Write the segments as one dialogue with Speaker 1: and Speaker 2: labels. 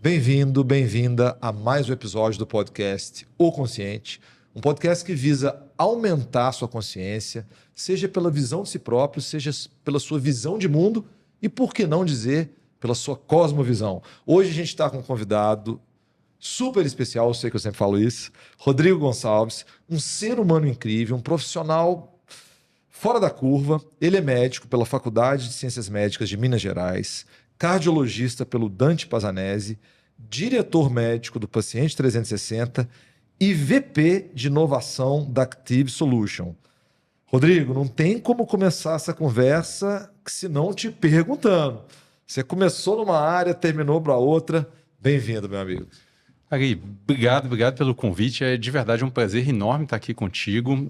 Speaker 1: Bem-vindo, bem-vinda a mais um episódio do podcast O Consciente, um podcast que visa aumentar a sua consciência, seja pela visão de si próprio, seja pela sua visão de mundo e, por que não dizer, pela sua cosmovisão. Hoje a gente está com um convidado super especial, eu sei que eu sempre falo isso, Rodrigo Gonçalves, um ser humano incrível, um profissional fora da curva. Ele é médico pela Faculdade de Ciências Médicas de Minas Gerais, cardiologista pelo Dante Pazanese, diretor médico do Paciente 360 e VP de inovação da Active Solution. Rodrigo, não tem como começar essa conversa se não te perguntando. Você começou numa área, terminou para outra. Bem-vindo, meu amigo.
Speaker 2: Ari, obrigado pelo convite. É de verdade um prazer enorme estar aqui contigo,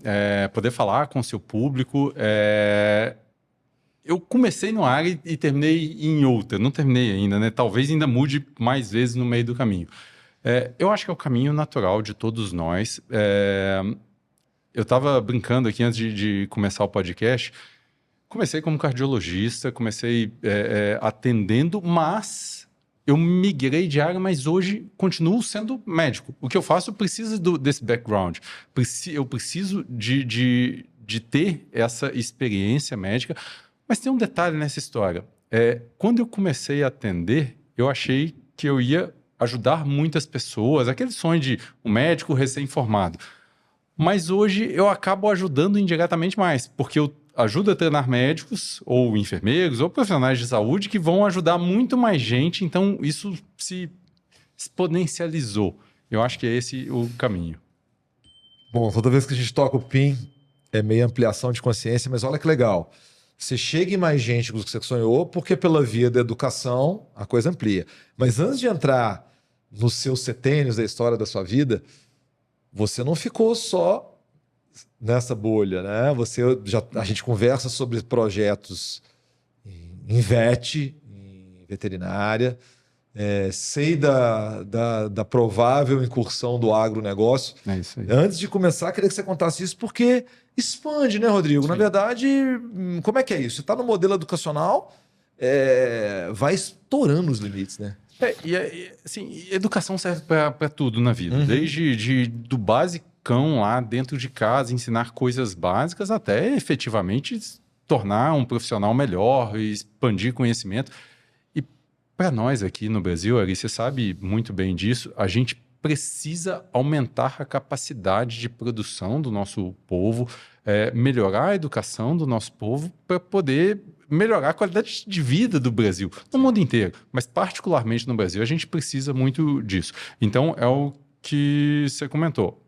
Speaker 2: poder falar com o seu público. Eu comecei numa área e terminei em outra. Não terminei ainda, né? Talvez ainda mude mais vezes no meio do caminho. Eu acho que é o caminho natural de todos nós. Eu estava brincando aqui antes de começar o podcast. Comecei como cardiologista, comecei atendendo, mas eu migrei de área, mas hoje continuo sendo médico. O que eu faço precisa desse background. Eu preciso de ter essa experiência médica. Mas tem um detalhe nessa história. Quando eu comecei a atender, eu achei que eu ia ajudar muitas pessoas, aquele sonho de um médico recém-formado. Mas hoje eu acabo ajudando indiretamente mais, porque eu ajudo a treinar médicos, ou enfermeiros, ou profissionais de saúde que vão ajudar muito mais gente, então isso se exponencializou. Eu acho que é esse o caminho.
Speaker 1: Bom, toda vez que a gente toca o PIN, é meio ampliação de consciência, mas olha que legal. Você chega em mais gente do que você sonhou, porque pela via da educação a coisa amplia. Mas antes de entrar nos seus setênios da história da sua vida, você não ficou só nessa bolha, né? A gente conversa sobre projetos em VET, em veterinária, sei da provável incursão do agronegócio.
Speaker 2: É isso aí.
Speaker 1: Antes de começar, queria que você contasse isso, porque expande, né, Rodrigo? Sim. Na verdade, como é que é isso? Você está no modelo educacional, vai estourando os limites, né?
Speaker 2: Assim, educação serve para tudo na vida, desde do basicão lá dentro de casa, ensinar coisas básicas, até efetivamente tornar um profissional melhor, expandir conhecimento. E para nós aqui no Brasil, Ari, você sabe muito bem disso, a gente precisa aumentar a capacidade de produção do nosso povo, melhorar a educação do nosso povo para poder melhorar a qualidade de vida do Brasil, no mundo inteiro, mas particularmente no Brasil, a gente precisa muito disso. Então, é o que você comentou.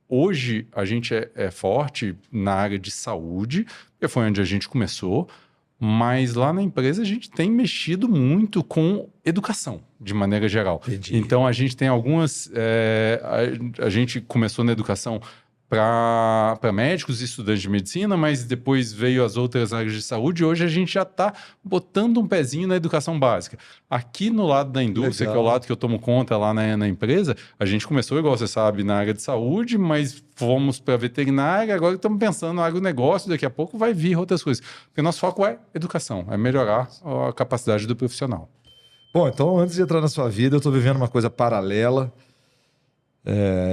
Speaker 2: Hoje, a gente é forte na área de saúde, que foi onde a gente começou, mas lá na empresa a gente tem mexido muito com educação, de maneira geral.
Speaker 1: Entendi.
Speaker 2: Então, a gente tem algumas... a gente começou na educação para médicos e estudantes de medicina, mas depois veio as outras áreas de saúde e hoje a gente já está botando um pezinho na educação básica. Aqui no lado da indústria, que é o lado que eu tomo conta lá na empresa, a gente começou, igual você sabe, na área de saúde, mas fomos para veterinária, agora estamos pensando no agronegócio, daqui a pouco vai vir outras coisas. Porque nosso foco é educação, é melhorar a capacidade do profissional.
Speaker 1: Bom, então antes de entrar na sua vida, eu estou vivendo uma coisa paralela.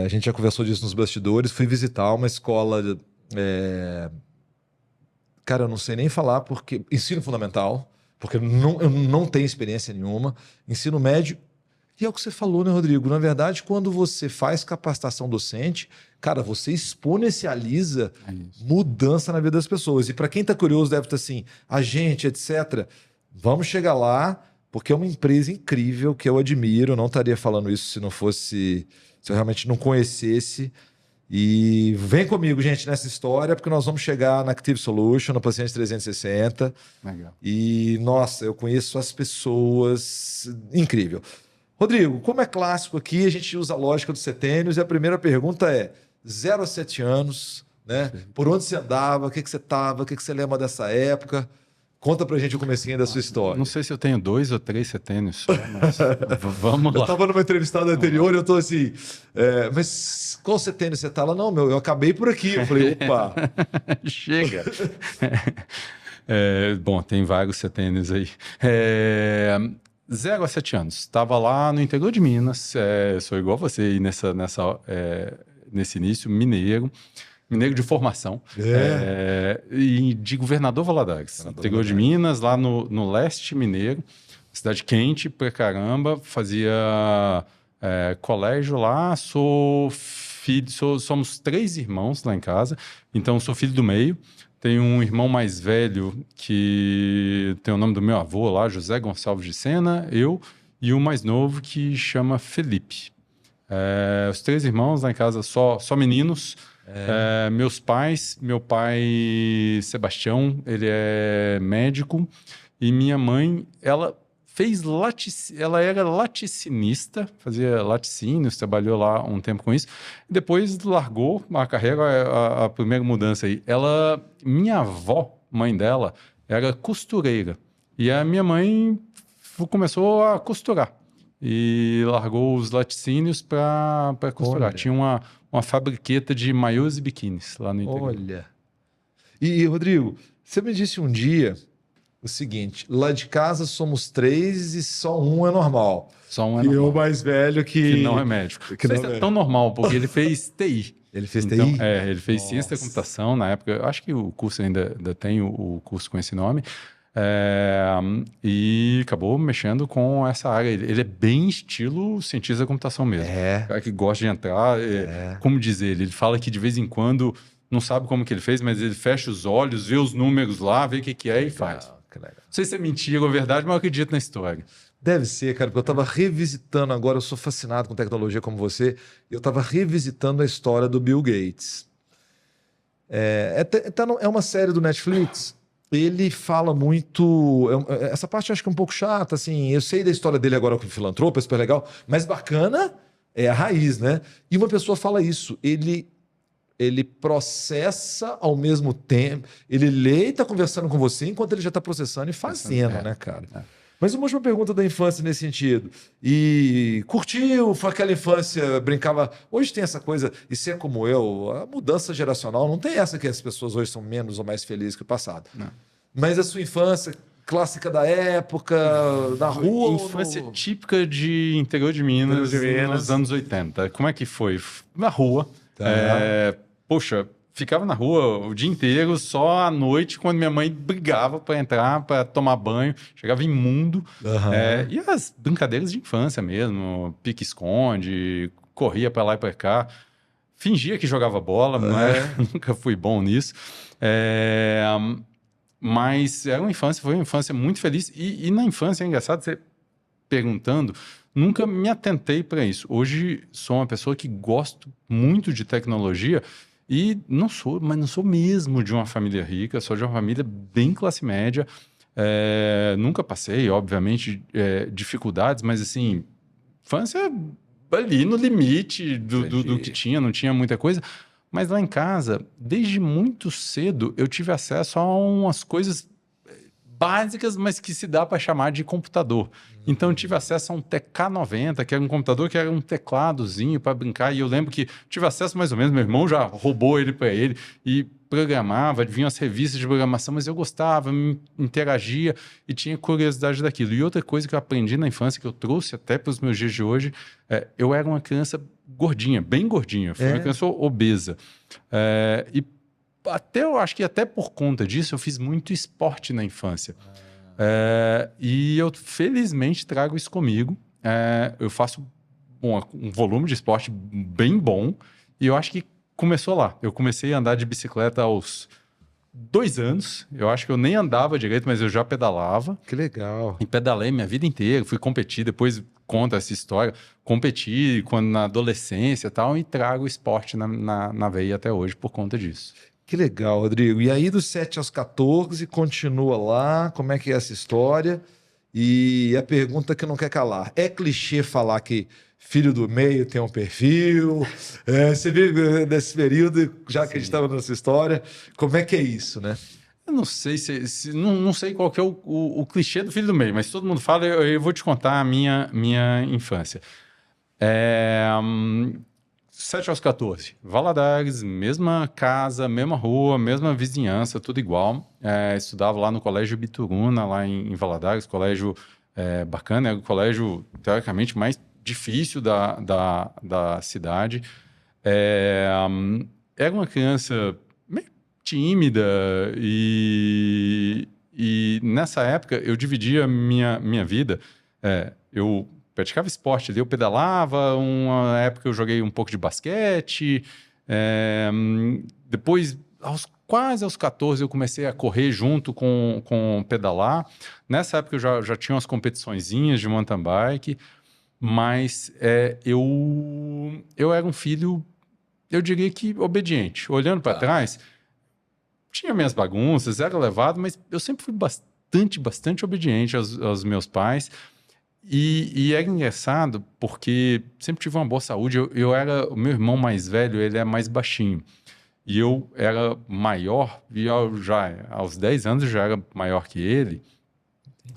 Speaker 1: A gente já conversou disso nos bastidores. Fui visitar uma escola, cara, eu não sei nem falar, porque ensino fundamental, porque eu não tenho experiência nenhuma, ensino médio, e é o que você falou, né, Rodrigo? Na verdade, quando você faz capacitação docente, cara, você exponencializa mudança na vida das pessoas. E para quem está curioso, deve estar assim, a gente, etc. Vamos chegar lá, porque é uma empresa incrível que eu admiro. Eu não estaria falando isso se eu realmente não conhecesse. E vem comigo, gente, nessa história, porque nós vamos chegar na Active Solution, no Paciente 360.
Speaker 2: Legal.
Speaker 1: E, nossa, eu conheço as pessoas. Incrível. Rodrigo, como é clássico aqui, a gente usa a lógica dos setênios, e a primeira pergunta é 0 a 7 anos, né? Por onde você andava, o que você estava, o que você lembra dessa época? Conta pra gente o comecinho da sua história.
Speaker 2: Não sei se eu tenho 2 ou 3 setênios só, mas vamos lá.
Speaker 1: Eu estava numa entrevistada anterior e eu tô assim, mas qual setênio você tá lá? Não, eu acabei por aqui. Eu falei, opa.
Speaker 2: Chega. Bom, tem vários setênios aí. 0 a 7 anos. Estava lá no interior de Minas, sou igual você aí nesse início, mineiro de formação, e de Governador Valadares, interior de Minas, lá no leste mineiro, cidade quente pra caramba, fazia colégio lá, somos 3 irmãos lá em casa, então sou filho do meio. Tenho um irmão mais velho que tem o nome do meu avô lá, José Gonçalves de Sena, eu, e o mais novo que chama Felipe. Os 3 irmãos lá em casa, só meninos. Meus pais, meu pai Sebastião, ele é médico, e minha mãe, ela era laticinista, fazia laticínios, trabalhou lá um tempo com isso, e depois largou a carreira, a primeira mudança aí. Minha avó, mãe dela, era costureira, e a minha mãe começou a costurar, e largou os laticínios para costurar.
Speaker 1: Olha.
Speaker 2: Tinha uma fabriqueta de maiôs e biquínis lá no interior.
Speaker 1: Olha. E, Rodrigo, você me disse um dia o seguinte: lá de casa somos 3 e só um é normal.
Speaker 2: Só um é
Speaker 1: E
Speaker 2: normal.
Speaker 1: eu mais velho
Speaker 2: Que não é médico.
Speaker 1: Que
Speaker 2: Não
Speaker 1: não
Speaker 2: sei se
Speaker 1: é
Speaker 2: é tão normal, porque ele fez TI.
Speaker 1: Ele fez
Speaker 2: Então,
Speaker 1: TI?
Speaker 2: ele fez
Speaker 1: Nossa.
Speaker 2: ciência da computação na época. Eu acho que o curso ainda tem o curso com esse nome. E acabou mexendo com essa área. Ele é bem estilo cientista da computação mesmo. Cara que gosta de entrar. Como dizer, ele fala que de vez em quando não sabe como que ele fez, mas ele fecha os olhos, vê os números lá, vê o que é e faz.
Speaker 1: Que legal.
Speaker 2: Não sei se é mentira ou verdade, mas eu acredito na história.
Speaker 1: Deve ser, cara, porque eu estava revisitando agora, eu sou fascinado com tecnologia como você, eu estava revisitando a história do Bill Gates. É uma série do Netflix. Ele fala muito. Essa parte eu acho que é um pouco chata, assim. Eu sei da história dele agora como filantropo, é super legal, mas bacana é a raiz, né? E uma pessoa fala isso. Ele processa ao mesmo tempo, ele lê e está conversando com você enquanto ele já está processando e fazendo, né, cara? Mas uma última pergunta da infância nesse sentido. E curtiu? Foi aquela infância, brincava. Hoje tem essa coisa, e se é como eu, a mudança geracional não tem essa que as pessoas hoje são menos ou mais felizes que o passado.
Speaker 2: Não.
Speaker 1: Mas a sua infância clássica da época, na rua?
Speaker 2: Infância típica de interior de Minas, nos anos 80. Como é que foi? Na rua.
Speaker 1: Tá.
Speaker 2: Poxa, ficava na rua o dia inteiro, só à noite, quando minha mãe brigava para entrar, para tomar banho, chegava imundo. E as brincadeiras de infância mesmo, pique-esconde, corria para lá e para cá. Fingia que jogava bola, nunca fui bom nisso. Mas foi uma infância muito feliz. E na infância, é engraçado você perguntando, nunca me atentei para isso. Hoje sou uma pessoa que gosto muito de tecnologia e não sou mesmo de uma família rica, sou de uma família bem classe média. Nunca passei, obviamente, dificuldades, mas assim, infância ali no limite do que tinha, não tinha muita coisa. Mas lá em casa, desde muito cedo, eu tive acesso a umas coisas básicas, mas que se dá para chamar de computador. Então, eu tive acesso a um TK90, que era um computador que era um tecladozinho para brincar. E eu lembro que tive acesso mais ou menos, meu irmão já roubou ele para ele e programava, vinham as revistas de programação, mas eu gostava, interagia e tinha curiosidade daquilo. E outra coisa que eu aprendi na infância, que eu trouxe até para os meus dias de hoje, eu era uma criança gordinha, bem gordinha, fui uma criança obesa. E eu acho que até por conta disso eu fiz muito esporte na infância. E eu felizmente trago isso comigo. Eu faço um volume de esporte bem bom e eu acho que começou lá. Eu comecei a andar de bicicleta aos 2 anos. Eu acho que eu nem andava direito, mas eu já pedalava.
Speaker 1: Que legal.
Speaker 2: E pedalei minha vida inteira. Fui competir, depois conta essa história. Competi quando na adolescência e tal, e trago o esporte na veia até hoje por conta disso.
Speaker 1: Que legal, Rodrigo. E aí, dos 7 aos 14, continua lá. Como é que é essa história? E a pergunta que não quer calar. É clichê falar que filho do meio tem um perfil? Você vive nesse período, já que a gente estava nessa história. Como é que é isso, né?
Speaker 2: Eu não sei não sei qual que é o clichê do filho do meio, mas todo mundo fala, eu vou te contar a minha infância. 7 aos 14, Valadares, mesma casa, mesma rua, mesma vizinhança, tudo igual. Estudava lá no Colégio Bituruna, lá em Valadares, colégio bacana, era o colégio, teoricamente, mais difícil da cidade. Era uma criança meio tímida e nessa época eu dividia minha vida. Eu praticava esporte ali, eu pedalava, uma época eu joguei um pouco de basquete, depois, quase aos 14, eu comecei a correr junto com pedalar. Nessa época eu já tinha umas competiçõezinhas de mountain bike, mas eu era um filho, eu diria que obediente. Olhando para trás, tinha minhas bagunças, era levado, mas eu sempre fui bastante obediente aos meus pais. E é engraçado porque sempre tive uma boa saúde. O meu irmão mais velho, ele é mais baixinho. E eu era maior, e aos 10 anos eu já era maior que ele.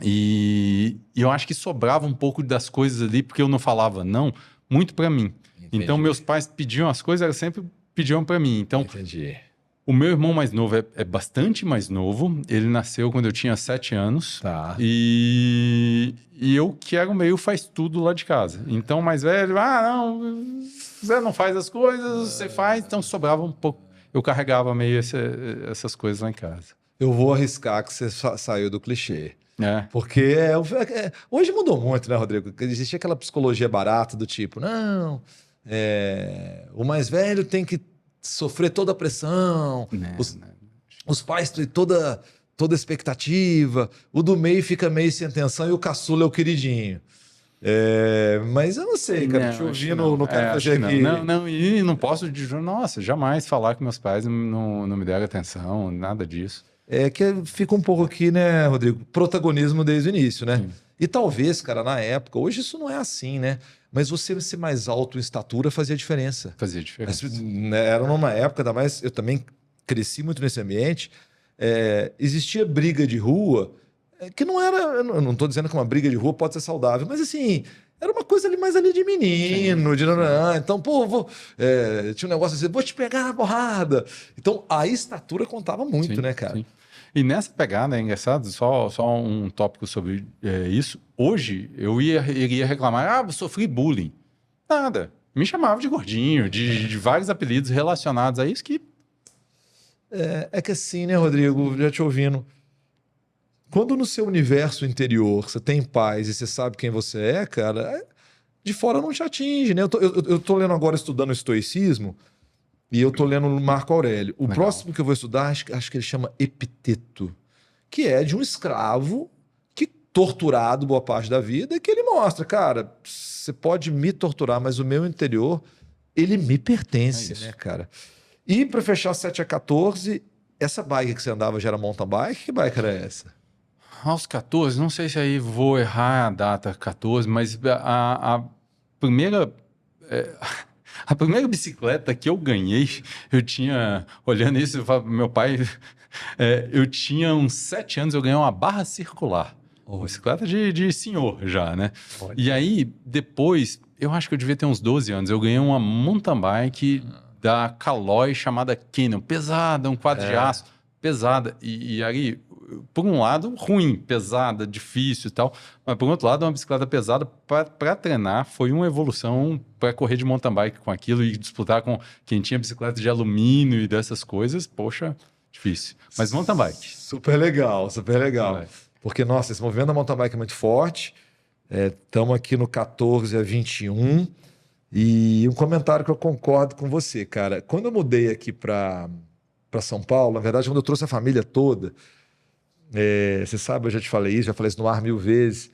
Speaker 2: E eu acho que sobrava um pouco das coisas ali, porque eu não falava não, muito para mim.
Speaker 1: Entendi.
Speaker 2: Então, meus pais pediam as coisas, elas sempre pediam para mim. Então,
Speaker 1: Entendi.
Speaker 2: O meu irmão mais novo é bastante mais novo. Ele nasceu quando eu tinha 7 anos.
Speaker 1: Tá.
Speaker 2: E eu que era o meio faz tudo lá de casa. Então, o mais velho, não, você não faz as coisas, você faz. Então, sobrava um pouco. Eu carregava meio essas coisas lá em casa.
Speaker 1: Eu vou arriscar que você saiu do clichê.
Speaker 2: Porque
Speaker 1: hoje mudou muito, né, Rodrigo? Existia aquela psicologia barata do tipo, não, o mais velho tem que sofrer toda a pressão, os pais têm toda expectativa, o do meio fica meio sem atenção e o caçula é o queridinho. Mas eu não sei, cara, te ouvindo no cara fazer aqui.
Speaker 2: E não posso dizer, nossa, jamais falar que meus pais não me deram atenção, nada disso.
Speaker 1: Que fica um pouco aqui, né, Rodrigo? Protagonismo desde o início, né?
Speaker 2: Sim.
Speaker 1: E talvez, cara, na época, hoje isso não é assim, né? Mas você ser mais alto em estatura fazia diferença.
Speaker 2: Fazia diferença.
Speaker 1: Era numa época, ainda mais, eu também cresci muito nesse ambiente, existia briga de rua, que não era, eu não estou dizendo que uma briga de rua pode ser saudável, mas assim, era uma coisa ali mais ali de menino, então, pô, tinha um negócio assim, vou te pegar na porrada. Então, a estatura contava muito,
Speaker 2: sim,
Speaker 1: né, cara?
Speaker 2: Sim. E nessa pegada, é engraçado, só um tópico sobre isso. Hoje, eu iria reclamar, eu sofri bullying. Nada. Me chamava de gordinho, de vários apelidos relacionados a isso que...
Speaker 1: É que assim, né, Rodrigo, já te ouvindo, quando no seu universo interior você tem paz e você sabe quem você é, cara, de fora não te atinge, né? Eu tô lendo agora, estudando estoicismo, e eu tô lendo Marco Aurélio. O próximo que eu vou estudar, acho que ele chama Epiteto, que é de um escravo que torturado boa parte da vida, que ele mostra, cara, você pode me torturar, mas o meu interior, ele me pertence, né, cara? E para fechar 7 a 14, essa bike que você andava já era mountain bike? Que bike era essa?
Speaker 2: Aos 14, não sei se aí vou errar a data 14, mas a primeira... A primeira bicicleta que eu ganhei, eu tinha, olhando isso, meu pai, eu tinha uns 7 anos, eu ganhei uma barra circular. Uma bicicleta de senhor já, né? E aí, depois, eu acho que eu devia ter uns 12 anos, eu ganhei uma mountain bike da Caloi chamada Canyon, pesada, um quadro de aço, pesada. E aí, por um lado, ruim, pesada, difícil e tal, mas por outro lado, uma bicicleta pesada para treinar foi uma evolução para correr de mountain bike com aquilo e disputar com quem tinha bicicleta de alumínio e dessas coisas, poxa, difícil. Mas mountain bike.
Speaker 1: Super legal, super legal. Porque, nossa, esse movimento da mountain bike é muito forte. Estamos aqui no 14 a 21 e um comentário que eu concordo com você, cara. Quando eu mudei aqui para São Paulo, na verdade, quando eu trouxe a família toda, você sabe, eu já te falei isso, já falei isso no ar 1000 vezes.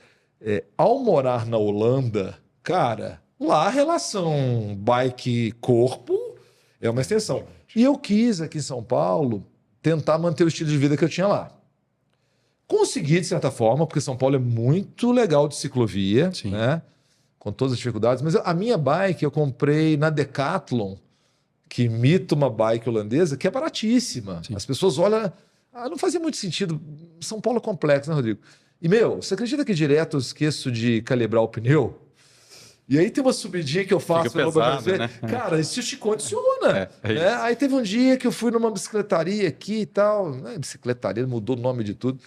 Speaker 1: Ao morar na Holanda, cara, lá a relação bike-corpo é uma extensão. E eu quis, aqui em São Paulo, tentar manter o estilo de vida que eu tinha lá. Consegui, de certa forma, porque São Paulo é muito legal de ciclovia, né? Com todas as dificuldades. Mas a minha bike eu comprei na Decathlon, que imita uma bike holandesa, que é baratíssima. Sim. As pessoas olham... não fazia muito sentido. São Paulo é complexo, né, Rodrigo? E, você acredita que direto eu esqueço de calibrar o pneu? E aí tem uma subidinha que eu faço...
Speaker 2: Fica pesado, né?
Speaker 1: Cara, isso te condiciona. Aí teve um dia que eu fui numa bicicletaria aqui e tal. Bicicletaria, mudou o nome de tudo.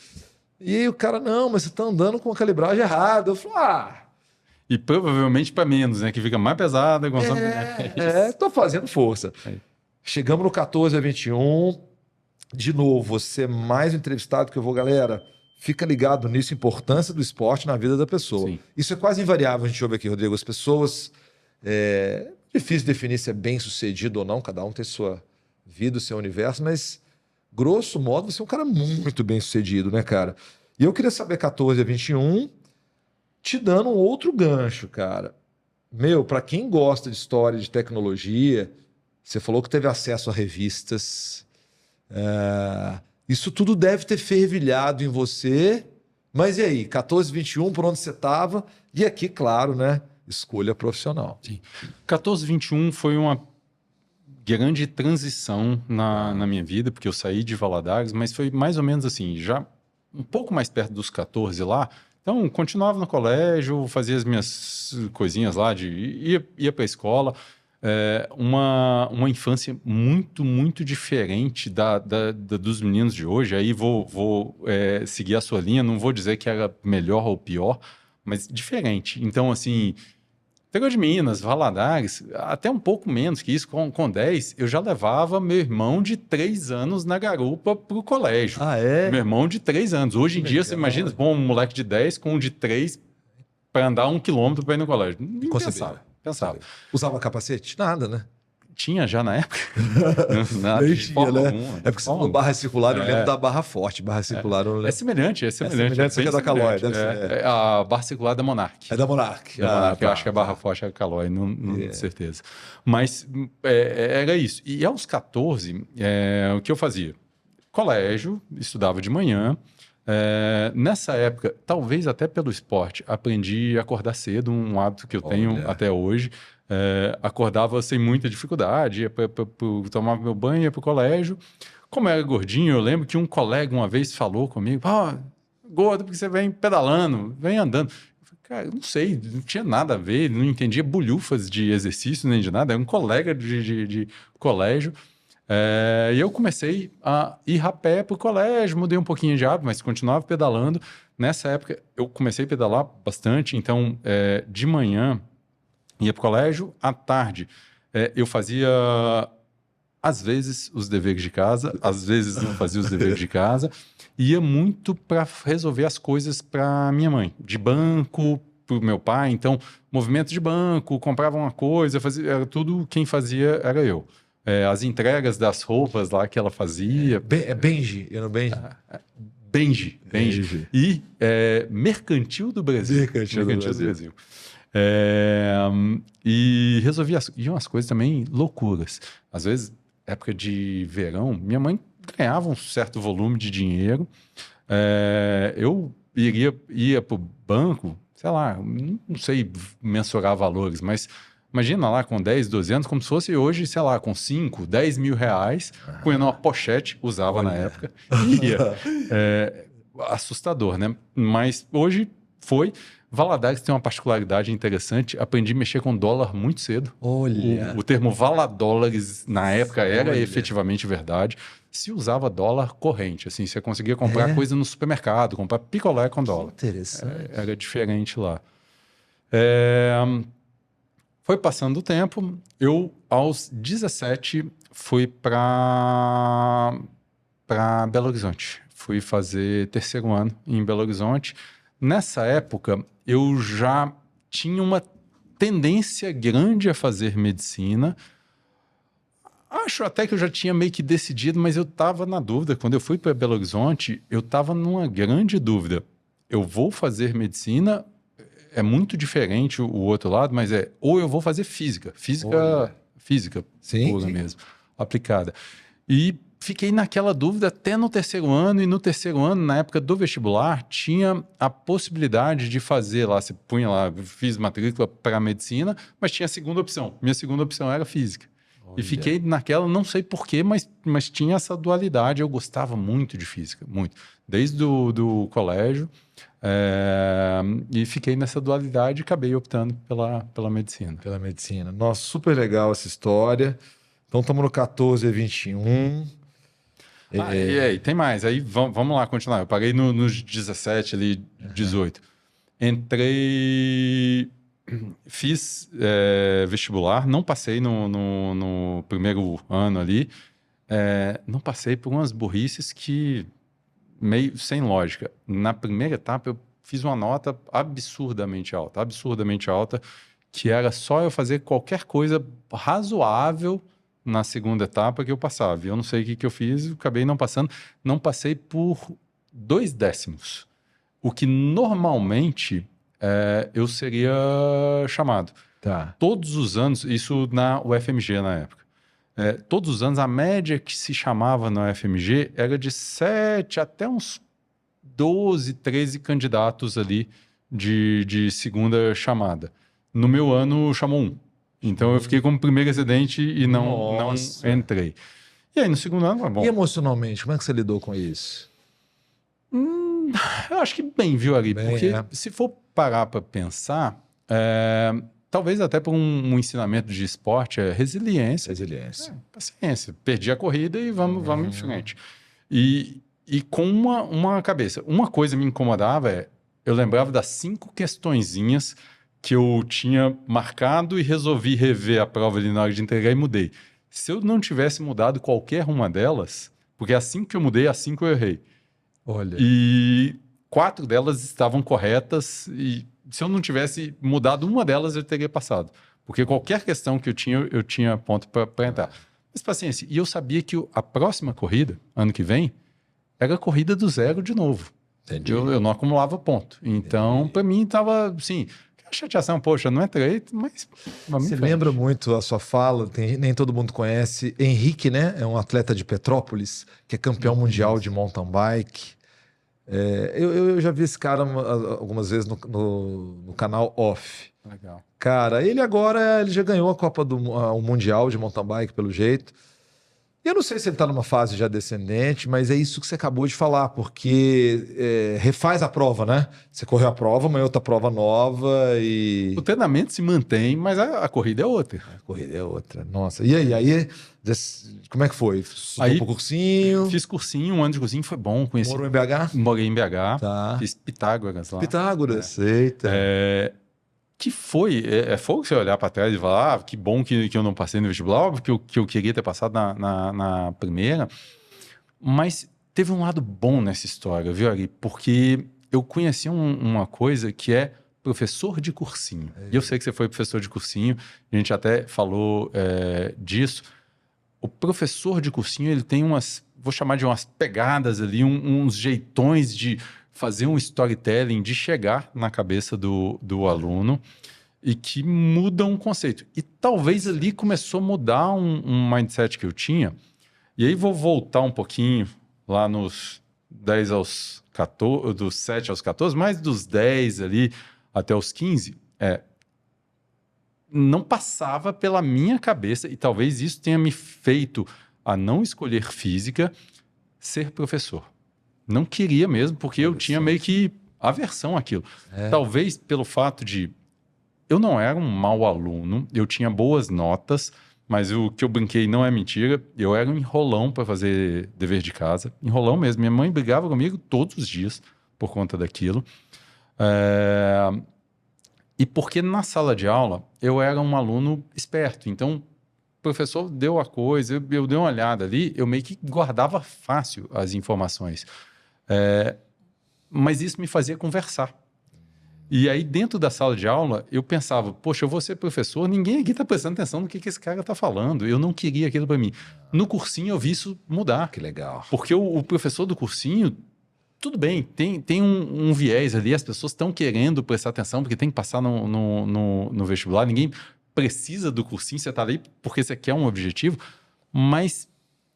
Speaker 1: E aí o cara, não, mas você tá andando com a calibragem errada. Eu falo,
Speaker 2: E provavelmente para menos, né? Que fica mais pesada.
Speaker 1: tô fazendo força.
Speaker 2: É.
Speaker 1: Chegamos no 14 a 21. De novo, você é mais um entrevistado que eu vou, galera. Fica ligado nisso, a importância do esporte na vida da pessoa.
Speaker 2: Sim.
Speaker 1: Isso é quase invariável, a gente ouve aqui, Rodrigo. As pessoas. Difícil definir se é bem sucedido ou não, cada um tem sua vida, o seu universo, mas, grosso modo, você é um cara muito bem sucedido, né, cara? E eu queria saber, 14 a 21, te dando um outro gancho, cara. Meu, para quem gosta de história de tecnologia, você falou que teve acesso a revistas. Isso tudo deve ter fervilhado em você. Mas e aí, 14, 21, por onde você estava? E aqui, claro, né? Escolha profissional.
Speaker 2: Sim. 14, 21 foi uma grande transição na minha vida, porque eu saí de Valadares, mas foi mais ou menos assim, já um pouco mais perto dos 14 lá. Então, continuava no colégio, fazia as minhas coisinhas lá, ia para a escola. Uma infância muito, muito diferente dos meninos de hoje. Aí vou seguir a sua linha, não vou dizer que era melhor ou pior, mas diferente. Então, assim, Pegou de Minas, Valadares, até um pouco menos que isso, com 10, eu já levava meu irmão de 3 anos na garupa para o colégio.
Speaker 1: Ah, é?
Speaker 2: Meu irmão de 3 anos. Hoje em dia, você imagina, bom, um moleque de 10 com um de 3 para andar 1 quilômetro para ir no colégio. Não pensava.
Speaker 1: Usava capacete? Nada, né?
Speaker 2: Tinha já na época?
Speaker 1: Nada, nem tinha, né? É porque você falou barra circular, eu lembro da barra forte. Barra circular, eu não lembro.
Speaker 2: É semelhante.
Speaker 1: É semelhante, isso aqui é da Caloi, deve ser.
Speaker 2: A barra circular da Monark.
Speaker 1: É da Monark.
Speaker 2: Eu acho que a barra forte é a Caloi, não tenho certeza. Mas era isso. E aos 14, o que eu fazia? Colégio, estudava de manhã. Nessa época, talvez até pelo esporte, aprendi a acordar cedo, um hábito que eu tenho até hoje. Acordava sem muita dificuldade, ia tomava meu banho, ia para o colégio. Como eu era gordinho, eu lembro que um colega uma vez falou comigo: gordo, porque você vem pedalando, vem andando. Eu falei, cara, eu não sei, não tinha nada a ver, não entendia bolhufas de exercício nem de nada, era um colega de colégio. E eu comecei a ir a pé para o colégio, mudei um pouquinho de hábito, mas continuava pedalando. Nessa época, eu comecei a pedalar bastante, então, de manhã, ia para o colégio, à tarde, eu fazia, às vezes, os deveres de casa, às vezes não fazia os deveres de casa, ia muito para resolver as coisas para minha mãe, de banco, para o meu pai, então, movimento de banco, comprava uma coisa, fazia, era tudo, quem fazia era eu. As entregas das roupas lá que ela fazia.
Speaker 1: Benji, eu não Benji?
Speaker 2: Benji. E Mercantil do Brasil.
Speaker 1: Mercantil do Brasil.
Speaker 2: E resolvia umas coisas também loucuras. Às vezes, época de verão, minha mãe ganhava um certo volume de dinheiro. Eu ia para o banco, sei lá, não sei mensurar valores, mas imagina lá com 10, 12 anos, como se fosse hoje, sei lá, com 5, 10 mil reais, punha numa pochete, usava na época, e ia. Assustador, né? Mas hoje foi. Valadares tem uma particularidade interessante, aprendi a mexer com dólar muito cedo.
Speaker 1: Olha!
Speaker 2: O termo valadólares na época era efetivamente verdade. Se usava dólar corrente, assim, você conseguia comprar coisa no supermercado, comprar picolé com dólar.
Speaker 1: Interessante.
Speaker 2: Era diferente lá. Foi passando o tempo, eu aos 17 fui para Belo Horizonte. Fui fazer terceiro ano em Belo Horizonte. Nessa época, eu já tinha uma tendência grande a fazer medicina. Acho até que eu já tinha meio que decidido, mas eu estava na dúvida. Quando eu fui para Belo Horizonte, eu estava numa grande dúvida. Eu vou fazer medicina, é muito diferente o outro lado, mas ou eu vou fazer física pura mesmo, aplicada. E fiquei naquela dúvida até no terceiro ano, e no terceiro ano, na época do vestibular, tinha a possibilidade de fazer lá, você punha lá, fiz matrícula para medicina, mas tinha a segunda opção. Minha segunda opção era física. E fiquei naquela, não sei porquê, mas tinha essa dualidade. Eu gostava muito de física, muito. Desde do colégio. E fiquei nessa dualidade e acabei optando pela medicina.
Speaker 1: Pela medicina. Nossa, super legal essa história. Então estamos no 14 a 21.
Speaker 2: E aí, tem mais. Aí vamos lá continuar. Eu parei nos 17, ali, 18. Entrei, fiz vestibular, não passei no primeiro ano ali. Não passei por umas burrices que meio sem lógica. Na primeira etapa, eu fiz uma nota absurdamente alta, que era só eu fazer qualquer coisa razoável na segunda etapa que eu passava. E eu não sei o que eu fiz, acabei não passando. Não passei por 2 décimos. O que normalmente eu seria chamado.
Speaker 1: Tá.
Speaker 2: Todos os anos, isso na UFMG na época, todos os anos a média que se chamava na UFMG era de 7 até uns 12, 13 candidatos ali de segunda chamada. No meu ano, chamou 1. Então eu fiquei como primeiro excedente e não entrei. E aí no segundo ano, bom.
Speaker 1: E emocionalmente, como é que você lidou com isso?
Speaker 2: Eu acho que bem, viu, Ari?
Speaker 1: Bem,
Speaker 2: Porque se for parar para pensar, talvez até por um ensinamento de esporte, resiliência. Paciência. Perdi a corrida e vamos em frente. E com uma cabeça. Uma coisa me incomodava eu lembrava das 5 questõezinhas que eu tinha marcado e resolvi rever a prova ali na hora de entregar e mudei. Se eu não tivesse mudado qualquer uma delas, porque as 5 que eu mudei, as 5 eu errei.
Speaker 1: Olha.
Speaker 2: E 4 delas estavam corretas e se eu não tivesse mudado uma delas, eu teria passado. Porque qualquer questão que eu tinha ponto para entrar. Mas paciência. E eu sabia que a próxima corrida, ano que vem, era a corrida do zero de novo.
Speaker 1: Entendi.
Speaker 2: Eu não acumulava ponto. Então, para mim, estava assim... A chateação, poxa, não entrei, mas...
Speaker 1: Você lembra muito a sua fala, nem todo mundo conhece. Henrique, né? É um atleta de Petrópolis, que é campeão mundial de mountain bike. Eu já vi esse cara algumas vezes no canal Off.
Speaker 2: Legal.
Speaker 1: Cara, ele já ganhou a Copa o Mundial de mountain bike, pelo jeito. Eu não sei se ele está numa fase já descendente, mas é isso que você acabou de falar, porque refaz a prova, né? Você correu a prova, amanhã outra prova nova e...
Speaker 2: O treinamento se mantém, mas a corrida é outra.
Speaker 1: A corrida é outra, nossa. E aí como é que foi? Estudou pro cursinho?
Speaker 2: Fiz cursinho, 1 ano de cursinho, foi bom.
Speaker 1: Morou em BH?
Speaker 2: Morei em BH,
Speaker 1: tá.
Speaker 2: Fiz Pitágoras lá.
Speaker 1: Pitágoras, eita.
Speaker 2: Que foi fogo você olhar para trás e falar, que bom que eu não passei no vestibular, óbvio que eu queria ter passado na primeira, mas teve um lado bom nessa história, viu, Ari? Porque eu conheci uma coisa que é professor de cursinho. E eu sei que você foi professor de cursinho, a gente até falou disso. O professor de cursinho, ele tem vou chamar de umas pegadas ali, uns jeitões de fazer um storytelling, de chegar na cabeça do aluno e que muda um conceito. E talvez ali começou a mudar um mindset que eu tinha. E aí vou voltar um pouquinho lá nos 10 aos 14, dos 7 aos 14, mais dos 10 ali até os 15, não passava pela minha cabeça, e talvez isso tenha me feito a não escolher física, ser professor. Não queria mesmo, porque eu tinha meio que aversão àquilo. Talvez pelo fato de... Eu não era um mau aluno, eu tinha boas notas, mas o que eu brinquei não é mentira. Eu era um enrolão para fazer dever de casa. Enrolão mesmo. Minha mãe brigava comigo todos os dias por conta daquilo. E porque na sala de aula eu era um aluno esperto. Então, o professor deu a coisa, eu dei uma olhada ali, eu meio que guardava fácil as informações. Mas isso me fazia conversar. E aí, dentro da sala de aula, eu pensava, poxa, eu vou ser professor, ninguém aqui está prestando atenção no que esse cara está falando. Eu não queria aquilo para mim. No cursinho, eu vi isso mudar.
Speaker 1: Que legal.
Speaker 2: Porque o professor do cursinho, tudo bem, tem um viés ali, as pessoas estão querendo prestar atenção, porque tem que passar no vestibular, ninguém precisa do cursinho, você está ali porque você quer um objetivo, mas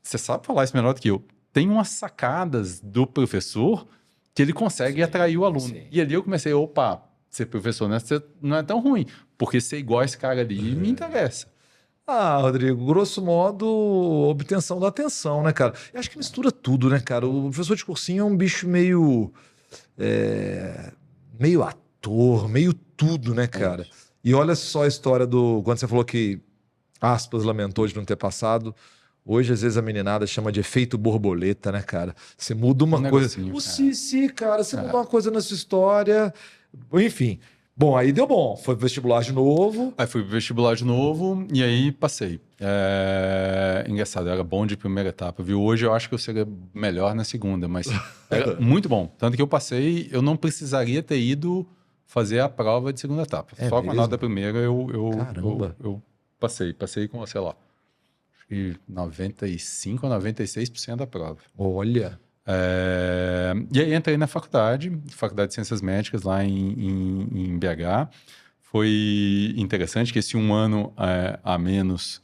Speaker 2: você sabe falar isso melhor do que eu. Tem umas sacadas do professor que ele consegue atrair o aluno. Sim. E ali eu comecei, opa, ser professor não é tão ruim, porque ser igual a esse cara ali me interessa.
Speaker 1: Rodrigo, grosso modo, obtenção da atenção, né, cara? Eu acho que mistura tudo, né, cara? O professor de cursinho é um bicho meio ator, meio tudo, né, cara? E olha só a história quando você falou que, aspas, lamentou de não ter passado. Hoje, às vezes, a meninada chama de efeito borboleta, né, cara? Você muda uma
Speaker 2: Um
Speaker 1: coisa.
Speaker 2: negocinho,
Speaker 1: Cara, você muda uma coisa na sua história. Enfim. Bom, aí deu bom. Foi pro vestibular de novo.
Speaker 2: Aí fui pro vestibular de novo e aí passei. Engraçado, era bom de primeira etapa, viu? Hoje eu acho que eu seria melhor na segunda, mas era muito bom. Tanto que eu passei, eu não precisaria ter ido fazer a prova de segunda etapa.
Speaker 1: É
Speaker 2: Só com a
Speaker 1: mesmo?
Speaker 2: nota da primeira
Speaker 1: Caramba.
Speaker 2: eu passei. Passei com, sei lá, acho que 95% ou 96% da prova.
Speaker 1: Olha.
Speaker 2: E aí entrei na Faculdade de Ciências Médicas lá em BH. Foi interessante que esse um ano a menos,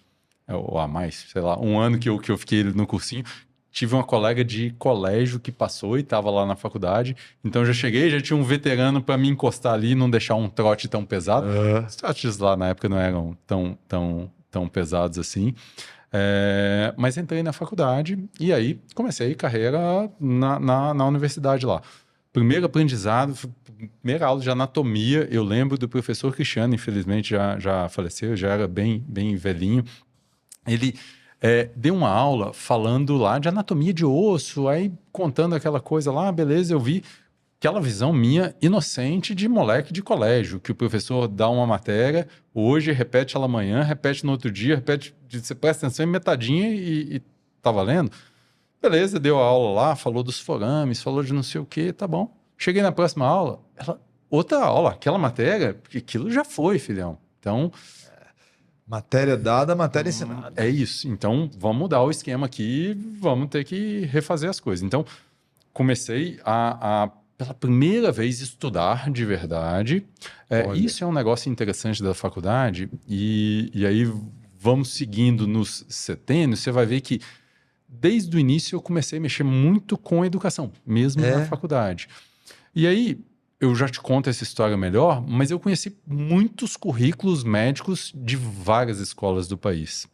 Speaker 2: ou a mais, sei lá, um ano que eu fiquei no cursinho, tive uma colega de colégio que passou e estava lá na faculdade. Então já cheguei, já tinha um veterano para me encostar ali e não deixar um trote tão pesado. Os trotes lá na época não eram tão pesados assim. Mas entrei na faculdade e aí comecei carreira na universidade lá. Primeiro aprendizado, primeira aula de anatomia, eu lembro do professor Cristiano, infelizmente já faleceu, já era bem velhinho. Ele deu uma aula falando lá de anatomia de osso, aí contando aquela coisa lá, beleza, eu vi aquela visão minha inocente de moleque de colégio, que o professor dá uma matéria, hoje repete ela amanhã, repete no outro dia, repete, você presta atenção em metadinha e tá valendo. Beleza, deu a aula lá, falou dos forames, falou de não sei o que, tá bom. Cheguei na próxima aula, outra aula, aquela matéria, porque aquilo já foi, filhão. Então,
Speaker 1: Matéria dada, matéria ensinada.
Speaker 2: é isso. Então, vamos mudar o esquema aqui, vamos ter que refazer as coisas. Então, comecei a pela primeira vez, estudar de verdade. Isso é um negócio interessante da faculdade, e aí vamos seguindo nos setênios, você vai ver que desde o início eu comecei a mexer muito com educação, mesmo na faculdade. E aí, eu já te conto essa história melhor, mas eu conheci muitos currículos médicos de várias escolas do país.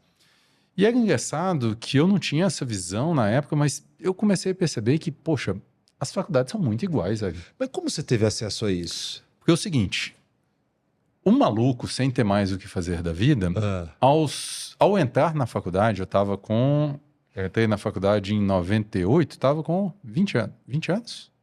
Speaker 2: E era engraçado que eu não tinha essa visão na época, mas eu comecei a perceber que, poxa, as faculdades são muito iguais, velho.
Speaker 1: Mas como você teve acesso a isso?
Speaker 2: Porque é o seguinte, um maluco, sem ter mais o que fazer da vida, ao entrar na faculdade, eu entrei na faculdade em 98, estava com 20 anos. 20 anos?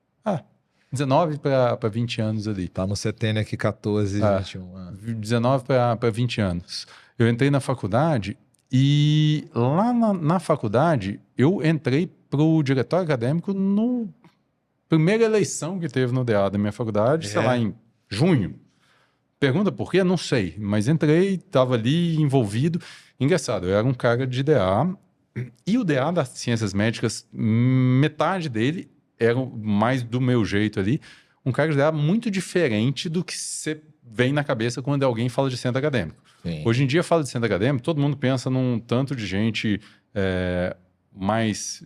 Speaker 2: 19 para 20 anos ali.
Speaker 1: Tá no setênio aqui, 14, 21.
Speaker 2: 19 para 20 anos. Eu entrei na faculdade e lá na faculdade eu entrei para o diretório acadêmico no primeira eleição que teve no DA da minha faculdade, sei lá, em junho. Pergunta por quê? Não sei. Mas entrei, estava ali envolvido. Engraçado, eu era um cara de DA. E o DA das Ciências Médicas, metade dele era mais do meu jeito ali. Um cara de DA muito diferente do que você vem na cabeça quando alguém fala de centro acadêmico.
Speaker 1: Sim.
Speaker 2: Hoje em dia, fala de centro acadêmico, todo mundo pensa num tanto de gente mais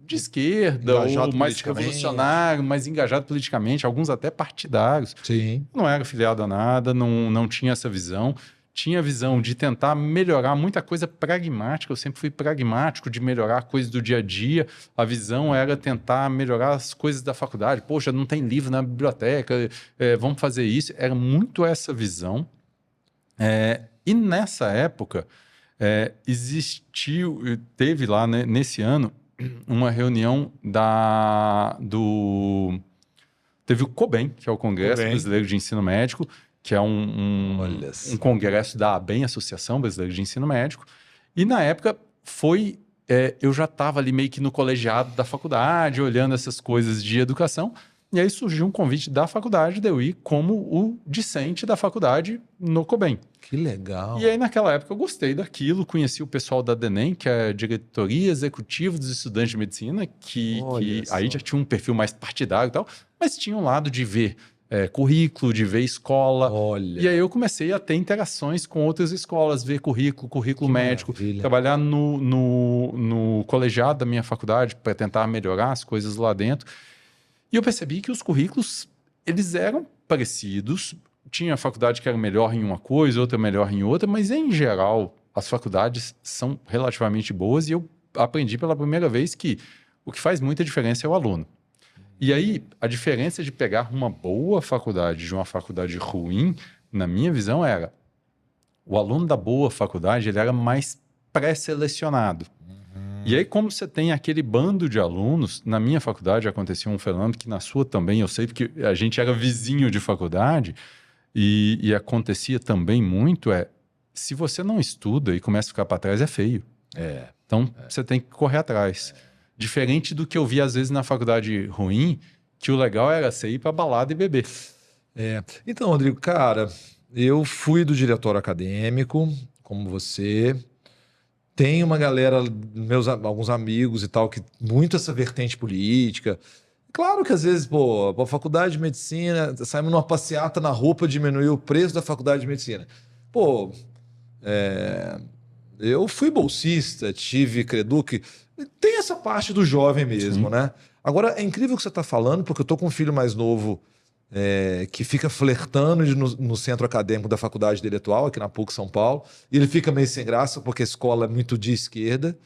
Speaker 2: de esquerda, ou mais revolucionário, mais engajado politicamente, alguns até partidários.
Speaker 1: Sim.
Speaker 2: Não era afiliado a nada, não tinha essa visão. Tinha a visão de tentar melhorar muita coisa pragmática. Eu sempre fui pragmático de melhorar coisas do dia a dia. A visão era tentar melhorar as coisas da faculdade. Poxa, não tem livro na biblioteca, vamos fazer isso. Era muito essa visão. E nessa época, teve lá, né, nesse ano, uma reunião teve o COBEM, que é o Congresso Brasileiro de Ensino Médico, que é um congresso da ABEM, Associação Brasileira de Ensino Médico. E na época eu já estava ali meio que no colegiado da faculdade, olhando essas coisas de educação, e aí surgiu um convite da faculdade de eu ir como o discente da faculdade no COBEM.
Speaker 1: Que legal.
Speaker 2: E aí, naquela época, eu gostei daquilo, conheci o pessoal da DENEM, que é a Diretoria Executiva dos Estudantes de Medicina, que aí já tinha um perfil mais partidário e tal, mas tinha um lado de ver currículo, de ver escola.
Speaker 1: Olha.
Speaker 2: E aí eu comecei a ter interações com outras escolas, ver currículo médico,
Speaker 1: maravilha.
Speaker 2: trabalhar no colegiado da minha faculdade para tentar melhorar as coisas lá dentro. E eu percebi que os currículos, eles eram parecidos. Tinha faculdade que era melhor em uma coisa, outra melhor em outra, mas em geral as faculdades são relativamente boas e eu aprendi pela primeira vez que o que faz muita diferença é o aluno. E aí, a diferença de pegar uma boa faculdade de uma faculdade ruim, na minha visão, era o aluno da boa faculdade, ele era mais pré-selecionado. E aí, como você tem aquele bando de alunos, na minha faculdade acontecia um fenômeno que na sua também, eu sei porque a gente era vizinho de faculdade e acontecia também muito, se você não estuda e começa a ficar para trás, é feio. Então, você tem que correr atrás. Diferente do que eu vi às vezes na faculdade ruim, que o legal era você ir para balada e beber.
Speaker 1: Então, Rodrigo, cara, eu fui do diretório acadêmico, como você. Tem uma galera, alguns amigos e tal, que muito essa vertente política. Claro que às vezes, pô, a faculdade de medicina, saímos numa passeata na rua para diminuir o preço da faculdade de medicina. Pô, eu fui bolsista, tive Creduc. Tem essa parte do jovem mesmo, né? Agora, é incrível o que você está falando, porque eu tô com um filho mais novo que fica flertando no centro acadêmico da faculdade dele atual, aqui na PUC São Paulo, e ele fica meio sem graça, porque a escola é muito de esquerda.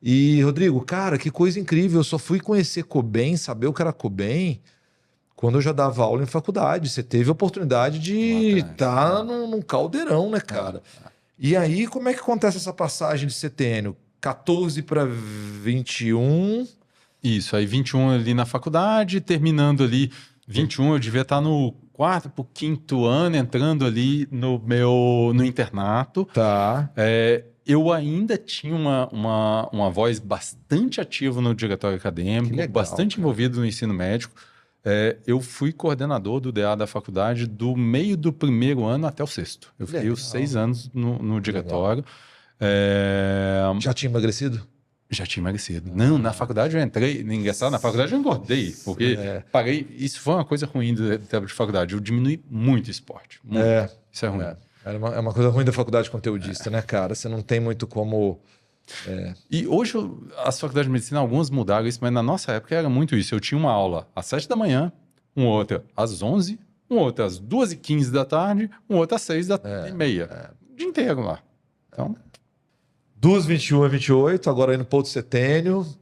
Speaker 1: E, Rodrigo, cara, que coisa incrível, eu só fui conhecer Coben, saber o que era Coben, quando eu já dava aula em faculdade. Você teve a oportunidade de estar num caldeirão, né, cara? E aí, como é que acontece essa passagem de setênio? 14 para 21...
Speaker 2: Isso, aí 21 ali na faculdade, terminando ali 21, eu devia estar no 4º para o 5º ano, entrando ali no internato.
Speaker 1: Tá.
Speaker 2: Eu ainda tinha uma voz bastante ativa no diretório acadêmico,
Speaker 1: legal,
Speaker 2: bastante
Speaker 1: cara.
Speaker 2: envolvido no ensino médico. Eu fui coordenador do DA da faculdade do meio do 1º ano até o 6º. Eu fiquei os 6 anos no diretório.
Speaker 1: Já tinha emagrecido?
Speaker 2: Já tinha emagrecido. Não, na faculdade eu entrei. Engraçado, na faculdade eu engordei, porque parei. Isso foi uma coisa ruim do tempo de faculdade. Eu diminui muito esporte. Muito. Isso é ruim.
Speaker 1: É uma coisa ruim da faculdade conteudista, né, cara? Você não tem muito como.
Speaker 2: E hoje as faculdades de medicina, algumas mudaram isso, mas na nossa época era muito isso. Eu tinha uma aula às 7 da manhã, uma outra às 11, uma outra às 2h15 da tarde, uma outra às 6h30. O dia inteiro lá. Então.
Speaker 1: Dos 21 a 28, agora indo para outro setênio. O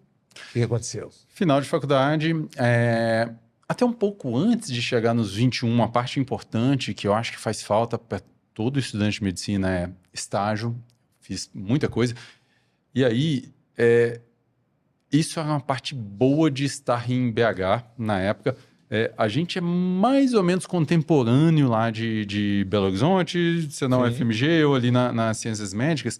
Speaker 1: que aconteceu?
Speaker 2: Final de faculdade. Até um pouco antes de chegar nos 21, uma parte importante que eu acho que faz falta para todo estudante de medicina é estágio. Fiz muita coisa. E aí, isso era uma parte boa de estar em BH na época. A gente é mais ou menos contemporâneo lá de Belo Horizonte, se não FMG, eu ali nas Ciências Médicas.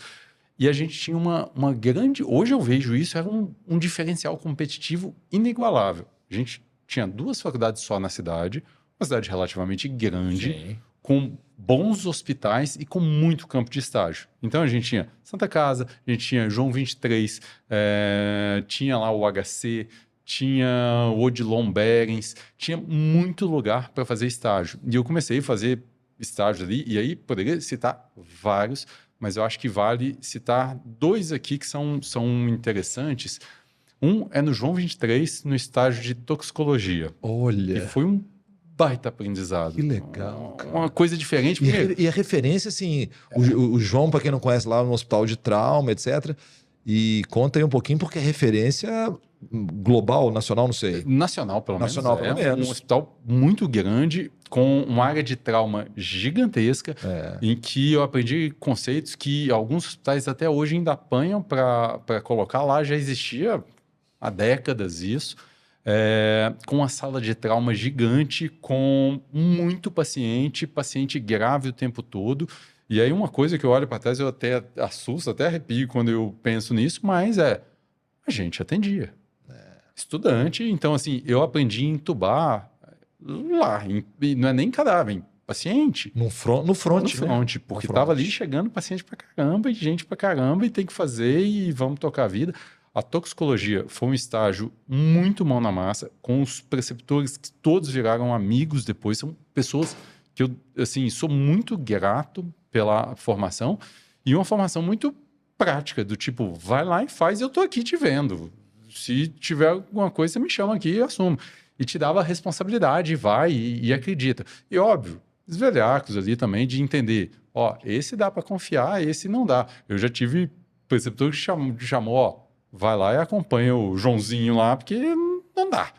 Speaker 2: E a gente tinha uma grande... Hoje eu vejo isso, era um diferencial competitivo inigualável. A gente tinha 2 faculdades só na cidade, uma cidade relativamente grande, com bons hospitais e com muito campo de estágio. Então a gente tinha Santa Casa, a gente tinha João 23, tinha lá o HC, tinha o Odilon Berens, tinha muito lugar para fazer estágio. E eu comecei a fazer estágio ali, e aí poderia citar vários, mas eu acho que vale citar 2 aqui que são interessantes. Um é no João 23, no estágio de toxicologia.
Speaker 1: Olha!
Speaker 2: E foi um baita aprendizado.
Speaker 1: Que legal, cara.
Speaker 2: Uma coisa diferente.
Speaker 1: E a referência, assim, o João, para quem não conhece, lá no hospital de trauma, etc. E conta aí um pouquinho, porque é referência global, nacional, não sei.
Speaker 2: Nacional, pelo menos.
Speaker 1: Nacional, pelo menos.
Speaker 2: Um hospital muito grande, com uma área de trauma gigantesca, em que eu aprendi conceitos que alguns hospitais até hoje ainda apanham para colocar lá. Já existia há décadas isso. Com uma sala de trauma gigante, com muito paciente grave o tempo todo. E aí uma coisa que eu olho para trás, eu até assusto, até arrepio quando eu penso nisso, mas a gente atendia. Estudante, então assim, eu aprendi a entubar lá, não é nem cadáver, paciente.
Speaker 1: No front,
Speaker 2: né? Porque estava ali chegando paciente pra caramba e gente pra caramba e tem que fazer e vamos tocar a vida. A toxicologia foi um estágio muito mão na massa, com os preceptores que todos viraram amigos depois, são pessoas que eu, assim, sou muito grato pela formação e uma formação muito prática, do tipo, vai lá e faz, eu tô aqui te vendo. Se tiver alguma coisa, você me chama aqui e eu assumo. E te dava a responsabilidade, vai e acredita. E óbvio, os velhacos ali também de entender, esse dá para confiar, esse não dá. Eu já tive preceptor que chamou, vai lá e acompanha o Joãozinho lá, porque não dá.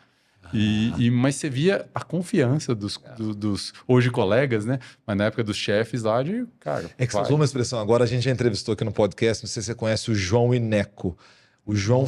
Speaker 2: Mas você via a confiança dos hoje colegas, né? Mas na época dos chefes lá de, cara...
Speaker 1: É que você usou uma expressão, agora a gente já entrevistou aqui no podcast, não sei se você conhece o João Ineco. O João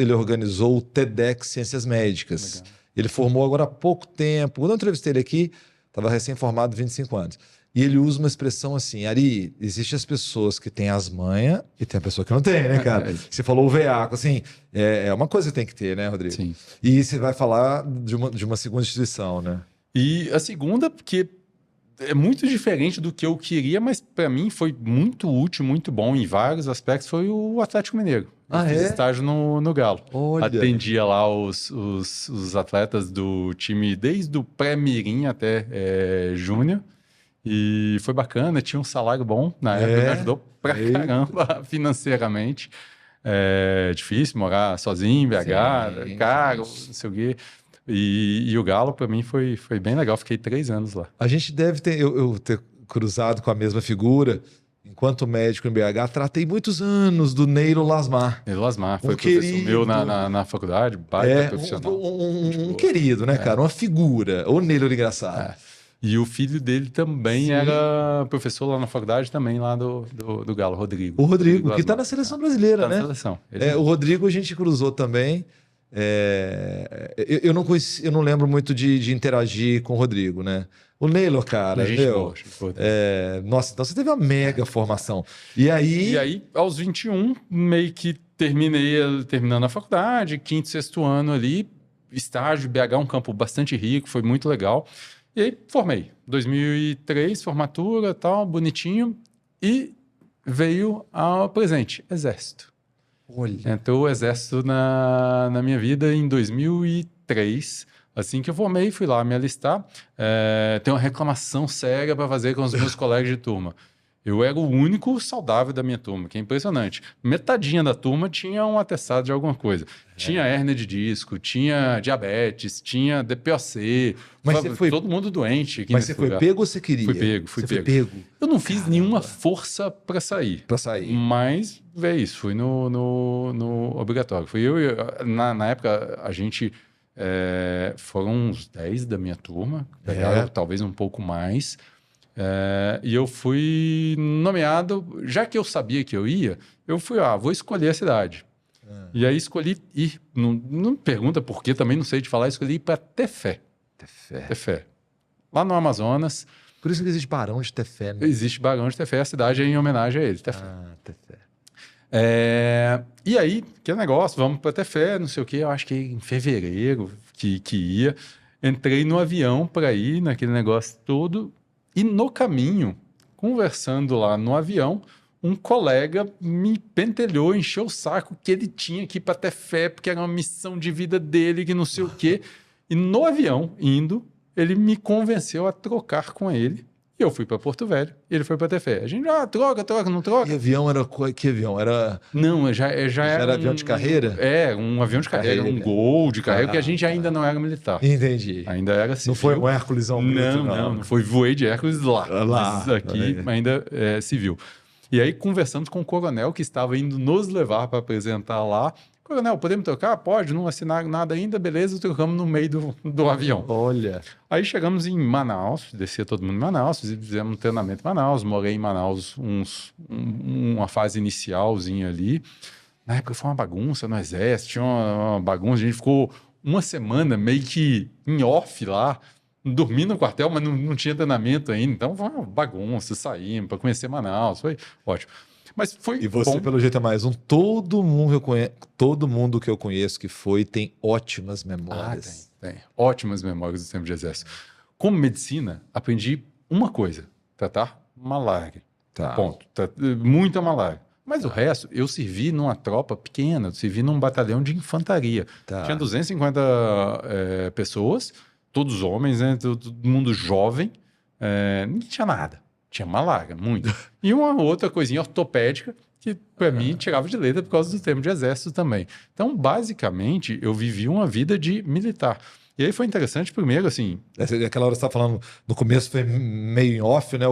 Speaker 1: ele organizou o TEDx Ciências Médicas.
Speaker 2: Legal.
Speaker 1: Ele formou agora há pouco tempo. Quando eu entrevistei ele aqui, estava recém-formado, 25 anos. E ele usa uma expressão assim, Ari, existem as pessoas que têm as manhas e tem a pessoa que não tem, né, cara? Você falou o veaco, assim, é uma coisa que tem que ter, né, Rodrigo?
Speaker 2: Sim.
Speaker 1: E você vai falar de uma segunda instituição, né?
Speaker 2: E a segunda, porque é muito diferente do que eu queria, mas para mim foi muito útil, muito bom em vários aspectos, foi o Atlético Mineiro. Eu fiz estágio no Galo.
Speaker 1: Olha.
Speaker 2: Atendia lá os atletas do time, desde o pré-mirim até júnior. E foi bacana, tinha um salário bom na época, me ajudou pra caramba financeiramente. É difícil morar sozinho em BH, caro, não sei o quê. E o Galo, para mim, foi bem legal. Fiquei 3 anos lá.
Speaker 1: A gente deve ter, eu ter cruzado com a mesma figura. Enquanto médico em BH, tratei muitos anos do Neiro Lasmar.
Speaker 2: Neiro Lasmar, foi
Speaker 1: querido.
Speaker 2: Professor meu na faculdade, baita profissional.
Speaker 1: Um querido, né, cara? Uma figura. O Neiro era engraçado.
Speaker 2: E o filho dele também era professor lá na faculdade, também lá do Galo, Rodrigo.
Speaker 1: O Rodrigo, que está na seleção brasileira,
Speaker 2: tá
Speaker 1: né?
Speaker 2: Na seleção.
Speaker 1: O Rodrigo a gente cruzou também. Eu não conheci, eu não lembro muito de interagir com o Rodrigo, né? O Neilo, cara, nossa, então você teve uma mega formação. E aí,
Speaker 2: aos 21, meio que terminando a faculdade, 5º, 6º ano ali, estágio, BH, um campo bastante rico, foi muito legal. E aí formei. 2003, formatura, tal, bonitinho. E veio ao presente, Exército.
Speaker 1: Olha.
Speaker 2: Entrou o Exército na minha vida em 2003. Assim que eu formei, fui lá me alistar. Tem uma reclamação séria para fazer com os meus colegas de turma. Eu era o único saudável da minha turma, que é impressionante. Metadinha da turma tinha um atestado de alguma coisa. Tinha hérnia de disco, tinha diabetes, tinha DPOC.
Speaker 1: Mas você foi
Speaker 2: todo mundo doente aqui.
Speaker 1: Mas você foi pego ou você queria?
Speaker 2: Fui pego. Eu não fiz nenhuma força para sair. Mas, isso, fui no obrigatório. Fui eu e, na época, a gente... foram uns 10 da minha turma, pegaram talvez um pouco mais. E eu fui nomeado, já que eu sabia que eu ia, eu fui, vou escolher a cidade. E aí escolhi ir, não me pergunta por quê, também não sei te falar, escolhi ir para Tefé. Tefé. Lá no Amazonas.
Speaker 1: Por isso que existe Barão de Tefé, né?
Speaker 2: Existe Barão de Tefé, a cidade é em homenagem a ele, Tefé.
Speaker 1: Tefé.
Speaker 2: E aí, que negócio, vamos para Tefé, não sei o quê, eu acho que em fevereiro que ia. Entrei no avião para ir naquele negócio todo. E no caminho, conversando lá no avião, um colega me pentelhou, encheu o saco que ele tinha que ir para Tefé, porque era uma missão de vida dele, que não sei o quê. E no avião, indo, ele me convenceu a trocar com ele. E eu fui para Porto Velho, e ele foi para Tefé. A gente, troca, não troca.
Speaker 1: E avião era... Que avião? Era...
Speaker 2: Não, já era
Speaker 1: avião de carreira?
Speaker 2: Um avião de carreira, um Gol de carreira, porque a gente ainda não era militar.
Speaker 1: Entendi.
Speaker 2: Ainda era civil.
Speaker 1: Não foi um Hérculesão?
Speaker 2: Não foi. Voei de Hércules lá. Mas aqui ainda é civil. E aí conversamos com o coronel que estava indo nos levar para apresentar lá. Coronel, podemos trocar? Pode, não assinaram nada ainda, beleza, trocamos no meio do avião.
Speaker 1: Olha.
Speaker 2: Aí chegamos em Manaus, descia todo mundo em Manaus, fizemos um treinamento em Manaus, morei em Manaus uma fase inicialzinha ali. Na época foi uma bagunça no exército, tinha uma bagunça, a gente ficou uma semana meio que em off lá, dormi no quartel, mas não tinha treinamento ainda, então foi uma bagunça, saímos para conhecer Manaus, foi ótimo. Mas foi
Speaker 1: e você, pelo jeito, é mais um. Todo mundo que eu conheço que foi tem ótimas memórias.
Speaker 2: Tem. Ótimas memórias do tempo de exército. Como medicina, aprendi uma coisa: tratar malária. Ponto. Muita malária. Mas o resto, eu servi numa tropa pequena, eu servi num batalhão de infantaria. Tinha 250 pessoas, todos homens, né, todo mundo jovem, não tinha nada. Tinha malária, muito. E uma outra coisinha ortopédica que, para mim, tirava de letra por causa do tempo de exército também. Então, basicamente, eu vivi uma vida de militar. E aí foi interessante, primeiro, assim...
Speaker 1: Aquela hora que você estava falando, no começo foi meio em off, né?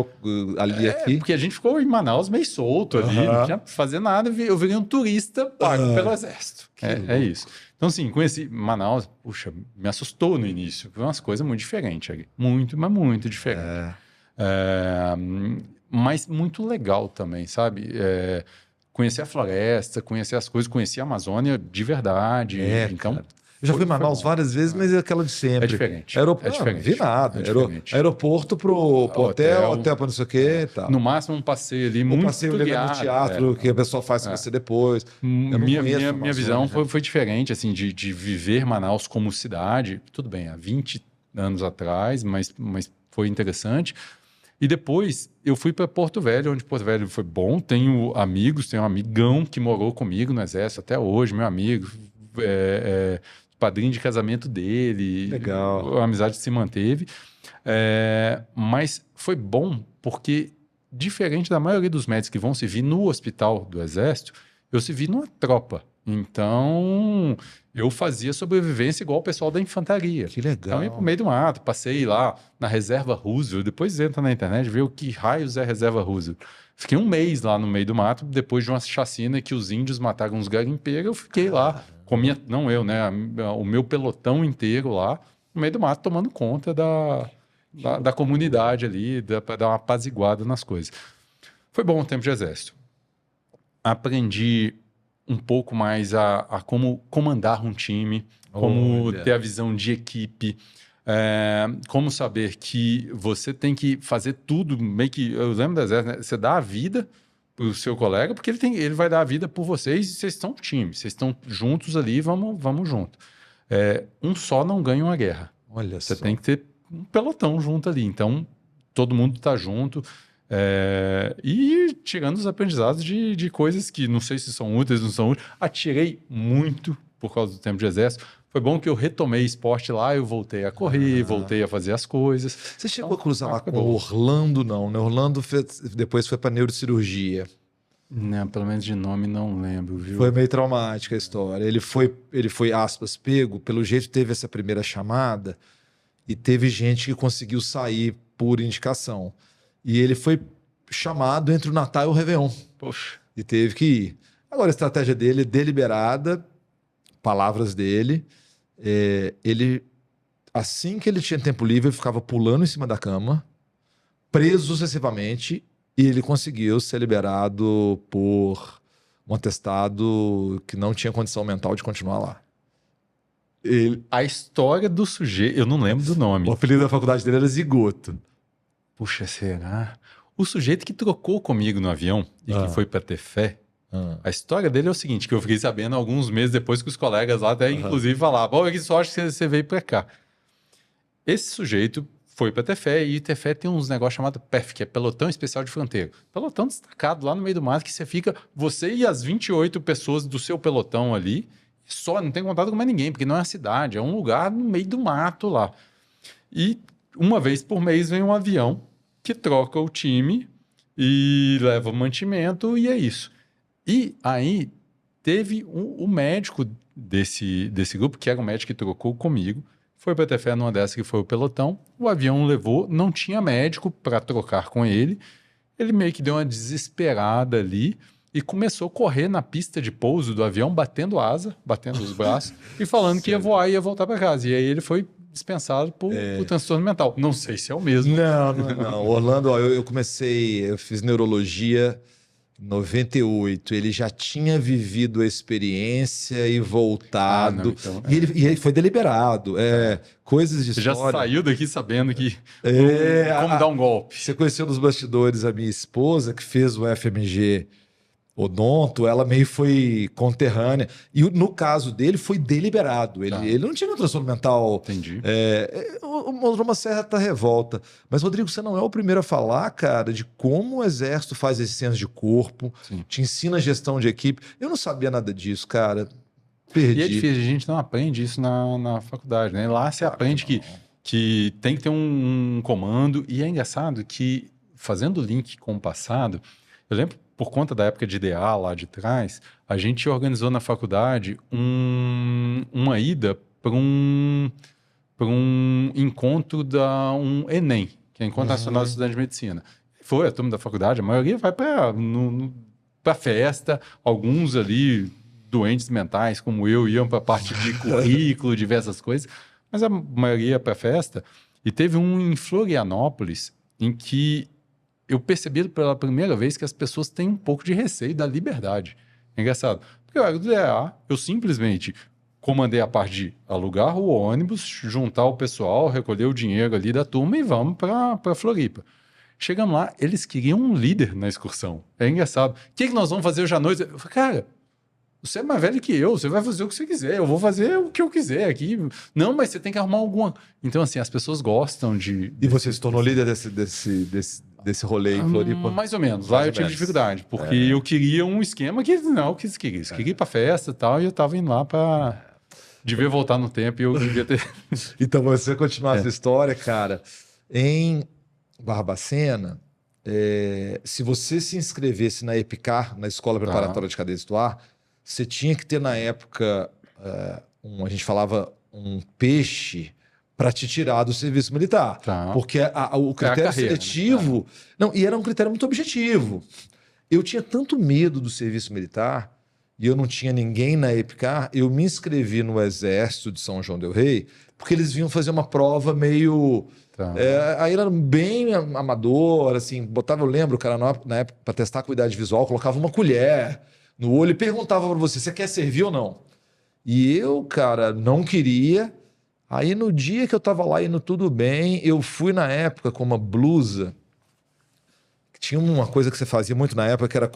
Speaker 1: Ali aqui.
Speaker 2: Porque a gente ficou em Manaus meio solto ali, não tinha que fazer nada. Eu virei um turista pago pelo exército. É isso. Então, assim, conheci Manaus, puxa, me assustou no início. Foi umas coisas muito diferentes ali. Muito, mas muito diferente. Mas muito legal também, sabe? Conhecer a floresta, conhecer as coisas, conhecer a Amazônia de verdade. Então,
Speaker 1: cara. Eu já fui em Manaus várias vezes, mas é aquela de sempre.
Speaker 2: É diferente.
Speaker 1: Aeroporto,
Speaker 2: É diferente.
Speaker 1: Não vi nada.
Speaker 2: É diferente.
Speaker 1: Aeroporto pro hotel para não sei o quê e tal.
Speaker 2: No máximo, um passeio ali
Speaker 1: O
Speaker 2: muito
Speaker 1: passeio
Speaker 2: guiado.
Speaker 1: no teatro que a pessoa faz com você depois.
Speaker 2: Minha visão foi diferente, assim, de viver Manaus como cidade. Tudo bem, há 20 anos atrás, mas foi interessante. E depois eu fui para Porto Velho, onde Porto Velho foi bom. Tenho amigos, tenho um amigão que morou comigo no Exército até hoje, meu amigo, padrinho de casamento dele.
Speaker 1: Legal.
Speaker 2: A amizade se manteve. Mas foi bom porque, diferente da maioria dos médicos que vão servir no hospital do Exército, eu servi numa tropa. Então, eu fazia sobrevivência igual o pessoal da infantaria.
Speaker 1: Que legal.
Speaker 2: Então, eu ia pro meio do mato, passei lá na reserva Roosevelt, depois entra na internet, vê o que raios é a reserva Roosevelt. Fiquei um mês lá no meio do mato, depois de uma chacina que os índios mataram uns garimpeiros, eu fiquei lá, não eu, né, o meu pelotão inteiro lá, no meio do mato, tomando conta da comunidade ali, para dar uma apaziguada nas coisas. Foi bom o tempo de exército. Aprendi um pouco mais a como comandar um time, como ter a visão de equipe, como saber que você tem que fazer tudo, meio que, eu lembro do exército, né? Você dá a vida para o seu colega, porque ele vai dar a vida por vocês e vocês estão um time, vocês estão juntos ali, vamos junto. Um só não ganha uma guerra.
Speaker 1: Olha
Speaker 2: você
Speaker 1: só.
Speaker 2: tem que ter um pelotão junto ali, então todo mundo está junto. E tirando os aprendizados de coisas que não sei se são úteis, não são úteis. Atirei muito por causa do tempo de exército. Foi bom que eu retomei esporte lá, eu voltei a correr, voltei a fazer as coisas.
Speaker 1: Você chegou a cruzar lá com o Orlando, não, né? Orlando depois foi para neurocirurgia.
Speaker 2: Não, pelo menos de nome não lembro, viu?
Speaker 1: Foi meio traumática a história. Ele foi, aspas, pego, pelo jeito teve essa primeira chamada e teve gente que conseguiu sair por indicação. E ele foi chamado entre o Natal e o Réveillon.
Speaker 2: Poxa.
Speaker 1: E teve que ir. Agora, a estratégia dele, deliberada, palavras dele, ele, assim que ele tinha tempo livre, ele ficava pulando em cima da cama, preso sucessivamente, e ele conseguiu ser liberado por um atestado que não tinha condição mental de continuar lá.
Speaker 2: A história do sujeito, eu não lembro do nome.
Speaker 1: O apelido da faculdade dele era Zigoto.
Speaker 2: Puxa, será? O sujeito que trocou comigo no avião e que foi para ter fé, a história dele é o seguinte, que eu fiquei sabendo alguns meses depois que os colegas lá até inclusive falavam, que sorte que você veio para cá. Esse sujeito foi para ter fé e ter fé tem uns negócios chamados PEF, que é Pelotão Especial de Fronteira. Pelotão destacado lá no meio do mato que você e as 28 pessoas do seu pelotão ali, só não tem contato com mais ninguém, porque não é uma cidade, é um lugar no meio do mato lá. E uma vez por mês vem um avião que troca o time e leva o mantimento e é isso. E aí teve o médico desse grupo, que era o médico que trocou comigo, foi para ter fé numa dessa que foi o pelotão, o avião levou, não tinha médico para trocar com ele meio que deu uma desesperada ali e começou a correr na pista de pouso do avião, batendo asa, batendo os braços e falando que ia voar e ia voltar para casa. E aí ele foi dispensado por transtorno mental. Não sei se é o mesmo.
Speaker 1: Não. Orlando, eu fiz neurologia em 98. Ele já tinha vivido a experiência e voltado.
Speaker 2: Então,
Speaker 1: e ele foi deliberado. Coisas de
Speaker 2: Você
Speaker 1: história.
Speaker 2: já saiu daqui sabendo que como dar um golpe.
Speaker 1: Você conheceu nos bastidores a minha esposa, que fez o FMG odonto, ela meio foi conterrânea. E no caso dele, foi deliberado. Ele não tinha um transtorno mental.
Speaker 2: Entendi.
Speaker 1: Mostrou uma certa revolta. Mas, Rodrigo, você não é o primeiro a falar, cara, de como o Exército faz esse senso de corpo, te ensina gestão de equipe. Eu não sabia nada disso, cara. Perdi.
Speaker 2: E é difícil, a gente não aprende isso na faculdade, né? Lá você aprende que tem que ter um comando. E é engraçado que, fazendo o link com o passado, eu lembro, por conta da época de DA lá de trás, a gente organizou na faculdade uma ida para um encontro um Enem, que é Encontro Nacional de Estudantes de Medicina. Foi a turma da faculdade, a maioria vai para festa, alguns ali doentes mentais como eu iam para a parte de currículo, diversas coisas, mas a maioria ia para festa. E teve um em Florianópolis em que eu percebi pela primeira vez que as pessoas têm um pouco de receio da liberdade. É engraçado. Porque eu era do DEA, eu simplesmente comandei a parte de alugar o ônibus, juntar o pessoal, recolher o dinheiro ali da turma e vamos para Floripa. Chegamos lá, eles queriam um líder na excursão. É engraçado. O que nós vamos fazer hoje à noite? Eu falei, cara, você é mais velho que eu, você vai fazer o que você quiser, eu vou fazer o que eu quiser aqui. Não, mas você tem que arrumar alguma... Então, assim, as pessoas gostam de...
Speaker 1: E você se tornou líder desse rolê em Floripa?
Speaker 2: Mais ou menos. Lá eu tive dificuldade, porque eu queria um esquema que não, o que eles queriam. Eles queriam ir pra festa e tal, e eu tava indo lá pra... Devia voltar no tempo e eu devia ter...
Speaker 1: Então, você continuar essa história, cara, em Barbacena, se você se inscrevesse na EPICAR, na Escola Preparatória de Cadetes do Ar, você tinha que ter, na época, a gente falava um peixe para te tirar do serviço militar. Porque o critério seletivo... Né? Não, e era um critério muito objetivo. Eu tinha tanto medo do serviço militar e eu não tinha ninguém na EPICAR, eu me inscrevi no Exército de São João del Rei porque eles vinham fazer uma prova meio... aí era bem amador, assim, eu lembro, cara, na época, para testar a acuidade visual, colocava uma colher no olho e perguntava para você quer servir ou não? E eu, cara, não queria. Aí no dia que eu tava lá indo tudo bem, eu fui na época com uma blusa. Tinha uma coisa que você fazia muito na época, que era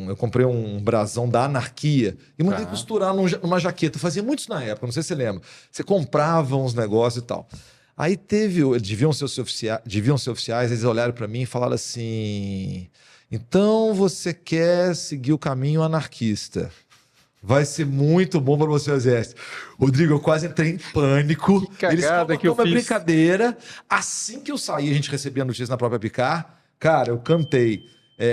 Speaker 1: eu comprei um brasão da Anarquia e mandei costurar numa jaqueta. Eu fazia muito isso na época, não sei se você lembra. Você comprava uns negócios e tal. Aí deviam ser oficiais, eles olharam para mim e falaram assim: então você quer seguir o caminho anarquista? Vai ser muito bom para você, Exército. Rodrigo, eu quase entrei em pânico.
Speaker 2: Que cagada que eu fiz.
Speaker 1: Brincadeira. Assim que eu saí, a gente recebia notícias na própria Picar. Cara, eu cantei.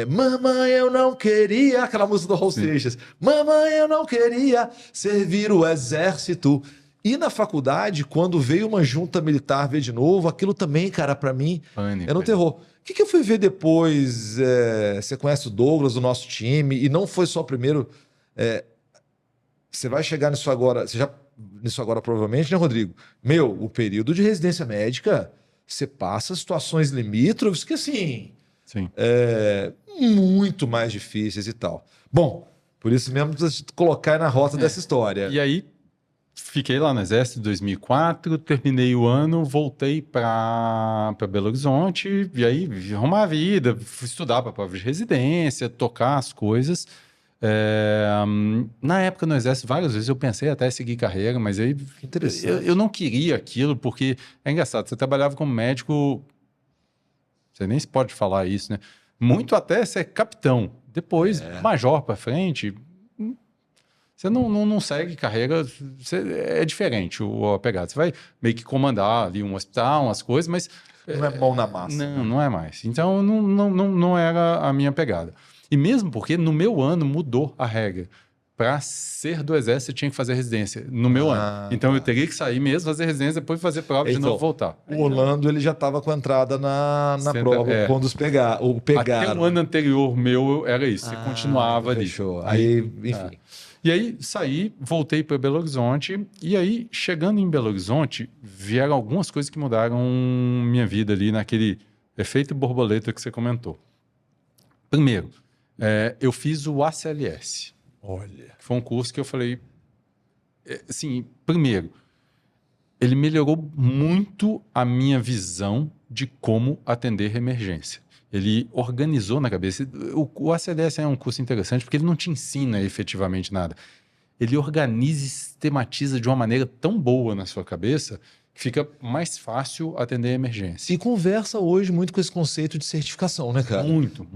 Speaker 1: Mamãe, eu não queria... Aquela música do Raul Seixas. Mamãe, eu não queria servir o exército. E na faculdade, quando veio uma junta militar ver de novo, aquilo também, cara, para mim, era um terror. O que eu fui ver depois? Você conhece o Douglas, do nosso time, e não foi só o primeiro... Você vai chegar nisso agora, nisso agora provavelmente, né, Rodrigo? O período de residência médica, você passa situações limítrofes que, assim, muito mais difíceis e tal. Bom, por isso mesmo precisa colocar na rota dessa história.
Speaker 2: E aí, fiquei lá no Exército em 2004, terminei o ano, voltei para Belo Horizonte, e aí arrumar a vida, fui estudar para a prova de residência, tocar as coisas. Na época no Exército, várias vezes eu pensei até em seguir carreira, mas aí eu não queria aquilo, porque é engraçado, você trabalhava como médico, você nem se pode falar isso, né? Muito até ser capitão, depois major para frente, você não segue carreira, é diferente a pegada, você vai meio que comandar ali um hospital, umas coisas, mas...
Speaker 1: Não é mão na massa.
Speaker 2: Não é mais, então não era a minha pegada. E mesmo porque no meu ano mudou a regra. Para ser do Exército, eu tinha que fazer residência no meu ano. Então eu teria que sair mesmo, fazer residência, depois fazer prova de novo voltar.
Speaker 1: O Orlando ele já estava com a entrada na prova quando os pegaram.
Speaker 2: Até o ano anterior meu era isso, você continuava ali.
Speaker 1: Fechou. Aí, enfim.
Speaker 2: E aí saí, voltei para Belo Horizonte, e aí chegando em Belo Horizonte, vieram algumas coisas que mudaram minha vida ali naquele efeito borboleta que você comentou. Primeiro, eu fiz o ACLS.
Speaker 1: Olha.
Speaker 2: Foi um curso que eu falei... Assim, primeiro, ele melhorou muito a minha visão de como atender emergência. Ele organizou na cabeça... O ACLS é um curso interessante porque ele não te ensina efetivamente nada. Ele organiza e sistematiza de uma maneira tão boa na sua cabeça... fica mais fácil atender a emergência.
Speaker 1: E conversa hoje muito com esse conceito de certificação, né, cara?
Speaker 2: Muito.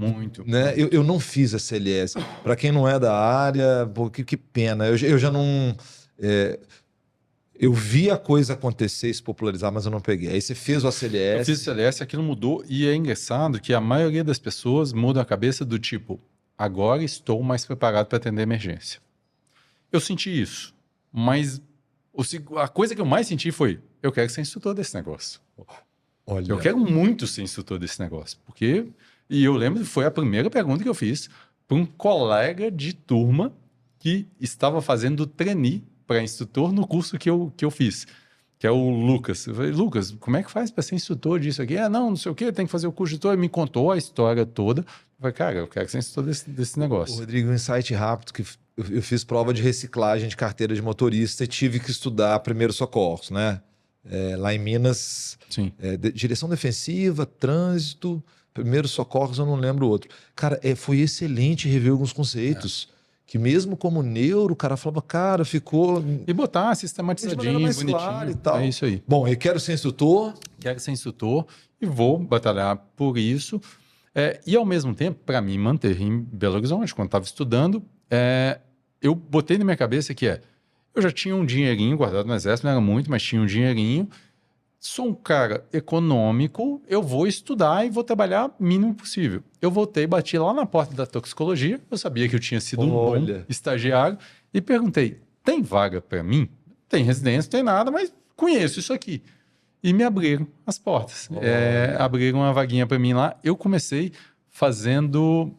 Speaker 1: Né? Eu não fiz a CLS. Para quem não é da área, que pena. Eu já não... eu vi a coisa acontecer e se popularizar, mas eu não peguei. Aí você fez o ACLS.
Speaker 2: Eu fiz o CLS, aquilo mudou. E é engraçado que a maioria das pessoas muda a cabeça do tipo, agora estou mais preparado para atender a emergência. Eu senti isso, mas a coisa que eu mais senti foi, eu quero ser instrutor desse negócio.
Speaker 1: Olha.
Speaker 2: Eu quero muito ser instrutor desse negócio. E eu lembro que foi a primeira pergunta que eu fiz para um colega de turma que estava fazendo trainee para instrutor no curso que eu fiz, que é o Lucas. Eu falei, Lucas, como é que faz para ser instrutor disso aqui? Não sei o quê, tem que fazer o curso de instrutor. Ele me contou a história toda. Eu falei, cara, eu quero ser instrutor desse negócio.
Speaker 1: Rodrigo, um insight rápido, que eu fiz prova de reciclagem de carteira de motorista e tive que estudar primeiros socorros, né? Lá em Minas,
Speaker 2: Sim.
Speaker 1: direção defensiva, trânsito, primeiros socorros, eu não lembro o outro. Cara, foi excelente rever alguns conceitos. Que mesmo como neuro, o cara falava, cara, ficou...
Speaker 2: E botar sistematizadinho,
Speaker 1: mais
Speaker 2: bonitinho.
Speaker 1: claro e tal.
Speaker 2: É isso aí.
Speaker 1: Bom, eu quero ser instrutor.
Speaker 2: Quero ser instrutor e vou batalhar por isso. E ao mesmo tempo, para mim manter em Belo Horizonte, quando estava estudando, eu botei na minha cabeça que eu já tinha um dinheirinho guardado no exército, não era muito, mas tinha um dinheirinho. Sou um cara econômico, eu vou estudar e vou trabalhar o mínimo possível. Eu voltei, bati lá na porta da toxicologia, eu sabia que eu tinha sido um bom estagiário e perguntei, tem vaga para mim? Tem residência, não tem nada, mas conheço isso aqui. E me abriram as portas. Abriram uma vaguinha para mim lá. Eu comecei fazendo,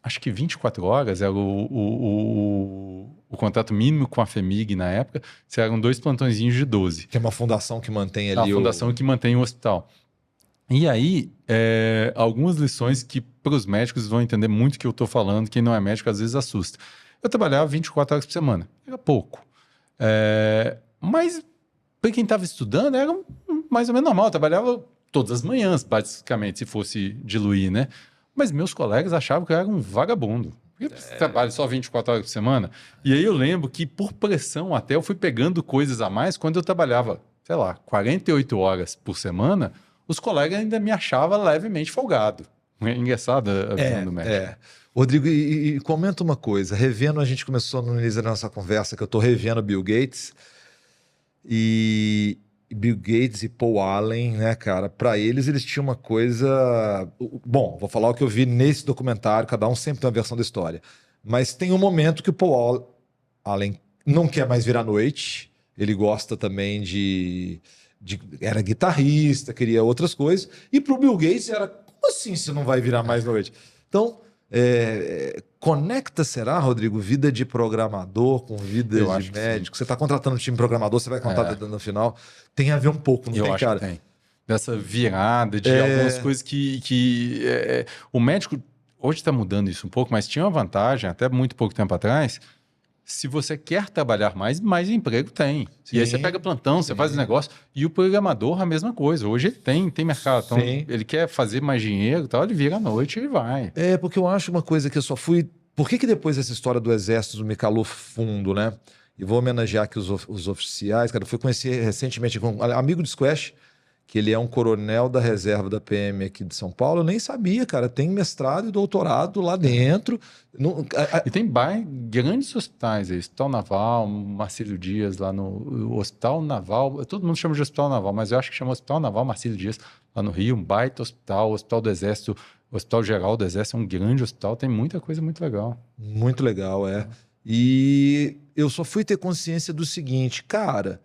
Speaker 2: acho que 24 horas, era o contrato mínimo com a FEMIG na época, eram 2 plantõezinhos de 12.
Speaker 1: Que é uma fundação que mantém ali
Speaker 2: a fundação que mantém o hospital. E aí, algumas lições que para os médicos vão entender muito o que eu estou falando, quem não é médico às vezes assusta. Eu trabalhava 24 horas por semana, era pouco. Mas para quem estava estudando, era mais ou menos normal, eu trabalhava todas as manhãs, basicamente, se fosse diluir, né? Mas meus colegas achavam que eu era um vagabundo. Porque você trabalha só 24 horas por semana. E aí eu lembro que, por pressão até, eu fui pegando coisas a mais. Quando eu trabalhava, 48 horas por semana, os colegas ainda me achavam levemente folgado. É engraçado a visão do médico.
Speaker 1: Rodrigo, e comenta uma coisa. Revendo, a gente começou no início da nossa conversa, que eu estou revendo Bill Gates. E Bill Gates e Paul Allen, né, cara? Para eles tinham uma coisa... Bom, vou falar o que eu vi nesse documentário, cada um sempre tem uma versão da história. Mas tem um momento que o Paul Allen não quer mais vir à noite, ele gosta também era guitarrista, queria outras coisas, e para o Bill Gates era, como assim você não vai virar mais à noite? Então, conecta, será, Rodrigo, vida de programador com vida de médico? Você está contratando um time programador, você vai contar no final. Tem a ver um pouco, não tem, cara?
Speaker 2: Que tem. Dessa virada de algumas coisas que o médico, hoje está mudando isso um pouco, mas tinha uma vantagem, até muito pouco tempo atrás, se você quer trabalhar mais emprego tem. Sim. E aí você pega plantão, você faz o negócio, e o programador a mesma coisa. Hoje ele tem mercado, então ele quer fazer mais dinheiro, tal, ele vira à noite e ele vai.
Speaker 1: Porque eu acho uma coisa que eu só fui... Por que depois essa história do exército me calou fundo, né? E vou homenagear aqui os oficiais, cara. Eu fui conhecer recentemente com um amigo de Squash, que ele é um coronel da reserva da PM aqui de São Paulo. Eu nem sabia, cara. Tem mestrado e doutorado lá dentro.
Speaker 2: E tem grandes hospitais aí. Hospital Naval, Marcílio Dias, lá no Hospital Naval. Todo mundo chama de Hospital Naval, mas eu acho que chama Hospital Naval Marcílio Dias, lá no Rio. Um baita hospital, Hospital do Exército, Hospital Geral do Exército é um grande hospital. Tem muita coisa muito legal. Muito legal,
Speaker 1: E eu só fui ter consciência do seguinte, cara...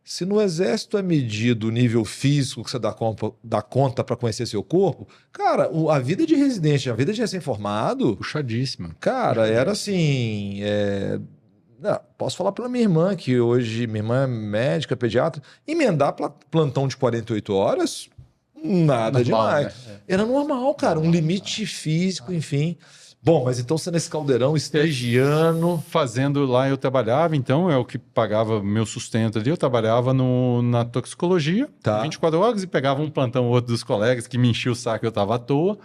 Speaker 1: Se no exército é medido o nível físico que você dá conta para conhecer seu corpo, cara, a vida de residente, a vida de recém-formado...
Speaker 2: Puxadíssima.
Speaker 1: Cara, era assim... posso falar pela minha irmã, que hoje minha irmã é médica, pediatra, emendar plantão de 48 horas, nada demais. Né? Era normal, cara, um limite físico, enfim... Bom, mas então você nesse caldeirão, estagiando...
Speaker 2: Fazendo lá, eu trabalhava, então é o que pagava meu sustento ali. Eu trabalhava na toxicologia, 24 horas, e pegava um plantão ou outro dos colegas que me enchia o saco, eu estava à toa,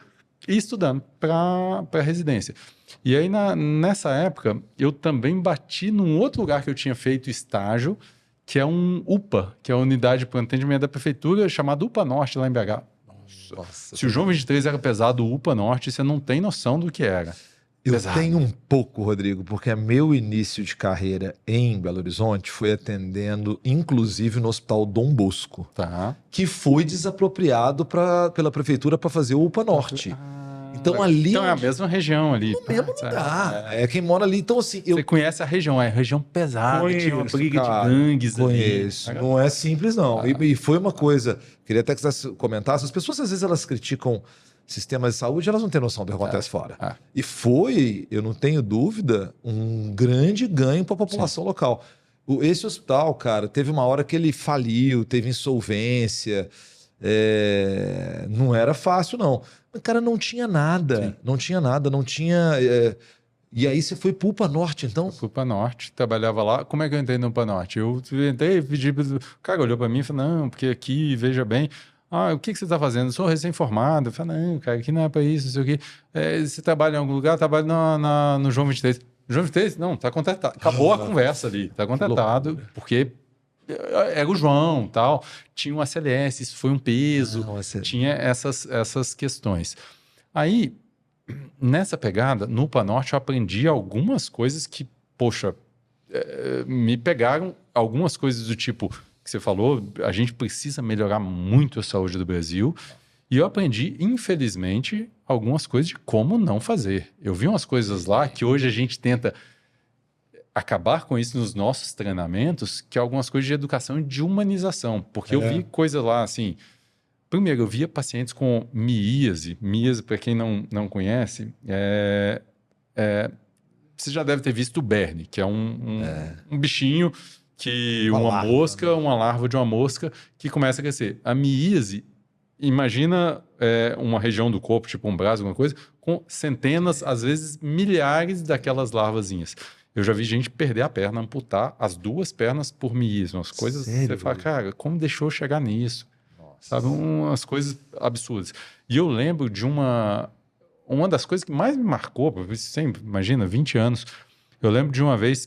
Speaker 2: e estudando para residência. E aí, nessa época, eu também bati num outro lugar que eu tinha feito estágio, que é um UPA, que é a Unidade para Atendimento da Prefeitura, chamada UPA Norte, lá em BH.
Speaker 1: Nossa,
Speaker 2: se o João 23 era pesado, o UPA Norte, você não tem noção do que era.
Speaker 1: Eu tenho um pouco, Rodrigo, porque meu início de carreira em Belo Horizonte foi atendendo, inclusive, no Hospital Dom Bosco, que foi desapropriado pela prefeitura para fazer o UPA Norte. Então ali...
Speaker 2: Então é a mesma região ali.
Speaker 1: No mesmo lugar. É quem mora ali. Então assim...
Speaker 2: Você conhece a região, é a região pesada, tinha uma briga de gangues ali.
Speaker 1: Não é simples não. E foi uma coisa... Queria até que você comentasse. As pessoas às vezes elas criticam sistemas de saúde, elas não têm noção do que acontece fora. E foi, eu não tenho dúvida, um grande ganho para a população local. Esse hospital, cara, teve uma hora que ele faliu, teve insolvência, não era fácil, não. Mas, cara, não tinha nada, não tinha... E aí você foi para o UPA Norte, então?
Speaker 2: Fui para Norte, trabalhava lá. Como é que eu entrei no UPA Norte? Eu entrei, pedi... O cara olhou para mim e falou, não, porque aqui, veja bem... o que você está fazendo? Eu sou recém-formado. Eu falei, não, cara, aqui não é para isso, não sei o quê. Você trabalha em algum lugar? Trabalho no João 23. João 23? Não, está contratado. Acabou a conversa ali. Está contratado, porque era o João, tal. Tinha um ACLS, isso foi um peso. Tinha essas questões. Aí... Nessa pegada, no UPA Norte, eu aprendi algumas coisas que, poxa, me pegaram. Algumas coisas do tipo que você falou, a gente precisa melhorar muito a saúde do Brasil. E eu aprendi, infelizmente, algumas coisas de como não fazer. Eu vi umas coisas lá que hoje a gente tenta acabar com isso nos nossos treinamentos, que é algumas coisas de educação e de humanização. Porque eu vi coisa lá, assim... Primeiro, eu via pacientes com miíase. Miíase, para quem não conhece, você já deve ter visto o berne, que é um bichinho que uma larva de uma mosca que começa a crescer. A miíase, imagina uma região do corpo, tipo um braço, alguma coisa, com centenas, às vezes milhares daquelas larvazinhas. Eu já vi gente perder a perna, amputar as 2 pernas por miíase. Umas coisas, você fala, cara, como deixou chegar nisso? Sabe, umas coisas absurdas. E eu lembro de uma das coisas que mais me marcou, porque sempre, imagina, 20 anos, eu lembro de uma vez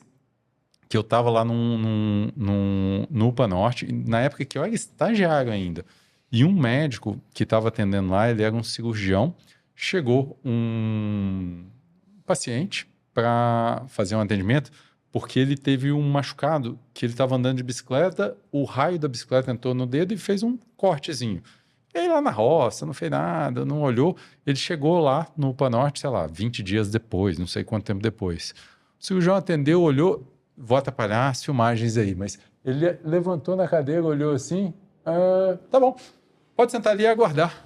Speaker 2: que eu estava lá no UPA Norte, na época que eu era estagiário ainda, e um médico que estava atendendo lá, ele era um cirurgião, chegou um paciente para fazer um atendimento, porque ele teve um machucado, que ele estava andando de bicicleta, o raio da bicicleta entrou no dedo e fez um cortezinho. E aí lá na roça, não fez nada, não olhou. Ele chegou lá no UPA Norte, sei lá, 20 dias depois, não sei quanto tempo depois. O cirurgião atendeu, olhou, vou atrapalhar as filmagens aí, mas ele levantou na cadeira, olhou assim, tá bom, pode sentar ali e aguardar.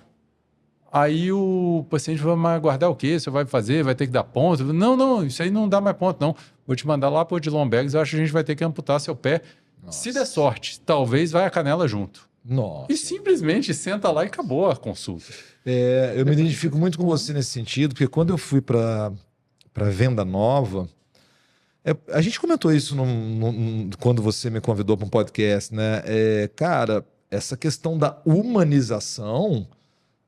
Speaker 2: Aí o paciente vai, mas aguardar o quê? Você vai fazer? Vai ter que dar ponto? Não, isso aí não dá mais ponto, não. Vou te mandar lá para o Odilon Bergs, eu acho que a gente vai ter que amputar seu pé. Nossa. Se der sorte, talvez vai a canela junto.
Speaker 1: Nossa.
Speaker 2: E simplesmente senta lá e acabou a consulta.
Speaker 1: Eu me identifico muito com você nesse sentido, porque quando eu fui para Venda Nova, a gente comentou isso quando você me convidou para um podcast, né? Cara, essa questão da humanização...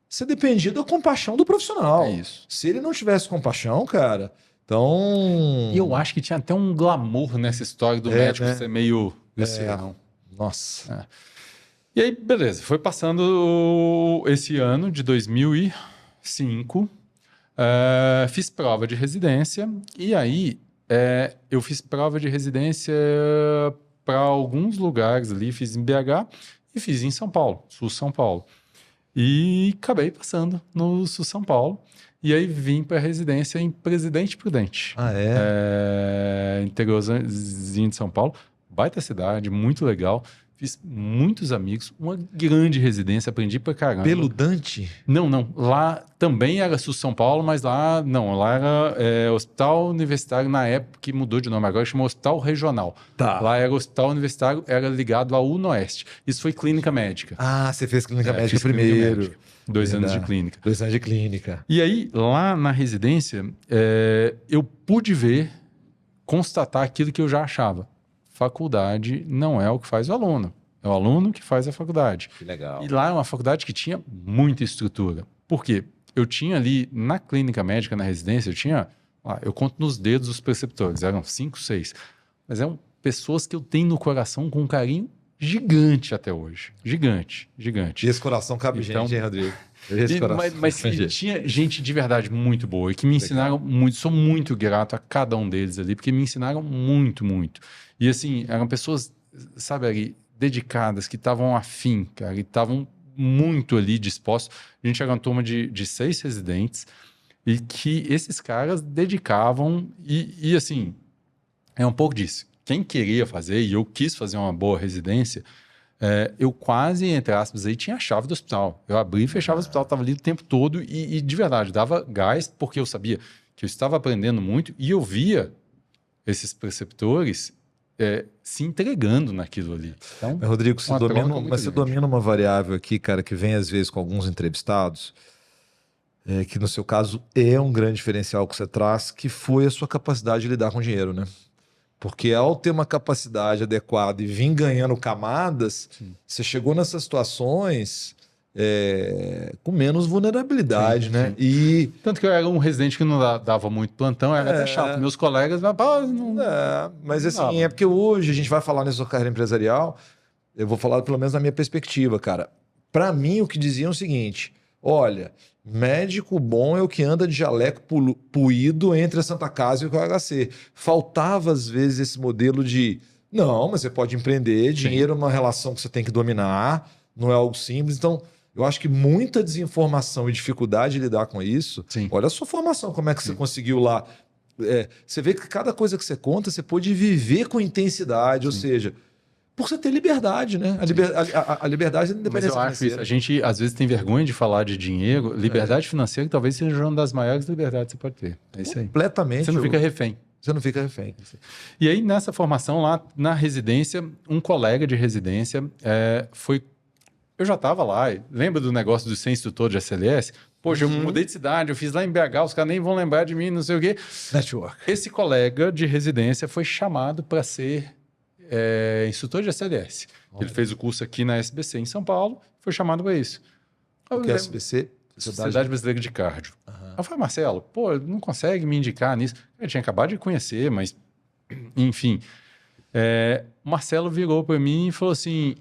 Speaker 1: Você dependia da compaixão do profissional.
Speaker 2: Isso.
Speaker 1: Se ele não tivesse compaixão, cara, então...
Speaker 2: E eu acho que tinha até um glamour nessa história do médico ser meio...
Speaker 1: Nossa.
Speaker 2: E aí, beleza. Foi passando esse ano de 2005. Fiz prova de residência. E aí, eu fiz prova de residência para alguns lugares ali. Fiz em BH e fiz em São Paulo, Sul São Paulo. E acabei passando no Sul São Paulo. E aí vim para a residência em Presidente Prudente. Interiorzinho de São Paulo. Baita cidade, muito legal. Fiz muitos amigos, uma grande residência, aprendi pra caramba.
Speaker 1: Peludante?
Speaker 2: Não. Lá também era Sul São Paulo, mas lá era Hospital Universitário, na época que mudou de nome, agora chamou Hospital Regional.
Speaker 1: Tá.
Speaker 2: Lá era Hospital Universitário, era ligado ao UNOeste. Isso foi clínica médica.
Speaker 1: Você fez clínica médica primeiro.
Speaker 2: Clínica médica. 2 anos de clínica.
Speaker 1: 2 anos de clínica.
Speaker 2: E aí, lá na residência, eu pude constatar aquilo que eu já achava. Faculdade não é o que faz o aluno. É o aluno que faz a faculdade.
Speaker 1: Que legal.
Speaker 2: E lá é uma faculdade que tinha muita estrutura. Por quê? Eu tinha ali, na clínica médica, na residência, eu conto nos dedos os preceptores, eram 5, 6. Mas eram pessoas que eu tenho no coração com um carinho gigante até hoje. Gigante.
Speaker 1: E esse coração cabe gente, hein, Rodrigo?
Speaker 2: Mas tinha gente de verdade muito boa e que me ensinaram muito. Sou muito grato a cada um deles ali, porque me ensinaram muito, muito. E assim, eram pessoas, sabe, ali, dedicadas, que estavam afim, cara, e estavam muito ali dispostos. A gente era uma turma de 6 residentes e que esses caras dedicavam e assim, é um pouco disso. Quem queria fazer, e eu quis fazer uma boa residência, eu quase, entre aspas, aí tinha a chave do hospital. Eu abri e fechava o hospital, estava ali o tempo todo e de verdade, dava gás, porque eu sabia que eu estava aprendendo muito e eu via esses preceptores se entregando naquilo ali. Então,
Speaker 1: Rodrigo, você
Speaker 2: você
Speaker 1: domina uma variável aqui, cara, que vem às vezes com alguns entrevistados, que no seu caso é um grande diferencial que você traz, que foi a sua capacidade de lidar com dinheiro, né? Porque ao ter uma capacidade adequada e vir ganhando camadas,
Speaker 2: Sim.
Speaker 1: você chegou nessas situações com menos vulnerabilidade,
Speaker 2: Sim,
Speaker 1: né?
Speaker 2: sim.
Speaker 1: E
Speaker 2: tanto que eu era um residente que não dava muito plantão, era até chato. Meus colegas,
Speaker 1: mas assim,
Speaker 2: dava.
Speaker 1: é porque hoje a gente vai falar nessa carreira empresarial, eu vou falar pelo menos na minha perspectiva, cara. Para mim, o que diziam é o seguinte: olha, médico bom é o que anda de jaleco puído entre a Santa Casa e o HC. Faltava, às vezes, esse modelo de não, mas você pode empreender, dinheiro é uma relação que você tem que dominar, não é algo simples. Então, eu acho que muita desinformação e dificuldade de lidar com isso.
Speaker 2: Sim.
Speaker 1: Olha a sua formação, como é que você conseguiu lá. Você vê que cada coisa que você conta, você pode viver com intensidade, ou seja, por você ter liberdade, né? A liberdade da independência
Speaker 2: financeira. Mas eu acho isso. A gente, às vezes, tem vergonha de falar de dinheiro. Liberdade financeira talvez seja uma das maiores liberdades que você pode ter. É isso aí.
Speaker 1: Completamente.
Speaker 2: Você não fica refém.
Speaker 1: Você não fica refém.
Speaker 2: E aí, nessa formação lá na residência, um colega de residência foi... Eu já estava lá. Lembra do negócio do ser instrutor de SLS? Poxa, eu mudei de cidade, eu fiz lá em BH, os caras nem vão lembrar de mim, não sei o quê.
Speaker 1: Network.
Speaker 2: Esse colega de residência foi chamado para ser instrutor de SLS. Ele fez o curso aqui na SBC em São Paulo, foi chamado para isso.
Speaker 1: O que é SBC?
Speaker 2: Sociedade Brasileira de Cardio. Eu falei, Marcelo, pô, não consegue me indicar nisso? Eu tinha acabado de conhecer, mas... Enfim. O Marcelo virou para mim e falou assim...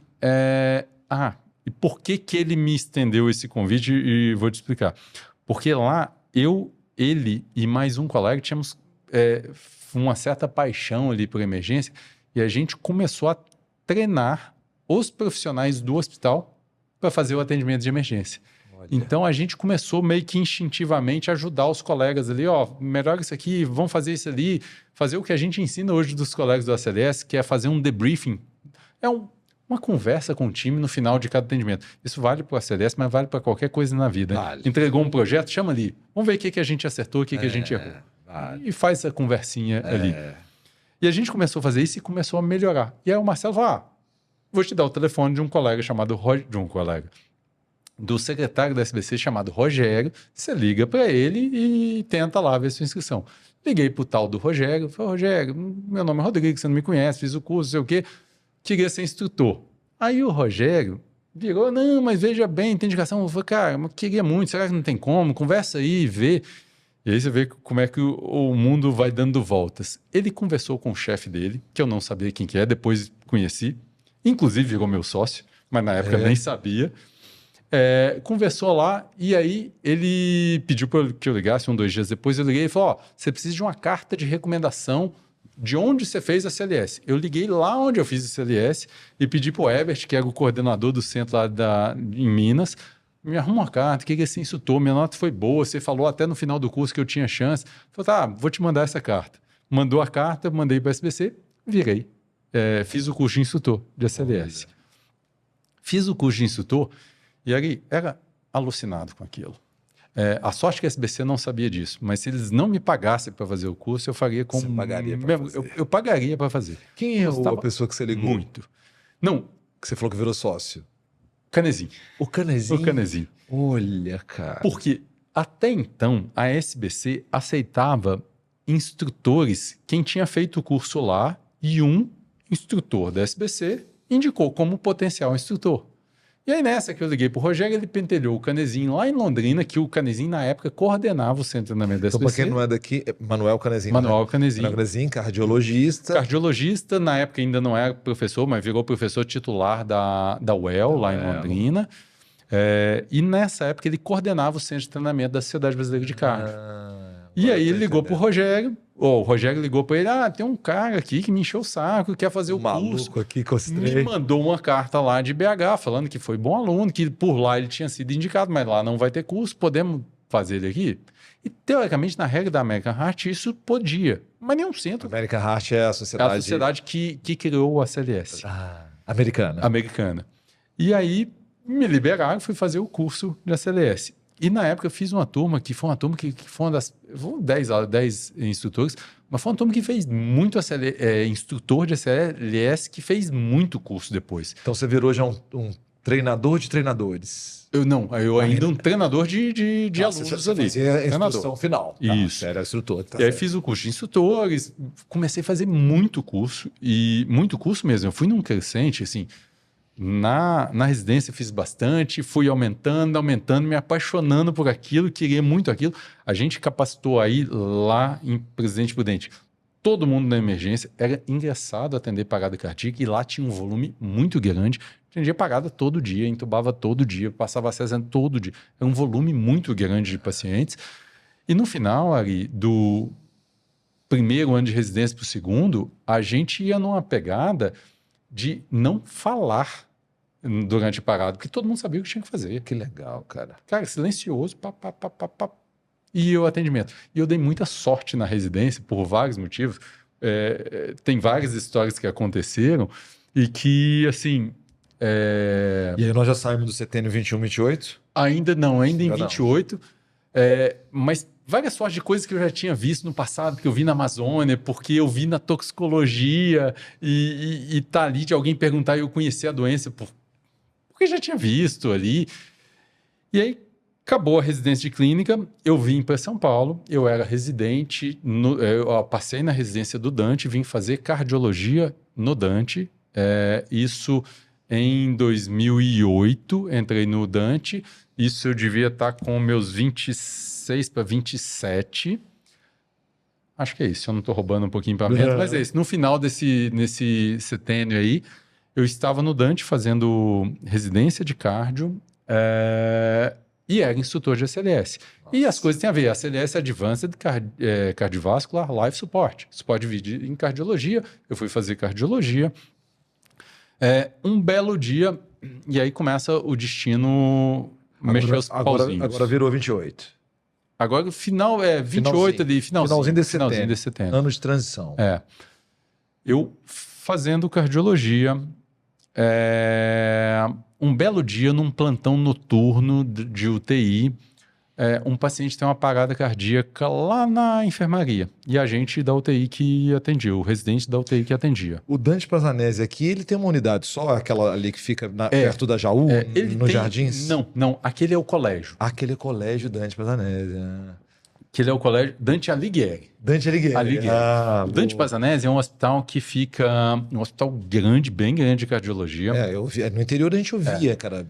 Speaker 2: e por que ele me estendeu esse convite? E vou te explicar. Porque lá, ele e mais um colega tínhamos uma certa paixão ali por emergência e a gente começou a treinar os profissionais do hospital para fazer o atendimento de emergência. Olha. Então, a gente começou meio que instintivamente a ajudar os colegas ali, melhora isso aqui, vamos fazer isso ali, fazer o que a gente ensina hoje dos colegas do ACLS, que é fazer um debriefing. Uma conversa com o time no final de cada atendimento. Isso vale para o ACLS, mas vale para qualquer coisa na vida. Vale. Entregou um projeto, chama ali. Vamos ver o que a gente acertou, o que a gente errou. Vale. E faz essa conversinha ali. E a gente começou a fazer isso e começou a melhorar. E aí o Marcelo falou, vou te dar o telefone de um colega chamado do secretário da SBC chamado Rogério. Você liga para ele e tenta lá ver sua inscrição. Liguei para o tal do Rogério. Falei, Rogério, meu nome é Rodrigo, você não me conhece, fiz o curso, não sei o quê. Queria ser instrutor. Aí o Rogério virou, não, mas veja bem, tem indicação. Eu falei, cara, mas queria muito, será que não tem como? Conversa aí, vê. E aí você vê como é que o mundo vai dando voltas. Ele conversou com o chefe dele, que eu não sabia quem que é, depois conheci. Inclusive virou meu sócio, mas na época nem sabia. Conversou lá e aí ele pediu para que eu ligasse 2 dias depois. Eu liguei e falou, você precisa de uma carta de recomendação de onde você fez a CLS. Eu liguei lá onde eu fiz a CLS e pedi para o Herbert, que era o coordenador do centro lá em Minas, me arruma uma carta, que esse instrutor, minha nota foi boa, você falou até no final do curso que eu tinha chance. Falei, tá, vou te mandar essa carta. Mandou a carta, mandei para a SBC, virei. Fiz o curso de instrutor de SLS. Fiz o curso de instrutor e aí era alucinado com aquilo. A sorte que a SBC não sabia disso, mas se eles não me pagassem para fazer o curso, eu faria como...
Speaker 1: Você pagaria para fazer?
Speaker 2: Eu pagaria para fazer.
Speaker 1: Quem é a pessoa que você ligou?
Speaker 2: Muito. Não.
Speaker 1: Que você falou que virou sócio?
Speaker 2: Canezinho.
Speaker 1: O Canezinho?
Speaker 2: O Canezinho.
Speaker 1: Olha, cara.
Speaker 2: Porque até então a SBC aceitava instrutores, quem tinha feito o curso lá, e um instrutor da SBC indicou como potencial instrutor. E aí nessa que eu liguei pro Rogério, ele pentelhou o Canezinho lá em Londrina, que o Canezinho na época coordenava o centro de treinamento da SBC.
Speaker 1: Então, para quem não é daqui,
Speaker 2: Manuel Canezinho. Manuel Canezinho,
Speaker 1: cardiologista.
Speaker 2: Cardiologista, na época ainda não era professor, mas virou professor titular da UEL, lá em Londrina. E nessa época ele coordenava o centro de treinamento da Sociedade Brasileira de Cardio. E aí ele ligou pro Rogério, o Rogério ligou para ele, tem um cara aqui que me encheu o saco, quer fazer o curso.
Speaker 1: Aqui,
Speaker 2: me mandou uma carta lá de BH, falando que foi bom aluno, que por lá ele tinha sido indicado, mas lá não vai ter curso, podemos fazer ele aqui? E teoricamente, na regra da American Heart, isso podia, mas nenhum centro.
Speaker 1: A American Heart é a sociedade...
Speaker 2: É a sociedade que criou o ACLS. Americana. E aí me liberaram, fui fazer o curso de ACLS. E na época eu fiz uma turma que foi uma das... Foram 10 instrutores, mas foi uma turma que fez muito instrutor de ACLS que fez muito curso depois.
Speaker 1: Então você virou já um treinador de treinadores.
Speaker 2: Eu ainda um treinador de alunos ali.
Speaker 1: Fazia a instrução final.
Speaker 2: Isso.
Speaker 1: Era instrutor.
Speaker 2: E aí fiz o curso de instrutores, comecei a fazer muito curso, e muito curso mesmo. Eu fui num crescente, assim, na residência fiz bastante, fui aumentando, me apaixonando por aquilo, queria muito aquilo. A gente capacitou aí lá em Presidente Prudente. Todo mundo na emergência, era engraçado atender parada cardíaca, e lá tinha um volume muito grande. Atendia parada todo dia, entubava todo dia, passava acesso todo dia. Era um volume muito grande de pacientes. E no final, Ari, do primeiro ano de residência para o segundo, a gente ia numa pegada de não falar durante a parada, porque todo mundo sabia o que tinha que fazer.
Speaker 1: Que legal, cara.
Speaker 2: Cara, silencioso, pá. E o atendimento. E eu dei muita sorte na residência, por vários motivos. Tem várias histórias que aconteceram e que, assim...
Speaker 1: E aí nós já saímos do setênio 21, 28?
Speaker 2: Ainda em 28. Mas várias sortes de coisas que eu já tinha visto no passado, que eu vi na Amazônia, porque eu vi na toxicologia, e tá ali de alguém perguntar e eu conhecer a doença porque já tinha visto ali. E aí, acabou a residência de clínica, eu vim para São Paulo, eu era residente, eu passei na residência do Dante, vim fazer cardiologia no Dante, isso em 2008, entrei no Dante, isso eu devia estar com meus 26 para 27, acho que é isso, eu não estou roubando um pouquinho para mim, mas é isso, no final nesse setênio aí, eu estava no Dante fazendo residência de cardio, e era instrutor de ACLS. Nossa. E as coisas têm a ver. A ACLS é Advanced Cardiovascular Life Support. Suporte de vida em cardiologia. Eu fui fazer cardiologia. Um belo dia, e aí começa o destino mexer os pauzinhos.
Speaker 1: Agora virou 28.
Speaker 2: Agora o final 28 ali. Finalzinho desse setembro.
Speaker 1: Ano de transição.
Speaker 2: Eu fazendo cardiologia... um belo dia, num plantão noturno de UTI, um paciente tem uma parada cardíaca lá na enfermaria. E a gente da UTI que atendia, o residente da UTI que atendia.
Speaker 1: O Dante Pazanese aqui, ele tem uma unidade só, aquela ali que fica perto da Jaú, nos Jardins?
Speaker 2: Não, aquele é o colégio.
Speaker 1: Aquele é o colégio Dante Pazanese.
Speaker 2: Que ele é o colégio Dante Alighieri.
Speaker 1: Dante Alighieri.
Speaker 2: O Dante Pazanese é um hospital que fica... Um hospital grande, bem grande de cardiologia.
Speaker 1: Eu vi, no interior a gente ouvia, cara.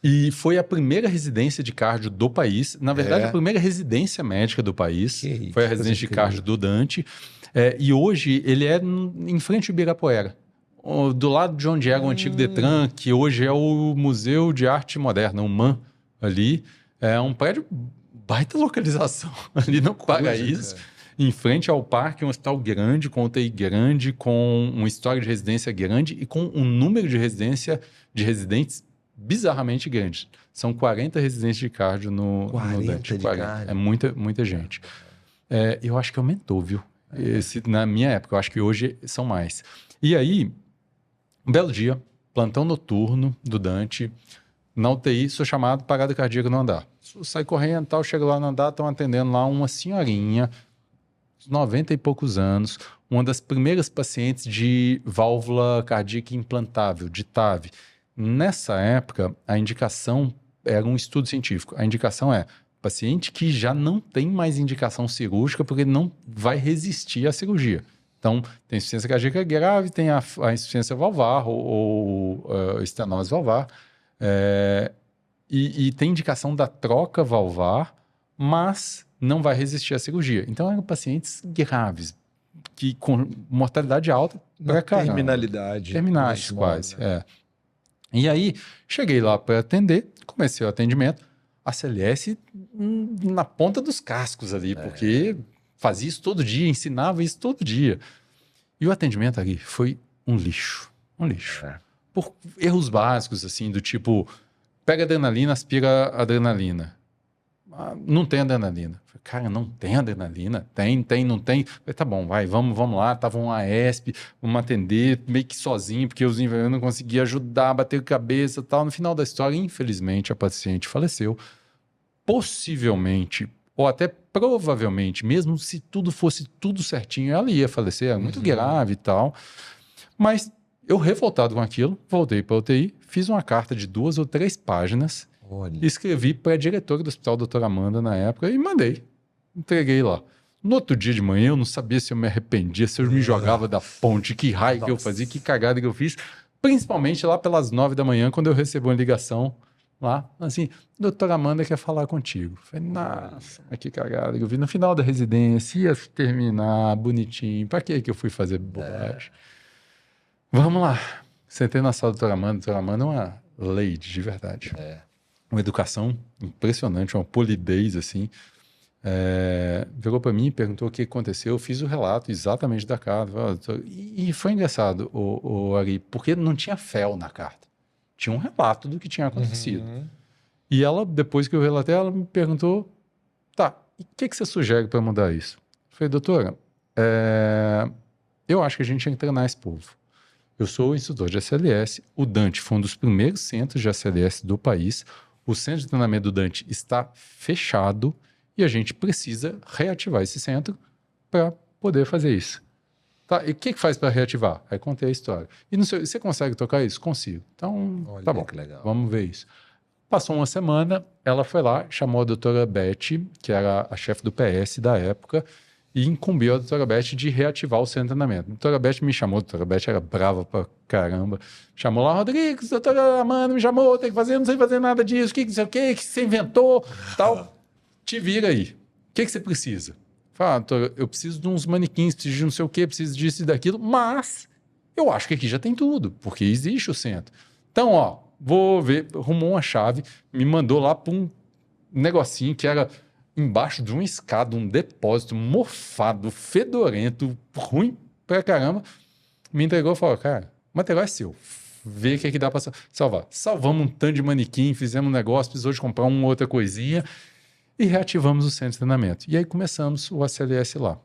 Speaker 2: E foi a primeira residência de cardio do país. Na verdade, a primeira residência médica do país. Foi a residência de cardio do Dante. E hoje ele é em frente ao Ibirapuera. Do lado de onde era o antigo Detran, que hoje é o Museu de Arte Moderna, o MAN, ali. É um prédio... Baita localização ali no Paraíso, em frente ao parque, um hospital grande, com UTI grande, com uma história de residência grande e com um número de residentes bizarramente grande. São 40 residentes de cardio no Dante. 40. É muita gente. Eu acho que aumentou, viu? Na minha época, eu acho que hoje são mais. E aí, um belo dia, plantão noturno do Dante, na UTI, sou chamado, parada cardíaca no andar. Sai correndo, tal, chego lá no andar, estão atendendo lá uma senhorinha, 90 e poucos anos, uma das primeiras pacientes de válvula cardíaca implantável, de TAV. Nessa época, a indicação era um estudo científico. A indicação é paciente que já não tem mais indicação cirúrgica porque não vai resistir à cirurgia. Então, tem insuficiência cardíaca grave, tem a insuficiência valvar ou estenose valvar, e tem indicação da troca valvar, mas não vai resistir à cirurgia. Então, eram pacientes graves, que com mortalidade alta para caramba.
Speaker 1: Terminalidade.
Speaker 2: Terminais, quase. E aí, cheguei lá para atender, comecei o atendimento, a CLS na ponta dos cascos ali, porque fazia isso todo dia, ensinava isso todo dia. E o atendimento ali foi um lixo. Por erros básicos, assim, do tipo... Pega adrenalina, aspira adrenalina. Não tem adrenalina. Falei, cara, não tem adrenalina? Tem, não tem. Falei, tá bom, vai, vamos lá. Tava um AESP, vamos atender, meio que sozinho, porque os enfermeiros não conseguiam ajudar, bater cabeça e tal. No final da história, infelizmente, a paciente faleceu. Possivelmente, ou até provavelmente, mesmo se tudo fosse tudo certinho, ela ia falecer, era muito grave e tal. Mas eu, revoltado com aquilo, voltei para a UTI, fiz uma carta de 2 ou 3 páginas, escrevi para a diretora do hospital, doutora Amanda, na época, e mandei. Entreguei lá. No outro dia de manhã, eu não sabia se eu me arrependia, se eu me jogava da ponte, que raio que eu fazia, que cagada que eu fiz. Principalmente lá pelas 9 da manhã, quando eu recebo uma ligação lá, assim, doutora Amanda quer falar contigo. Falei, nossa, mas que cagada que eu vi. No final da residência, ia terminar bonitinho. Para que eu fui fazer bobagem? Vamos lá. Sentei na sala da doutora Amanda. A doutora Amanda é uma lady, de verdade. Uma educação impressionante, uma polidez, assim. Virou para mim, perguntou o que aconteceu. Eu fiz o relato exatamente da carta. E foi engraçado, o Ari, porque não tinha fel na carta. Tinha um relato do que tinha acontecido. E ela, depois que eu relatei, ela me perguntou, tá, e o que você sugere para mudar isso? Eu falei, doutora, eu acho que a gente tinha que treinar esse povo. Eu sou o instrutor de ACLS, o Dante foi um dos primeiros centros de ACLS do país, o centro de treinamento do Dante está fechado e a gente precisa reativar esse centro para poder fazer isso. Tá, e o que faz para reativar? Aí contei a história. E não sei, você consegue tocar isso? Consigo. Então,
Speaker 1: olha,
Speaker 2: tá bom,
Speaker 1: que legal.
Speaker 2: Vamos ver isso. Passou uma semana, ela foi lá, chamou a doutora Beth, que era a chefe do PS da época, e incumbiu a doutora Beth de reativar o centro de treinamento. A doutora Beth me chamou, a doutora Beth era brava pra caramba, chamou lá, Rodrigues, a doutora Amanda me chamou, tem que fazer, não sei fazer nada disso, que sei o que você inventou, tal. Te vira aí. O que você precisa? Fala, doutora, eu preciso de uns manequins, preciso de não sei o que, preciso disso e daquilo, mas eu acho que aqui já tem tudo, porque existe o centro. Então, ó, vou ver, arrumou uma chave, me mandou lá para um negocinho que era embaixo de uma escada, um depósito mofado, fedorento, ruim pra caramba. Me entregou e falou, cara, o material é seu. Vê o que dá para salvar. Salvamos um tanto de manequim, fizemos um negócio, precisou de comprar uma outra coisinha e reativamos o centro de treinamento. E aí começamos o ACLS lá.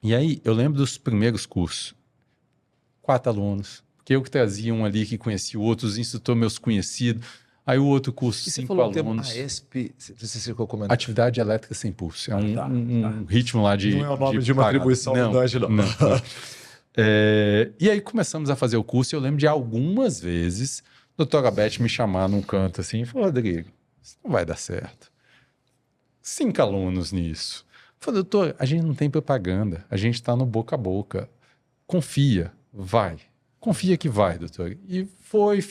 Speaker 2: E aí eu lembro dos primeiros cursos. 4 alunos. Porque eu que trazia um ali que conhecia o outro, os instrutores meus conhecidos. Aí o outro curso, 5 alunos.
Speaker 1: AESP, não sei se você ficou comentando.
Speaker 2: Atividade elétrica sem pulso. É um ritmo lá de...
Speaker 1: Não é o nome de uma atribuição do Dante, não.
Speaker 2: E aí começamos a fazer o curso e eu lembro de algumas vezes a doutora Beth me chamar num canto assim e falou, Rodrigo, isso não vai dar certo. 5 alunos nisso. Eu falei, doutor, a gente não tem propaganda, a gente está no boca a boca. Confia, vai. Confia que vai, doutor. E foi.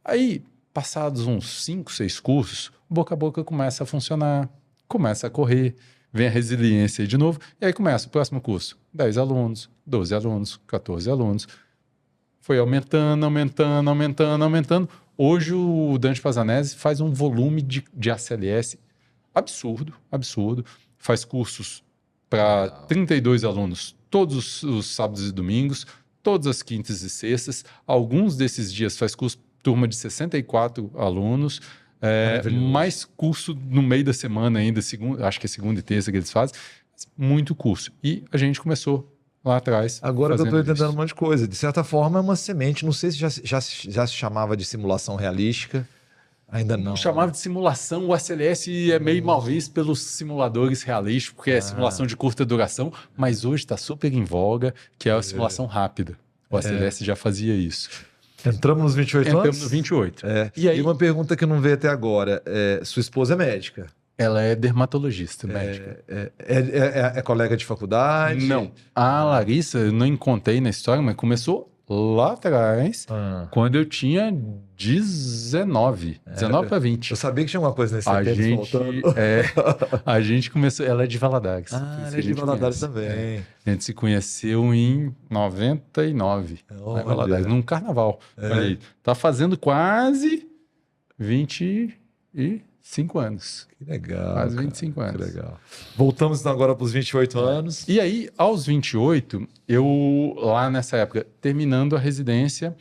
Speaker 2: Aí, passados uns 5, 6 cursos, o boca a boca começa a funcionar, começa a correr, vem a resiliência aí de novo, e aí começa o próximo curso. 10 alunos, 12 alunos, 14 alunos. Foi aumentando. Hoje o Dante Pazanese faz um volume de ACLS absurdo. Faz cursos para 32 alunos todos os sábados e domingos, todas as quintas e sextas. Alguns desses dias faz curso turma de 64 alunos, mais curso no meio da semana ainda, acho que é segunda e terça que eles fazem, muito curso. E a gente começou lá atrás.
Speaker 1: Agora que eu estou entendendo um monte de coisa. De certa forma é uma semente, não sei se já se chamava de simulação realística, ainda não.
Speaker 2: Chamava de simulação, o ACLS é meio mal visto pelos simuladores realísticos, porque é simulação de curta duração, mas hoje está super em voga, que é a simulação rápida. O ACLS já fazia isso.
Speaker 1: Entramos nos 28 anos?
Speaker 2: Entramos nos 28.
Speaker 1: E aí, uma pergunta que eu não veio até agora. Sua esposa é médica?
Speaker 2: Ela é dermatologista, médica.
Speaker 1: É colega de faculdade?
Speaker 2: Não. A Larissa, eu não contei na história, mas começou lá atrás, quando eu tinha 19 para 20.
Speaker 1: Eu sabia que tinha uma coisa nesse
Speaker 2: tempo voltando. A gente começou... Ela é de Valadares.
Speaker 1: Ela é de Valadares também.
Speaker 2: A gente se conheceu em 99, em Valadares, num carnaval. Olha aí, tá fazendo quase 25 anos.
Speaker 1: Que legal.
Speaker 2: Quase 25 anos.
Speaker 1: Que legal. Voltamos então agora para os 28 anos.
Speaker 2: E aí, aos 28, eu, lá nessa época, terminando a residência,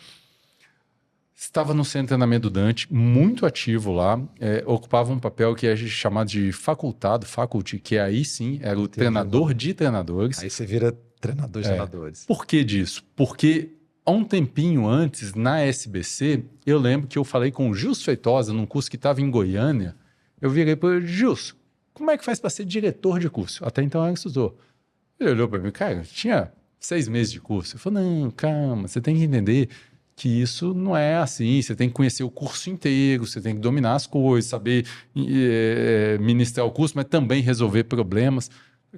Speaker 2: Estava no centro de treinamento do Dante, muito ativo lá, ocupava um papel que é chamado de faculty, que aí sim era o treinador de treinadores.
Speaker 1: Aí você vira treinador de treinadores.
Speaker 2: Por que disso? Porque há um tempinho antes, na SBC, eu lembro que eu falei com o Gilson Feitosa, num curso que estava em Goiânia, eu virei para ele, Gilson, como é que faz para ser diretor de curso? Até então eu era instrutor. Ele olhou para mim, cara, tinha 6 meses de curso. Eu falei, não, calma, você tem que entender que isso não é assim, você tem que conhecer o curso inteiro, você tem que dominar as coisas, saber ministrar o curso, mas também resolver problemas.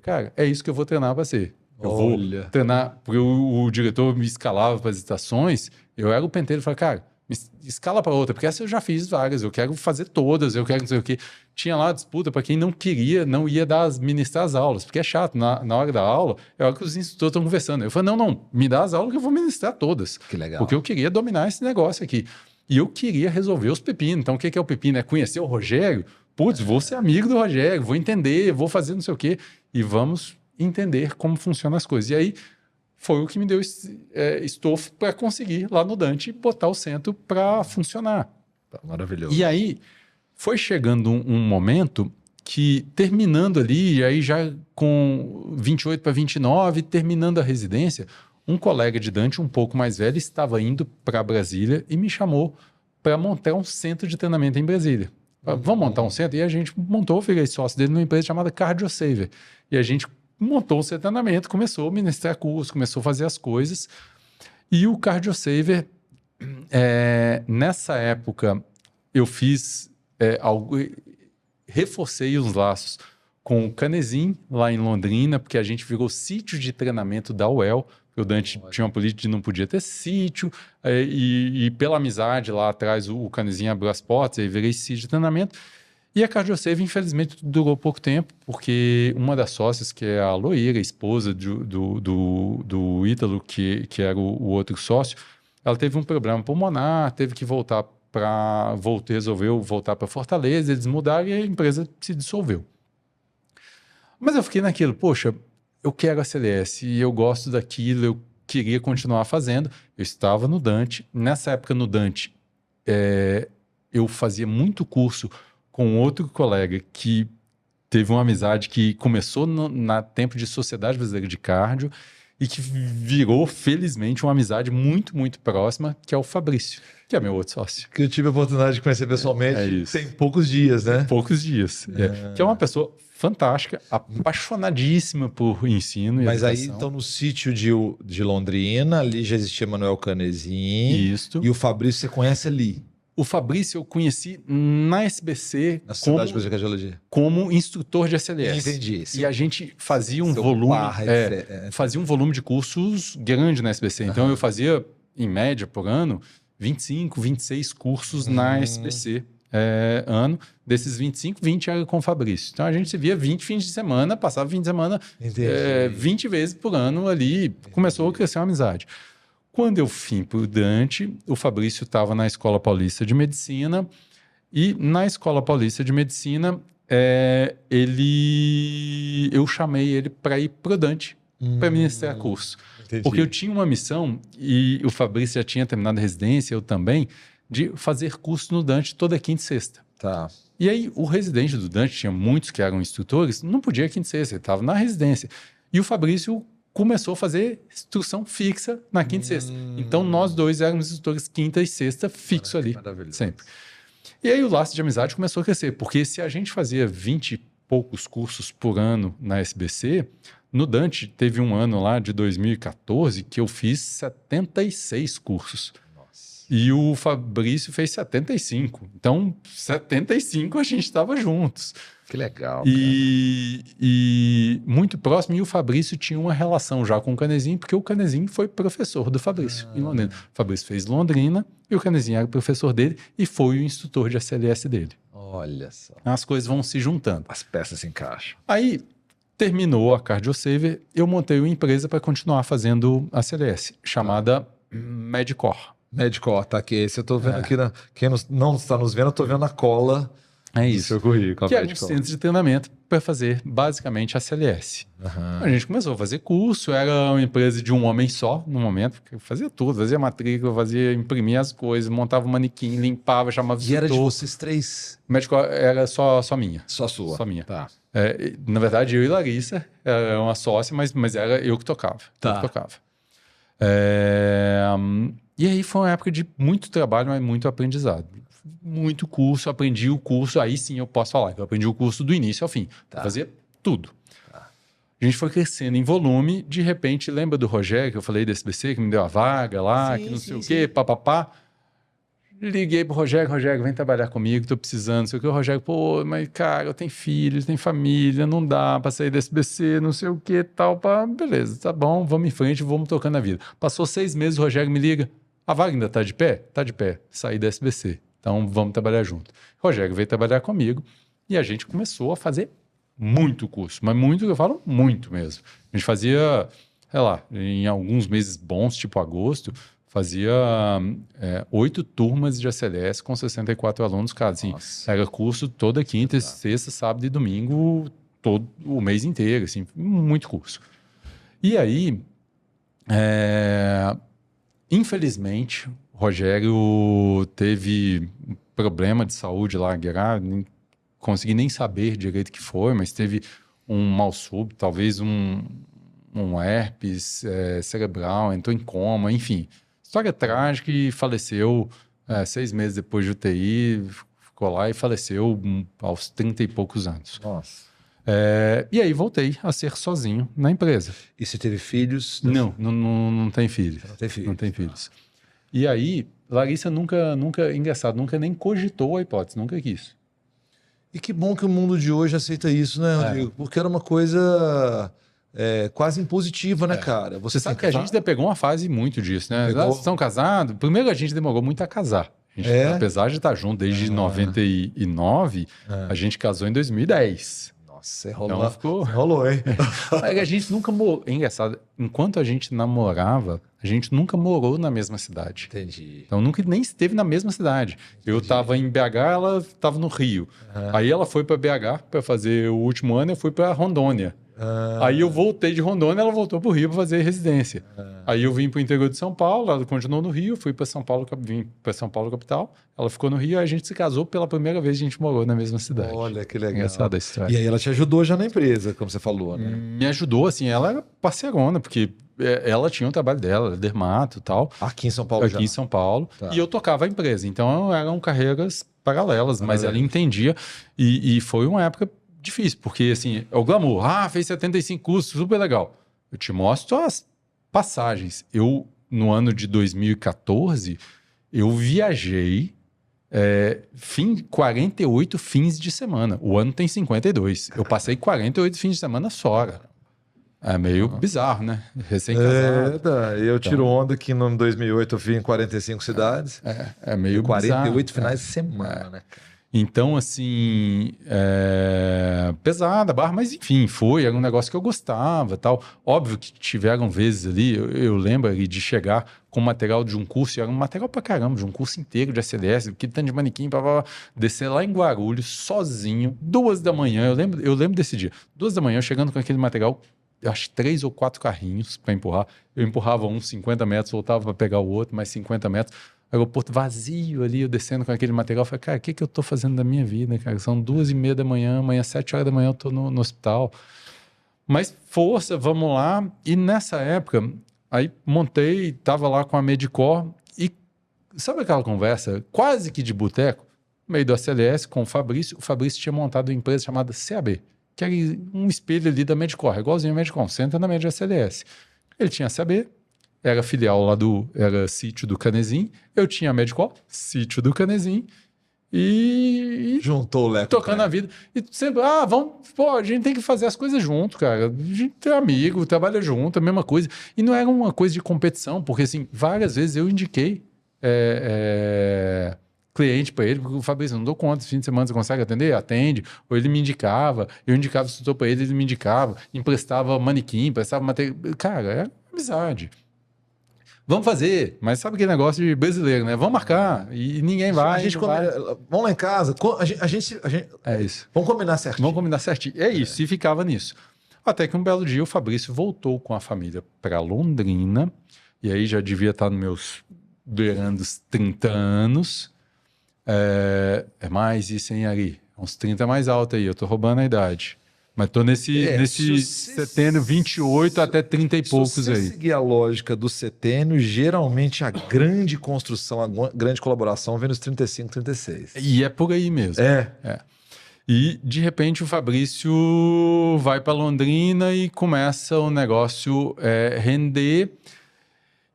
Speaker 2: Cara, é isso que eu vou treinar para ser. Eu vou treinar, porque o diretor me escalava para as estações, eu era o penteiro e falei, cara, me escala para outra, porque essa eu já fiz várias, eu quero fazer todas, eu quero não sei o quê. Tinha lá disputa para quem não queria, não ia ministrar as aulas, porque é chato, na hora da aula, é a hora que os instrutores estão conversando. Eu falei, não, me dá as aulas que eu vou ministrar todas.
Speaker 1: Que legal.
Speaker 2: Porque eu queria dominar esse negócio aqui. E eu queria resolver os pepinos. Então, o que é o pepino? É conhecer o Rogério? Putz, vou ser amigo do Rogério, vou entender, vou fazer não sei o quê. E vamos entender como funcionam as coisas. E aí, foi o que me deu estofo para conseguir, lá no Dante, botar o centro para funcionar.
Speaker 1: Maravilhoso.
Speaker 2: E aí, foi chegando um momento que, terminando ali, e aí já com 28 para 29, terminando a residência, um colega de Dante, um pouco mais velho, estava indo para Brasília e me chamou para montar um centro de treinamento em Brasília. Vamos montar um centro? E a gente montou, virei sócio dele numa empresa chamada CardioSaver. E a gente montou o seu treinamento, começou a ministrar curso, começou a fazer as coisas. E o CardioSaver, nessa época, eu fiz reforcei os laços com o Canezin, lá em Londrina, porque a gente virou sítio de treinamento da UEL. O Dante tinha uma política de não podia ter sítio, e pela amizade lá atrás, o Canezin abriu as portas, aí virei sítio de treinamento. E a CardioSave, infelizmente, durou pouco tempo, porque uma das sócias, que é a Loíra, esposa do Ítalo, que era o outro sócio, ela teve um problema pulmonar, teve que resolveu voltar para Fortaleza, eles mudaram e a empresa se dissolveu. Mas eu fiquei naquilo, poxa, eu quero a CLS e eu gosto daquilo, eu queria continuar fazendo. Eu estava no Dante, nessa época no Dante, eu fazia muito curso com outro colega que teve uma amizade que começou na tempo de Sociedade Brasileira de Cardio e que virou, felizmente, uma amizade muito, muito próxima, que é o Fabrício, que é meu outro sócio.
Speaker 1: Que eu tive a oportunidade de conhecer pessoalmente tem poucos dias, né?
Speaker 2: Poucos dias. Que é uma pessoa fantástica, apaixonadíssima por ensino e
Speaker 1: Mas
Speaker 2: educação.
Speaker 1: aí, então, no sítio de Londrina, ali já existia Manuel Canezin.
Speaker 2: Isso.
Speaker 1: E o Fabrício você conhece ali?
Speaker 2: O Fabrício eu conheci na SBC
Speaker 1: na Sociedade Brasileira de Cardiologia,
Speaker 2: como instrutor de SLS.
Speaker 1: Entendi.
Speaker 2: E a gente fazia um volume, fazia um volume de cursos grande na SBC. Então eu fazia, em média, por ano, 25, 26 cursos na SBC ano. Desses 25, 20 era com o Fabrício. Então a gente se via 20 fins de semana, passava 20 de semana 20 vezes por ano ali. Começou a crescer uma amizade. Quando eu fui para o Dante, o Fabrício estava na Escola Paulista de Medicina, e na Escola Paulista de Medicina, eu chamei ele para ir para o Dante, para ministrar curso. Entendi. Porque eu tinha uma missão, e o Fabrício já tinha terminado a residência, eu também, de fazer curso no Dante toda quinta e sexta.
Speaker 1: Tá.
Speaker 2: E aí, o residente do Dante, tinha muitos que eram instrutores, não podia quinta e sexta, ele estava na residência. E o Fabrício começou a fazer instrução fixa na quinta e sexta. Então, nós dois éramos instrutores quinta e sexta fixo ali, sempre. E aí o laço de amizade começou a crescer, porque se a gente fazia 20 e poucos cursos por ano na SBC, no Dante teve um ano lá de 2014 que eu fiz 76 cursos. Nossa. E o Fabrício fez 75. Então, 75 a gente estava juntos.
Speaker 1: Que legal.
Speaker 2: E muito próximo, e o Fabrício tinha uma relação já com o Canezin, porque o Canezin foi professor do Fabrício em Londrina. O Fabrício fez Londrina e o Canezin era professor dele e foi o instrutor de SLS dele.
Speaker 1: Olha só.
Speaker 2: As coisas vão se juntando.
Speaker 1: As peças se encaixam.
Speaker 2: Aí terminou a CardioSaver, eu montei uma empresa para continuar fazendo a CLS, chamada Medcor.
Speaker 1: Medcor, tá aqui. Esse eu tô vendo aqui. Quem não está nos vendo, eu tô vendo na cola.
Speaker 2: É
Speaker 1: do
Speaker 2: isso.
Speaker 1: seu currículo.
Speaker 2: Que eram centros de treinamento para fazer basicamente a CLS.
Speaker 1: Uhum.
Speaker 2: A gente começou a fazer curso, era uma empresa de um homem só no momento, porque fazia tudo, fazia matrícula, fazia imprimir as coisas, montava o manequim, limpava, chamava
Speaker 1: E era de vocês 3?
Speaker 2: Médico era só minha.
Speaker 1: Só sua?
Speaker 2: Só minha.
Speaker 1: Tá.
Speaker 2: Na verdade, eu e Larissa, era uma sócia, mas era eu que tocava.
Speaker 1: Tá.
Speaker 2: Eu que tocava. E aí foi uma época de muito trabalho, mas muito aprendizado. Muito curso, aprendi o curso, aí sim eu posso falar que eu aprendi o curso do início ao fim.
Speaker 1: Tá.
Speaker 2: Fazia tudo. Tá. A gente foi crescendo em volume, de repente, lembra do Rogério, que eu falei da SBC, que me deu a vaga lá,
Speaker 1: sim,
Speaker 2: que não sei o quê, papapá. Liguei pro Rogério, vem trabalhar comigo, tô precisando, não sei o que. O Rogério, pô, mas cara, eu tenho filhos, tenho família, não dá pra sair da SBC, não sei o que, tal, pá. Beleza, tá bom, vamos em frente, vamos tocando a vida. Passou 6 meses, o Rogério me liga, a vaga ainda tá de pé? Tá de pé, saí da SBC, então vamos trabalhar junto. O Rogério veio trabalhar comigo e a gente começou a fazer muito curso, mas muito, eu falo muito mesmo. A gente fazia, sei lá, em alguns meses bons, tipo agosto, fazia 8 turmas de ACLS com 64 alunos, cara. Assim, era curso toda quinta, sexta, sábado e domingo, todo o mês inteiro, assim, muito curso. E aí, infelizmente, o Rogério teve um problema de saúde lá, não consegui nem saber direito o que foi, mas teve um mal súbito, talvez um herpes cerebral, entrou em coma, enfim. História trágica e faleceu 6 meses depois de UTI, ficou lá e faleceu aos 30 e poucos anos.
Speaker 1: Nossa.
Speaker 2: E aí voltei a ser sozinho na empresa.
Speaker 1: E você teve filhos?
Speaker 2: Não tem filhos.
Speaker 1: Não tem filhos.
Speaker 2: Não tem filhos. E aí, Larissa nunca, engraçado, nunca nem cogitou a hipótese, nunca quis.
Speaker 1: E que bom que o mundo de hoje aceita isso, né, Rodrigo? Porque era uma coisa... quase impositiva, né, cara?
Speaker 2: Você sabe que a gente pegou uma fase muito disso, né? Vocês estão casados? Primeiro, a gente demorou muito a casar. Apesar de estar junto desde 99, a gente casou em 2010.
Speaker 1: Nossa, rolou.
Speaker 2: Então,
Speaker 1: rolou, hein?
Speaker 2: A gente nunca morou. É engraçado, enquanto a gente namorava, a gente nunca morou na mesma cidade.
Speaker 1: Entendi.
Speaker 2: Então, nunca nem esteve na mesma cidade. Entendi. Eu estava em BH, ela estava no Rio. Aí ela foi para BH para fazer o último ano, eu fui para Rondônia. Aí eu voltei de Rondônia, ela voltou para o Rio para fazer residência. Aí eu vim para o interior de São Paulo, ela continuou no Rio, fui para São Paulo, vim para São Paulo capital, ela ficou no Rio, aí a gente se casou pela primeira vez, a gente morou na mesma cidade.
Speaker 1: Olha que legal.
Speaker 2: Engraçada a história.
Speaker 1: E aí ela te ajudou já na empresa, como você falou, né?
Speaker 2: Me ajudou, assim, ela era parceirona, porque ela tinha o trabalho dela, dermato e tal.
Speaker 1: Aqui em São Paulo
Speaker 2: Aqui em São Paulo. Tá. E eu tocava a empresa, então eram carreiras paralelas, mas ela entendia e foi uma época difícil, porque assim, é o glamour. Fez 75 cursos, super legal. Eu te mostro as passagens. No ano de 2014, eu viajei 48 fins de semana. O ano tem 52. Eu passei 48 fins de semana fora. É meio bizarro, né? Recém-casado.
Speaker 1: Eu tiro onda que no 2008 eu fui em 45 cidades.
Speaker 2: É meio
Speaker 1: 48
Speaker 2: bizarro.
Speaker 1: finais de semana, né, cara?
Speaker 2: Então, assim, pesada a barra, mas enfim, era um negócio que eu gostava tal. Óbvio que tiveram vezes ali, eu lembro de chegar com material de um curso, e era um material pra caramba, de um curso inteiro de ACLS, que tanto de manequim, descer lá em Guarulhos, sozinho, 2 da manhã, eu lembro desse dia, 2 da manhã, eu chegando com aquele material, eu acho 3 ou 4 carrinhos para empurrar, eu empurrava uns 50 metros, voltava para pegar o outro, mais 50 metros, aeroporto vazio ali, eu descendo com aquele material, eu falei, cara, o que eu tô fazendo da minha vida, cara? São 2h30 da manhã, amanhã 7 horas da manhã eu tô no hospital. Mas força, vamos lá. E nessa época, aí montei, tava lá com a Medicor e sabe aquela conversa quase que de boteco? No meio do ACLS com o Fabrício tinha montado uma empresa chamada CAB, que era um espelho ali da Medicor, igualzinho a Medicor, senta na média ACLS. Ele tinha a CAB, era filial lá era sítio do Canesim, eu tinha a Medicor, sítio do Canesim, e
Speaker 1: juntou o leco,
Speaker 2: tocando a vida. E sempre, a gente tem que fazer as coisas junto, cara. A gente é amigo, trabalha junto, a mesma coisa. E não era uma coisa de competição, porque assim, várias vezes eu indiquei cliente para ele, porque o Fabrício, não dou conta, esse fim de semana você consegue atender? Atende. Ou ele me indicava, eu indicava o instrutor para ele, ele me indicava, emprestava manequim, emprestava material. Cara, era amizade. Vamos fazer, mas sabe aquele negócio de brasileiro, né? Vamos marcar e ninguém vai.
Speaker 1: Vamos lá em casa, a gente
Speaker 2: é isso.
Speaker 1: Vamos combinar certinho.
Speaker 2: Vamos combinar certinho. É isso, e ficava nisso. Até que um belo dia o Fabrício voltou com a família para Londrina, e aí já devia estar nos meus beirandos 30 anos. É mais isso, hein, Ari? Uns 30 mais alto aí, eu tô roubando a idade. Mas tô nesse setênio 28 até 30 e poucos aí. Se você
Speaker 1: seguir a lógica do setênio, geralmente a grande construção, a grande colaboração vem nos 35, 36.
Speaker 2: E é por aí mesmo.
Speaker 1: É.
Speaker 2: E, de repente, o Fabrício vai para Londrina e começa o negócio render.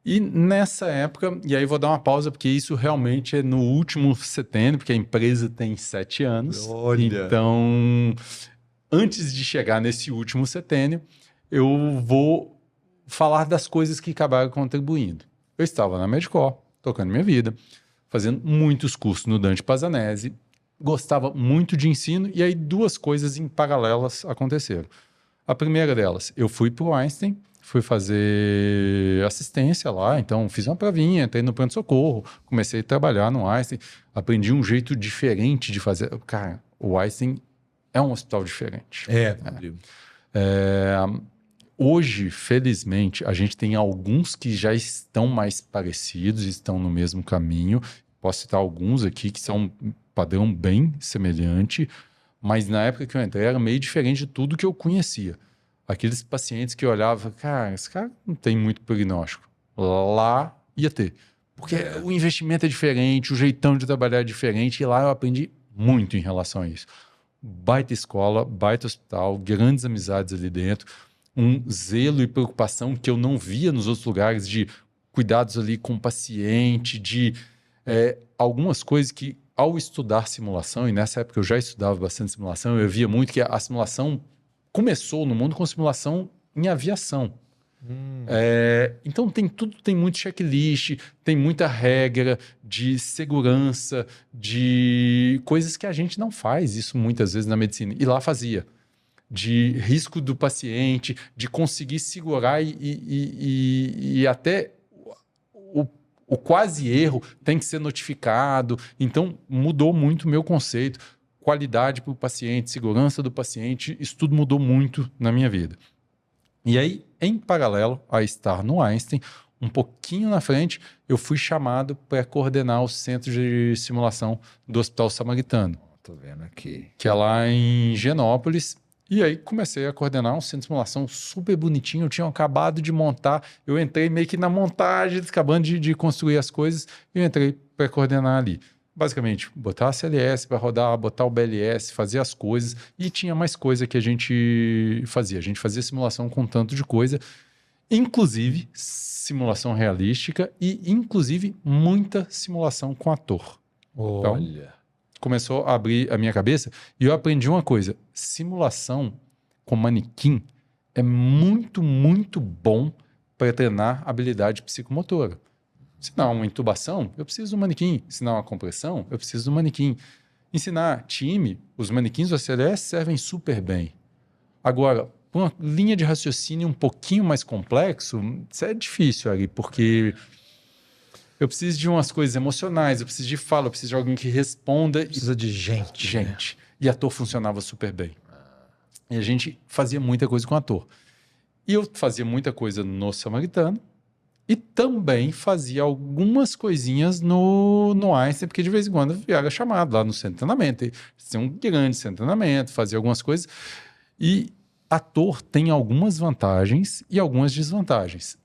Speaker 2: E nessa época, e aí vou dar uma pausa, porque isso realmente é no último setênio, porque a empresa tem 7 anos.
Speaker 1: Olha!
Speaker 2: Então, antes de chegar nesse último setênio, eu vou falar das coisas que acabaram contribuindo. Eu estava na Medicor, tocando minha vida, fazendo muitos cursos no Dante Pazzanese, gostava muito de ensino, e aí 2 coisas em paralelas aconteceram. A primeira delas, eu fui para o Einstein, fui fazer assistência lá, então fiz uma provinha, entrei no pronto-socorro, comecei a trabalhar no Einstein, aprendi um jeito diferente de fazer. Cara, o Einstein é um hospital diferente. Hoje, felizmente, a gente tem alguns que já estão mais parecidos, estão no mesmo caminho. Posso citar alguns aqui que são padrão bem semelhante, mas na época que eu entrei era meio diferente de tudo que eu conhecia. Aqueles pacientes que eu olhava, cara, esse cara não tem muito prognóstico. Lá ia ter. Porque o investimento é diferente, o jeitão de trabalhar é diferente, e lá eu aprendi muito em relação a isso. Baita escola, baita hospital, grandes amizades ali dentro, um zelo e preocupação que eu não via nos outros lugares, de cuidados ali com o paciente, de algumas coisas que, ao estudar simulação, e nessa época eu já estudava bastante simulação, eu via muito que a simulação começou no mundo com simulação em aviação. Então tem muito checklist, tem muita regra de segurança, de coisas que a gente não faz isso muitas vezes na medicina. E lá fazia. De risco do paciente, de conseguir segurar e até o quase erro tem que ser notificado. Então mudou muito o meu conceito. Qualidade para o paciente, segurança do paciente, isso tudo mudou muito na minha vida. E aí, em paralelo a estar no Einstein, um pouquinho na frente, eu fui chamado para coordenar o centro de simulação do Hospital Samaritano.
Speaker 1: Tô vendo aqui.
Speaker 2: Que é lá em Genópolis. E aí comecei a coordenar um centro de simulação super bonitinho. Eu tinha acabado de montar, eu entrei meio que na montagem, acabando de construir as coisas, e eu entrei para coordenar ali. Basicamente, botar a CLS para rodar, botar o BLS, fazer as coisas, e tinha mais coisa que a gente fazia. A gente fazia simulação com tanto de coisa, inclusive simulação realística e inclusive muita simulação com ator.
Speaker 1: Olha.
Speaker 2: Então, começou a abrir a minha cabeça e eu aprendi uma coisa: simulação com manequim é muito, muito bom para treinar habilidade psicomotora. Se não uma intubação, eu preciso do manequim. Se não uma compressão, eu preciso do manequim. Ensinar time, os manequins do ACLS servem super bem. Agora, para uma linha de raciocínio um pouquinho mais complexo, isso é difícil ali, porque eu preciso de umas coisas emocionais, eu preciso de fala, eu preciso de alguém que responda.
Speaker 1: Precisa de gente.
Speaker 2: Né? E ator funcionava super bem. E a gente fazia muita coisa com ator. E eu fazia muita coisa no Samaritano, e também fazia algumas coisinhas no Einstein, porque de vez em quando eu era chamado lá no centro de treinamento. Tinha um grande centro de treinamento, fazia algumas coisas. E ator tem algumas vantagens e algumas desvantagens.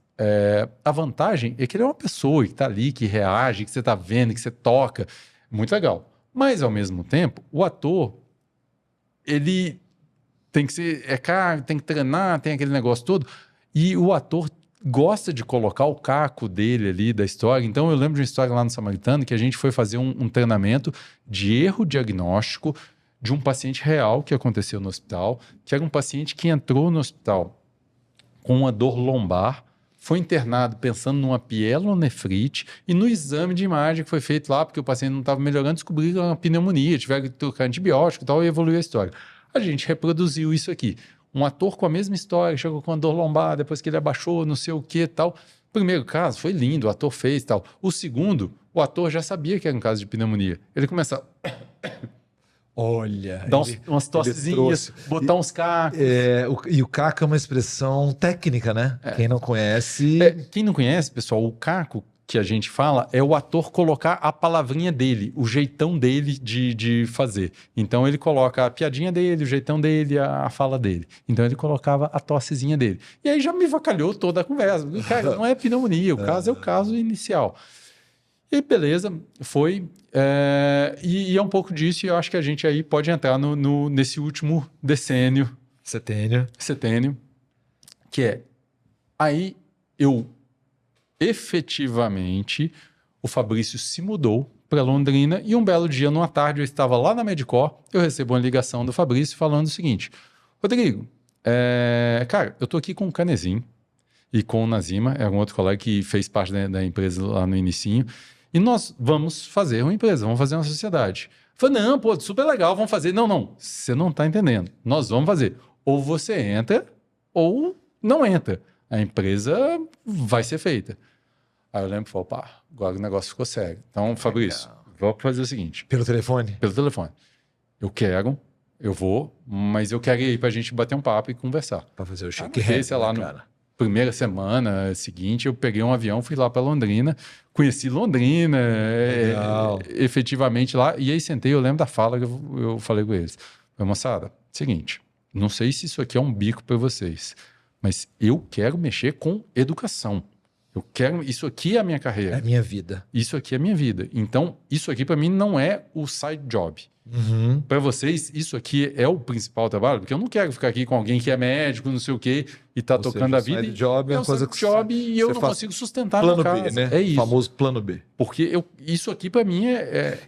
Speaker 2: A vantagem é que ele é uma pessoa que está ali, que reage, que você está vendo, que você toca. Muito legal. Mas, ao mesmo tempo, o ator, ele tem que ser... tem que treinar, tem aquele negócio todo. E o ator gosta de colocar o caco dele ali da história. Então, eu lembro de uma história lá no Samaritano que a gente foi fazer um treinamento de erro diagnóstico de um paciente real que aconteceu no hospital, que era um paciente que entrou no hospital com uma dor lombar, foi internado pensando numa pielonefrite, e no exame de imagem que foi feito lá, porque o paciente não estava melhorando, descobriram uma pneumonia, tiveram que trocar antibiótico e tal, e evoluiu a história. A gente reproduziu isso aqui. um ator com a mesma história, chegou com a dor lombar, depois que ele abaixou, não sei o que tal. Primeiro caso, foi lindo, o ator fez tal. O segundo, o ator já sabia que era um caso de pneumonia. Ele começa a
Speaker 1: Olha,
Speaker 2: dar umas tossezinhas, botar uns cacos.
Speaker 1: E o caco é uma expressão técnica, né? Quem não conhece...
Speaker 2: Quem não conhece, pessoal, o caco que a gente fala é o ator colocar a palavrinha dele, o jeitão dele de fazer. Então ele coloca a piadinha dele, o jeitão dele, a fala dele. Então ele colocava a tossezinha dele. E aí já me vacalhou toda a conversa. Cara, não é pneumonia, o caso é o caso inicial. E beleza, foi. E é um pouco disso, e eu acho que a gente aí pode entrar nesse último decênio. Setênio. Que é, aí efetivamente, o Fabrício se mudou para Londrina e um belo dia, numa tarde, eu estava lá na Medicor, eu recebo uma ligação do Fabrício falando o seguinte: Rodrigo, cara, eu tô aqui com o Canezin e com o Nazima, é um outro colega que fez parte da empresa lá no inicinho, e nós vamos fazer uma empresa, vamos fazer uma sociedade. Eu falei, não, pô, super legal, vamos fazer. Não, você não está entendendo. Nós vamos fazer. Ou você entra, ou não entra. A empresa vai ser feita. Aí eu lembro e falei, opa, agora o negócio ficou sério. Então, Fabrício, vou fazer o seguinte.
Speaker 1: Pelo telefone?
Speaker 2: Pelo telefone. Eu vou, mas eu quero ir para a gente bater um papo e conversar.
Speaker 1: Para fazer o
Speaker 2: check sei lá, na primeira semana seguinte, eu peguei um avião, fui lá para Londrina, conheci Londrina, efetivamente lá, e aí sentei, eu lembro da fala que eu falei com eles. Falei, moçada, seguinte, não sei se isso aqui é um bico para vocês, mas eu quero mexer com educação. Isso aqui é a minha carreira.
Speaker 1: É a minha vida.
Speaker 2: Isso aqui é a minha vida. Então, isso aqui para mim não é o side job.
Speaker 1: Uhum.
Speaker 2: Para vocês, isso aqui é o principal trabalho, porque eu não quero ficar aqui com alguém que é médico, não sei o quê, e tá tocando a vida.
Speaker 1: Side job é uma coisa que
Speaker 2: job e eu não consigo sustentar
Speaker 1: plano
Speaker 2: minha casa.
Speaker 1: B, né?
Speaker 2: É isso.
Speaker 1: O famoso plano B.
Speaker 2: Porque isso aqui para mim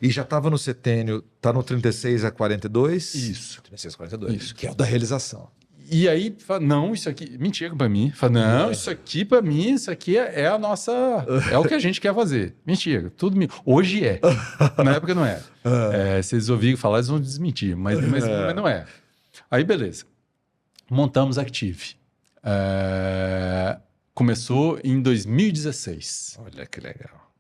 Speaker 1: E já estava no setênio, tá no 36 a 42?
Speaker 2: Isso.
Speaker 1: 36 a 42. Isso. Que é o da realização.
Speaker 2: E aí, fala, não, isso aqui... Mentira pra mim. Fala, não, isso aqui pra mim, isso aqui é a nossa... É o que a gente quer fazer. Mentira. Hoje é. Na época não era. Se eles ouvirem falar, eles vão desmentir. Mas não é. Aí, beleza. Montamos Active. Começou em 2016.
Speaker 1: Olha que legal.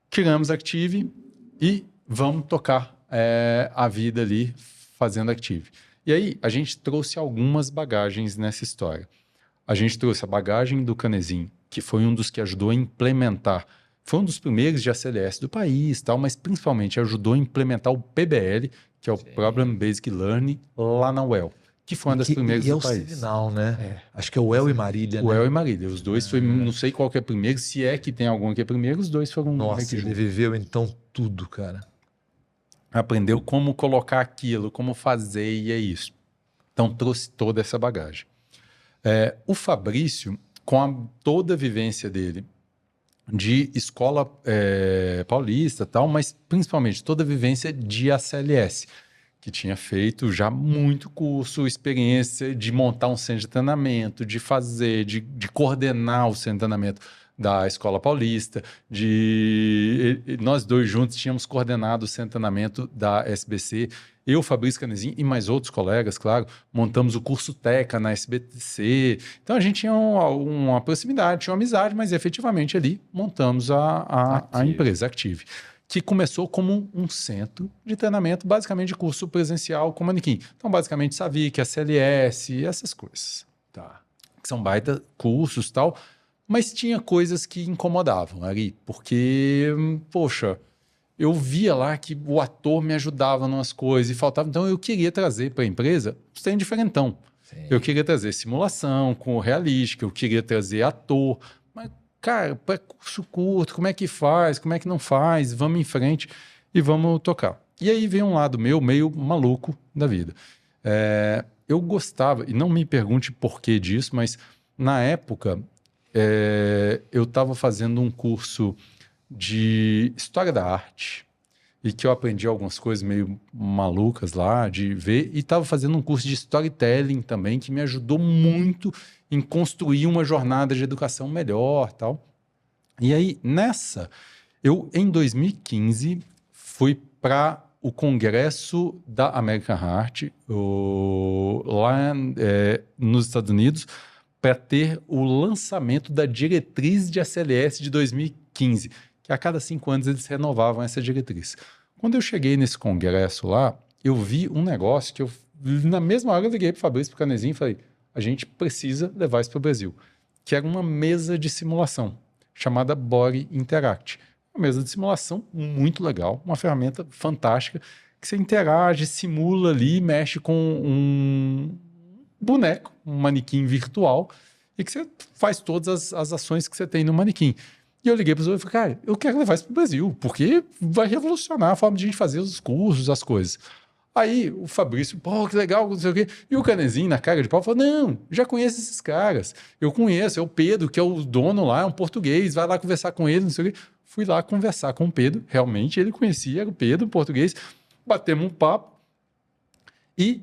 Speaker 2: Criamos Active e vamos tocar a vida ali fazendo Active. E aí, a gente trouxe algumas bagagens nessa história. A gente trouxe a bagagem do Canezin, que foi um dos que ajudou a implementar, foi um dos primeiros de ACLS do país, tal, mas principalmente ajudou a implementar o PBL, que é o Problem Basic Learning, lá na UEL, que foi uma das primeiras do país.
Speaker 1: E é o Seminal, né? Acho que é o UEL e Marília, né?
Speaker 2: O UEL e Marília. Os dois foi, não sei qual que é primeiro, se é que tem algum que é primeiro, os dois foram...
Speaker 1: Nossa, ele viveu então tudo, cara.
Speaker 2: Aprendeu como colocar aquilo, como fazer, e é isso. Então, trouxe toda essa bagagem. O Fabrício, com toda a vivência dele de escola paulista e tal, mas principalmente toda a vivência de ACLS, que tinha feito já muito curso, experiência de montar um centro de treinamento, de fazer, de coordenar o centro de treinamento da Escola Paulista, nós dois juntos tínhamos coordenado o centro de treinamento da SBC, eu, Fabrício Canezin e mais outros colegas, claro, montamos o curso TECA na SBC, então a gente tinha uma proximidade, tinha uma amizade, mas efetivamente ali montamos a empresa Active, que começou como um centro de treinamento, basicamente de curso presencial com manequim. Então, basicamente, Savic, ACLS, essas coisas.
Speaker 1: Tá.
Speaker 2: Que são baita cursos e tal, mas tinha coisas que incomodavam ali, porque, poxa, eu via lá que o ator me ajudava nas coisas e faltava. Então, eu queria trazer para a empresa um trem diferentão. Sim. Eu queria trazer simulação com realística, eu queria trazer ator. Mas, cara, para curso curto, como é que faz? Como é que não faz? Vamos em frente e vamos tocar. E aí vem um lado meu meio maluco da vida. Eu gostava, e não me pergunte por que disso, mas na época... eu estava fazendo um curso de História da Arte e que eu aprendi algumas coisas meio malucas lá de ver, e estava fazendo um curso de Storytelling também que me ajudou muito em construir uma jornada de educação melhor, tal. E aí, em 2015, fui para o congresso da American Heart lá nos Estados Unidos para ter o lançamento da diretriz de ACLS de 2015, que a cada 5 anos eles renovavam essa diretriz. Quando eu cheguei nesse congresso lá, eu vi um negócio que na mesma hora eu liguei para o Fabrício, para o Canezinho e falei, a gente precisa levar isso para o Brasil, que era uma mesa de simulação chamada Body Interact. Uma mesa de simulação muito legal, uma ferramenta fantástica, que você interage, simula ali, mexe com um boneco, um manequim virtual, e que você faz todas as ações que você tem no manequim. E eu liguei para os outros e falei, cara, eu quero levar isso para o Brasil, porque vai revolucionar a forma de a gente fazer os cursos, as coisas. Aí o Fabrício, pô, que legal, não sei o quê. E o Canezinho, na cara de pau, falou, não, já conheço esses caras. Eu conheço, é o Pedro, que é o dono lá, é um português, vai lá conversar com ele, não sei o quê. Fui lá conversar com o Pedro, realmente ele conhecia, era o Pedro, português. Batemos um papo e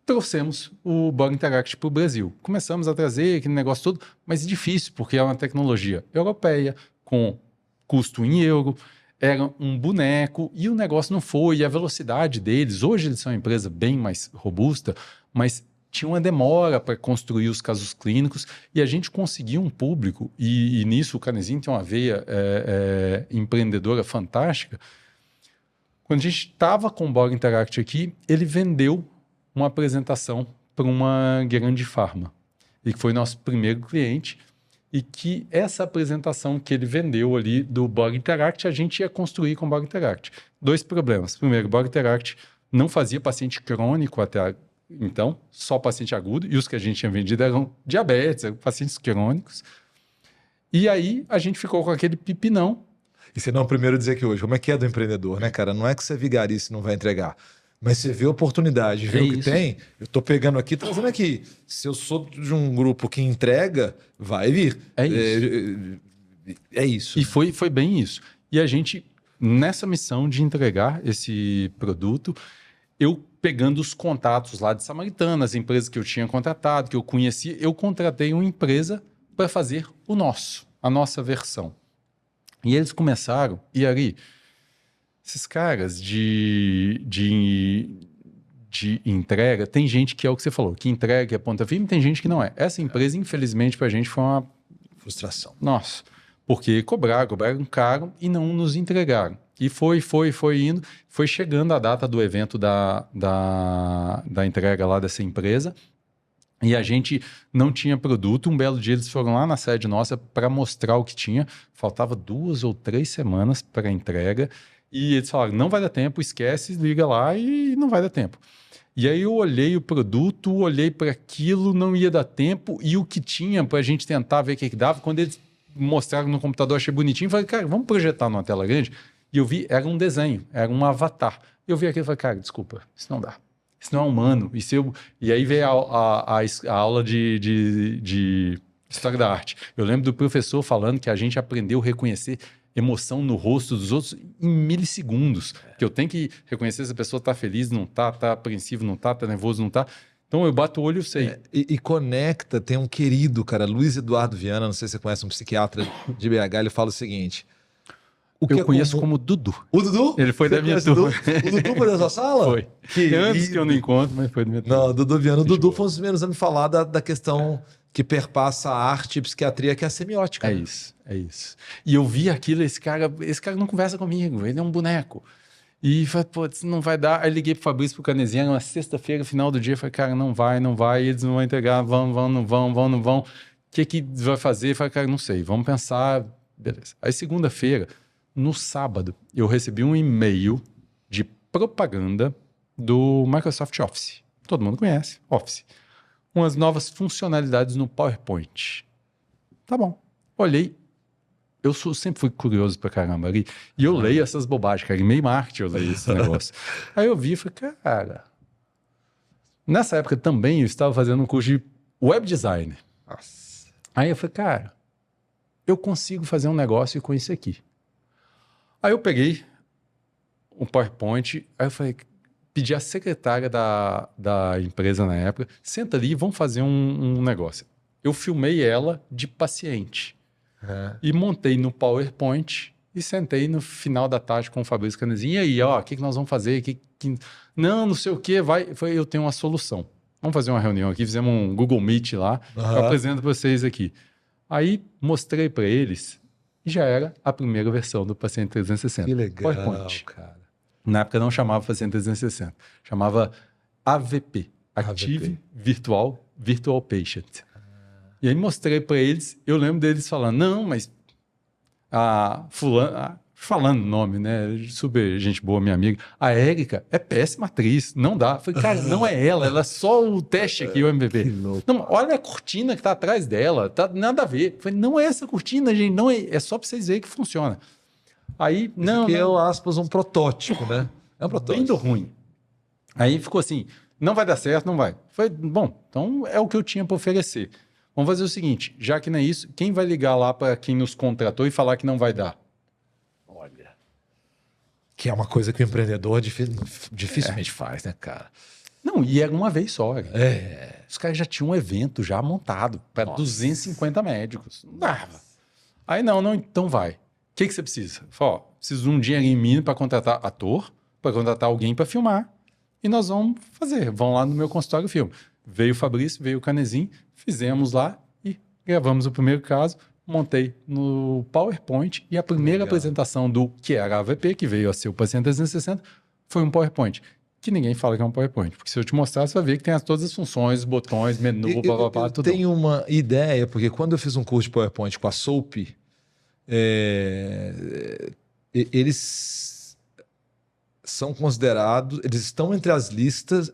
Speaker 2: trouxemos o Body Interact para o Brasil. Começamos a trazer aquele negócio todo, mas é difícil, porque é uma tecnologia europeia, com custo em euro, era um boneco, e o negócio não foi, e a velocidade deles, hoje eles são uma empresa bem mais robusta, mas tinha uma demora para construir os casos clínicos, e a gente conseguiu um público, e nisso o Canezinho tem uma veia empreendedora fantástica. Quando a gente estava com o Body Interact aqui, ele vendeu uma apresentação para uma grande farma, e que foi nosso primeiro cliente, e que essa apresentação que ele vendeu ali do Body Interact, a gente ia construir com o Body Interact. 2 problemas. Primeiro, o Body Interact não fazia paciente crônico até então, só paciente agudo, e os que a gente tinha vendido eram diabetes, eram pacientes crônicos. E aí a gente ficou com aquele pipinão.
Speaker 1: E você não é o primeiro a dizer que hoje, como é que é do empreendedor, né, cara? Não é que você é vigarista e não vai entregar. Mas você vê a oportunidade, vê o que tem. Eu tô pegando aqui, trazendo aqui. Se eu sou de um grupo que entrega, vai vir.
Speaker 2: É isso.
Speaker 1: É isso.
Speaker 2: E foi bem isso. E a gente, nessa missão de entregar esse produto, eu pegando os contatos lá de Samaritana, as empresas que eu tinha contratado, que eu conhecia, eu contratei uma empresa para fazer a nossa versão. E eles começaram, e ali, esses caras de entrega, tem gente que é o que você falou, que entrega, que é ponta firme, tem gente que não é. Essa empresa, infelizmente, para a gente foi uma
Speaker 1: frustração.
Speaker 2: Nossa, porque cobraram caro e não nos entregaram. E foi indo, foi chegando a data do evento da entrega lá dessa empresa, e a gente não tinha produto. Um belo dia eles foram lá na sede nossa para mostrar o que tinha. Faltava 2 ou 3 semanas para a entrega. E eles falaram, não vai dar tempo, esquece, liga lá e não vai dar tempo. E aí eu olhei o produto, olhei para aquilo, não ia dar tempo. E o que tinha para a gente tentar ver o que dava, quando eles mostraram no computador, achei bonitinho. Falei, cara, vamos projetar numa tela grande? E eu vi, era um desenho, era um avatar. Eu vi aquilo e falei, cara, desculpa, isso não dá. Isso não é humano. E aí veio a aula de História da Arte. Eu lembro do professor falando que a gente aprendeu a reconhecer emoção no rosto dos outros em milissegundos. Que eu tenho que reconhecer se a pessoa está feliz, não está, está apreensivo, não está, está nervoso, não está. Então eu bato o olho e sei.
Speaker 1: E conecta, tem um querido, cara, Luiz Eduardo Viana, não sei se você conhece, um psiquiatra de BH, ele fala o seguinte...
Speaker 2: Eu conheço como Dudu.
Speaker 1: O Dudu?
Speaker 2: Ele foi da minha turma.
Speaker 1: O Dudu foi da sua sala?
Speaker 2: Foi. Antes que eu não encontro, mas foi da minha turma.
Speaker 1: Não, Dudu Viana. O Dudu foi um dos primeiros a me falar da questão que perpassa a arte e psiquiatria, que é a semiótica.
Speaker 2: É isso. E eu vi aquilo, esse cara não conversa comigo, ele é um boneco. E falei, pô, isso não vai dar. Aí liguei pro Fabrício, pro Canezinho, uma sexta-feira, final do dia, falei, cara, não vai, eles não vão entregar, não vão. O que vai fazer? Falei, cara, não sei, vamos pensar. Beleza. Aí segunda-feira, no sábado, eu recebi um e-mail de propaganda do Microsoft Office. Todo mundo conhece, Office. Umas novas funcionalidades no PowerPoint. Tá bom. Olhei. Eu sempre fui curioso pra caramba ali. E eu leio essas bobagens, cara. E-mail marketing eu leio esse negócio. Aí eu vi e falei, cara... Nessa época também eu estava fazendo um curso de web design.
Speaker 1: Nossa.
Speaker 2: Aí eu falei, cara, eu consigo fazer um negócio com isso aqui. Aí eu peguei um PowerPoint, aí eu falei, pedi à secretária da empresa na época, senta ali e vamos fazer um negócio. Eu filmei ela de paciente e montei no PowerPoint E sentei no final da tarde com o Fabrício Canezinho. E aí, ó, o que nós vamos fazer? Não sei o que, eu tenho uma solução. Vamos fazer uma reunião aqui, fizemos um Google Meet lá, eu apresento para vocês aqui. Aí mostrei para eles e já era a primeira versão do Paciente 360.
Speaker 1: Que legal,
Speaker 2: PowerPoint.
Speaker 1: cara.
Speaker 2: Na época não chamava Paciente 360, chamava AVP, Active Virtual Patient. E aí mostrei para eles, eu lembro deles falando, não, mas falando o nome, né? Super gente boa, minha amiga. A Érica é péssima atriz, não dá. Eu falei, cara, não é ela é só o teste aqui, o MVP. Não, olha a cortina que tá atrás dela, tá nada a ver. Eu falei, não é essa cortina, gente, não é só para vocês verem que funciona. Aí, não.
Speaker 1: Porque é, aspas, um protótipo, né? É um protótipo.
Speaker 2: Bem do ruim. Aí ficou assim, não vai dar certo, não vai. Foi, bom, então é o que eu tinha para oferecer. Vamos fazer o seguinte, já que não é isso, quem vai ligar lá para quem nos contratou e falar que não vai dar?
Speaker 1: Olha. Que é uma coisa que o empreendedor dificilmente faz, né, cara?
Speaker 2: Não, e era uma vez só. Os caras já tinham um evento já montado para 250 médicos. Não dava. Aí não, então vai. O que você precisa? Falei, preciso de um dinheirinho mínimo para contratar ator, para contratar alguém para filmar. E nós vamos fazer. Vão lá no meu consultório e filmam. Veio o Fabrício, veio o Canezinho, fizemos lá e gravamos o primeiro caso, montei no PowerPoint e a primeira apresentação do que era a AVP, que veio a ser o Paciente 360, foi um PowerPoint. Que ninguém fala que é um PowerPoint, porque se eu te mostrar, você vai ver que tem todas as funções, botões, menu,
Speaker 1: eu
Speaker 2: tudo.
Speaker 1: Tenho uma ideia, porque quando eu fiz um curso de PowerPoint com a Soap, eles são considerados, eles estão entre as listas.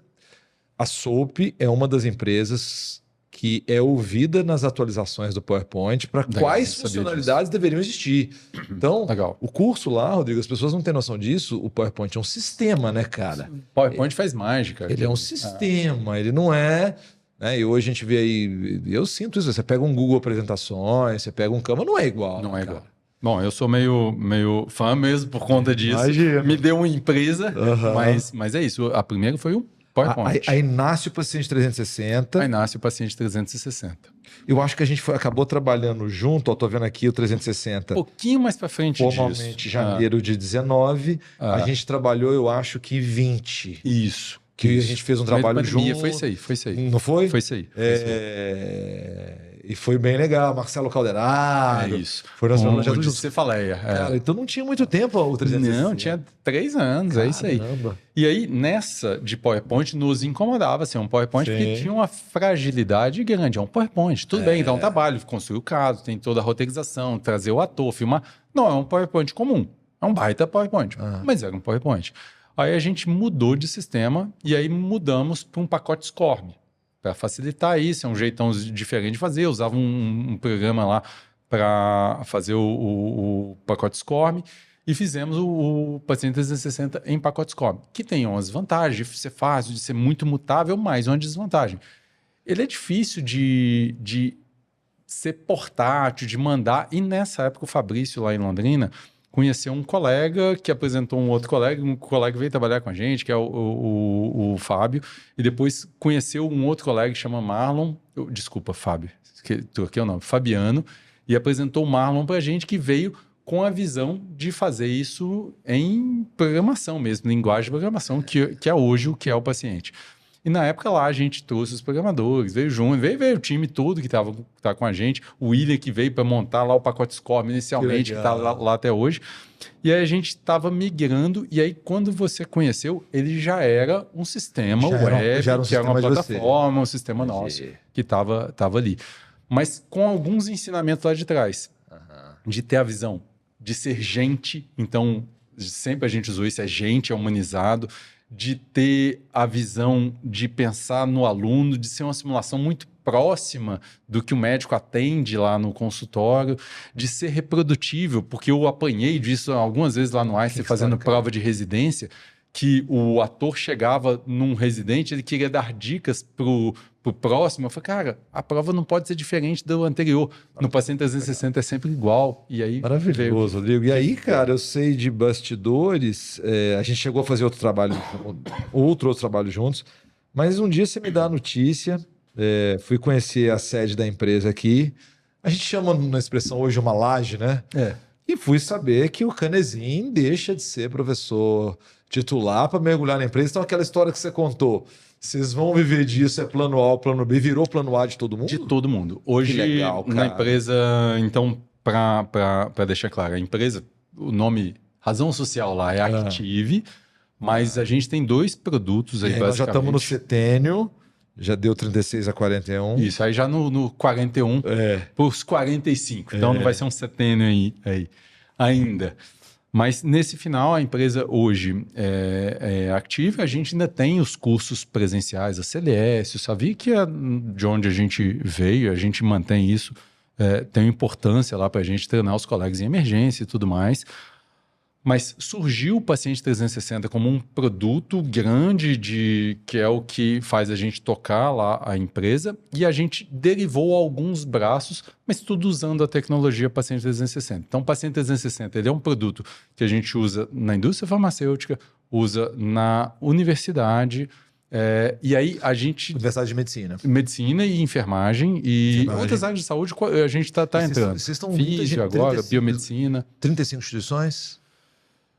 Speaker 1: A Soap é uma das empresas que é ouvida nas atualizações do PowerPoint para quais funcionalidades deveriam existir. Então, o curso lá, Rodrigo, as pessoas não têm noção disso, o PowerPoint é um sistema, né, cara?
Speaker 2: O PowerPoint faz mágica.
Speaker 1: Ele é um sistema, ele não é... Né? E hoje a gente vê aí, eu sinto isso, você pega um Google Apresentações, você pega um Canva, não é igual.
Speaker 2: Não é igual. Bom, eu sou meio fã mesmo por conta disso.
Speaker 1: Imagina.
Speaker 2: Me deu uma empresa, mas é isso. A primeira foi o PowerPoint.
Speaker 1: Aí nasce o Paciente 360.
Speaker 2: Aí nasce o Paciente 360.
Speaker 1: Eu acho que a gente acabou trabalhando junto, eu tô vendo aqui o 360.
Speaker 2: Um pouquinho mais para frente
Speaker 1: formalmente, janeiro de 19. A gente trabalhou, eu acho que 20.
Speaker 2: Isso.
Speaker 1: Que a gente fez um trabalho junto.
Speaker 2: Foi isso aí.
Speaker 1: Não foi?
Speaker 2: Foi isso aí.
Speaker 1: E foi bem legal. Marcelo Calderaro.
Speaker 2: É isso.
Speaker 1: Foi nosso
Speaker 2: projeto de Cefaleia.
Speaker 1: Cara, então não tinha muito tempo o 360.
Speaker 2: Não, tinha 3 anos, é isso aí. E aí, nessa de PowerPoint, nos incomodava ser um PowerPoint, porque tinha uma fragilidade grande. É um PowerPoint, tudo bem, dá um trabalho, construir o caso, tem toda a roteirização, trazer o ator, filmar. Não, é um PowerPoint comum. É um baita PowerPoint, mas era um PowerPoint. Aí a gente mudou de sistema e aí mudamos para um pacote SCORM. Para facilitar isso, é um jeitão diferente de fazer. Eu usava um programa lá para fazer o pacote SCORM e fizemos o Paciente 360 em pacote SCORM, que tem umas vantagens de ser fácil, de ser muito mutável, mas uma desvantagem. Ele é difícil de ser portátil, de mandar. E nessa época o Fabrício lá em Londrina conheceu um colega que apresentou um colega veio trabalhar com a gente, que é o Fábio, e depois conheceu um outro colega que chama Marlon, Fábio, troquei o nome, Fabiano, e apresentou o Marlon para a gente, que veio com a visão de fazer isso em programação mesmo, linguagem de programação, que é hoje o que é o Paciente. E na época lá a gente trouxe os programadores, veio o Júnior, veio o time todo que tá com a gente, o William que veio para montar lá o pacote SCORM inicialmente, que está lá até hoje. E aí a gente estava migrando, e aí quando você conheceu, ele já era um sistema web, que era uma plataforma, um sistema nosso, que estava ali. Mas com alguns ensinamentos lá de trás, de ter a visão de ser gente, então sempre a gente usou isso, é gente, é humanizado, de ter a visão de pensar no aluno, de ser uma simulação muito próxima do que o médico atende lá no consultório, de ser reprodutível, porque eu apanhei disso algumas vezes lá no Einstein, fazendo prova de residência, que o ator chegava num residente, ele queria dar dicas pro próximo. Eu falei, cara, a prova não pode ser diferente do anterior. No Paciente 360 é sempre igual. E aí
Speaker 1: maravilhoso, Rodrigo. E aí, cara, eu sei de bastidores, a gente chegou a fazer outro trabalho juntos, mas um dia você me dá a notícia, fui conhecer a sede da empresa aqui, a gente chama na expressão hoje uma laje, né? E fui saber que o Canezin deixa de ser professor titular para mergulhar na empresa. Então, aquela história que você contou, vocês vão viver disso, é plano A ou plano B, virou plano A de todo mundo?
Speaker 2: De todo mundo. Hoje,
Speaker 1: Que legal, cara.
Speaker 2: na empresa, então, para deixar claro, a empresa, o nome, razão social lá é Active, mas a gente tem 2 produtos aí,
Speaker 1: Nós já
Speaker 2: basicamente.
Speaker 1: estamos no setênio, já deu 36 a 41.
Speaker 2: Isso, aí já no 41 para os 45. Então não vai ser um setênio aí ainda. Mas nesse final, a empresa hoje é ativa, a gente ainda tem os cursos presenciais, a CLS, o Savi, que é de onde a gente veio, a gente mantém isso, tem importância lá para a gente treinar os colegas em emergência e tudo mais. Mas surgiu o Paciente 360 como um produto grande que é o que faz a gente tocar lá a empresa, e a gente derivou alguns braços, mas tudo usando a tecnologia Paciente 360. Então, o Paciente 360 ele é um produto que a gente usa na indústria farmacêutica, usa na universidade, e aí a gente...
Speaker 1: Universidade de Medicina.
Speaker 2: Medicina e enfermagem e outras áreas de saúde a gente está entrando.
Speaker 1: Vocês estão
Speaker 2: Físio agora,
Speaker 1: 35,
Speaker 2: biomedicina.
Speaker 1: 35 instituições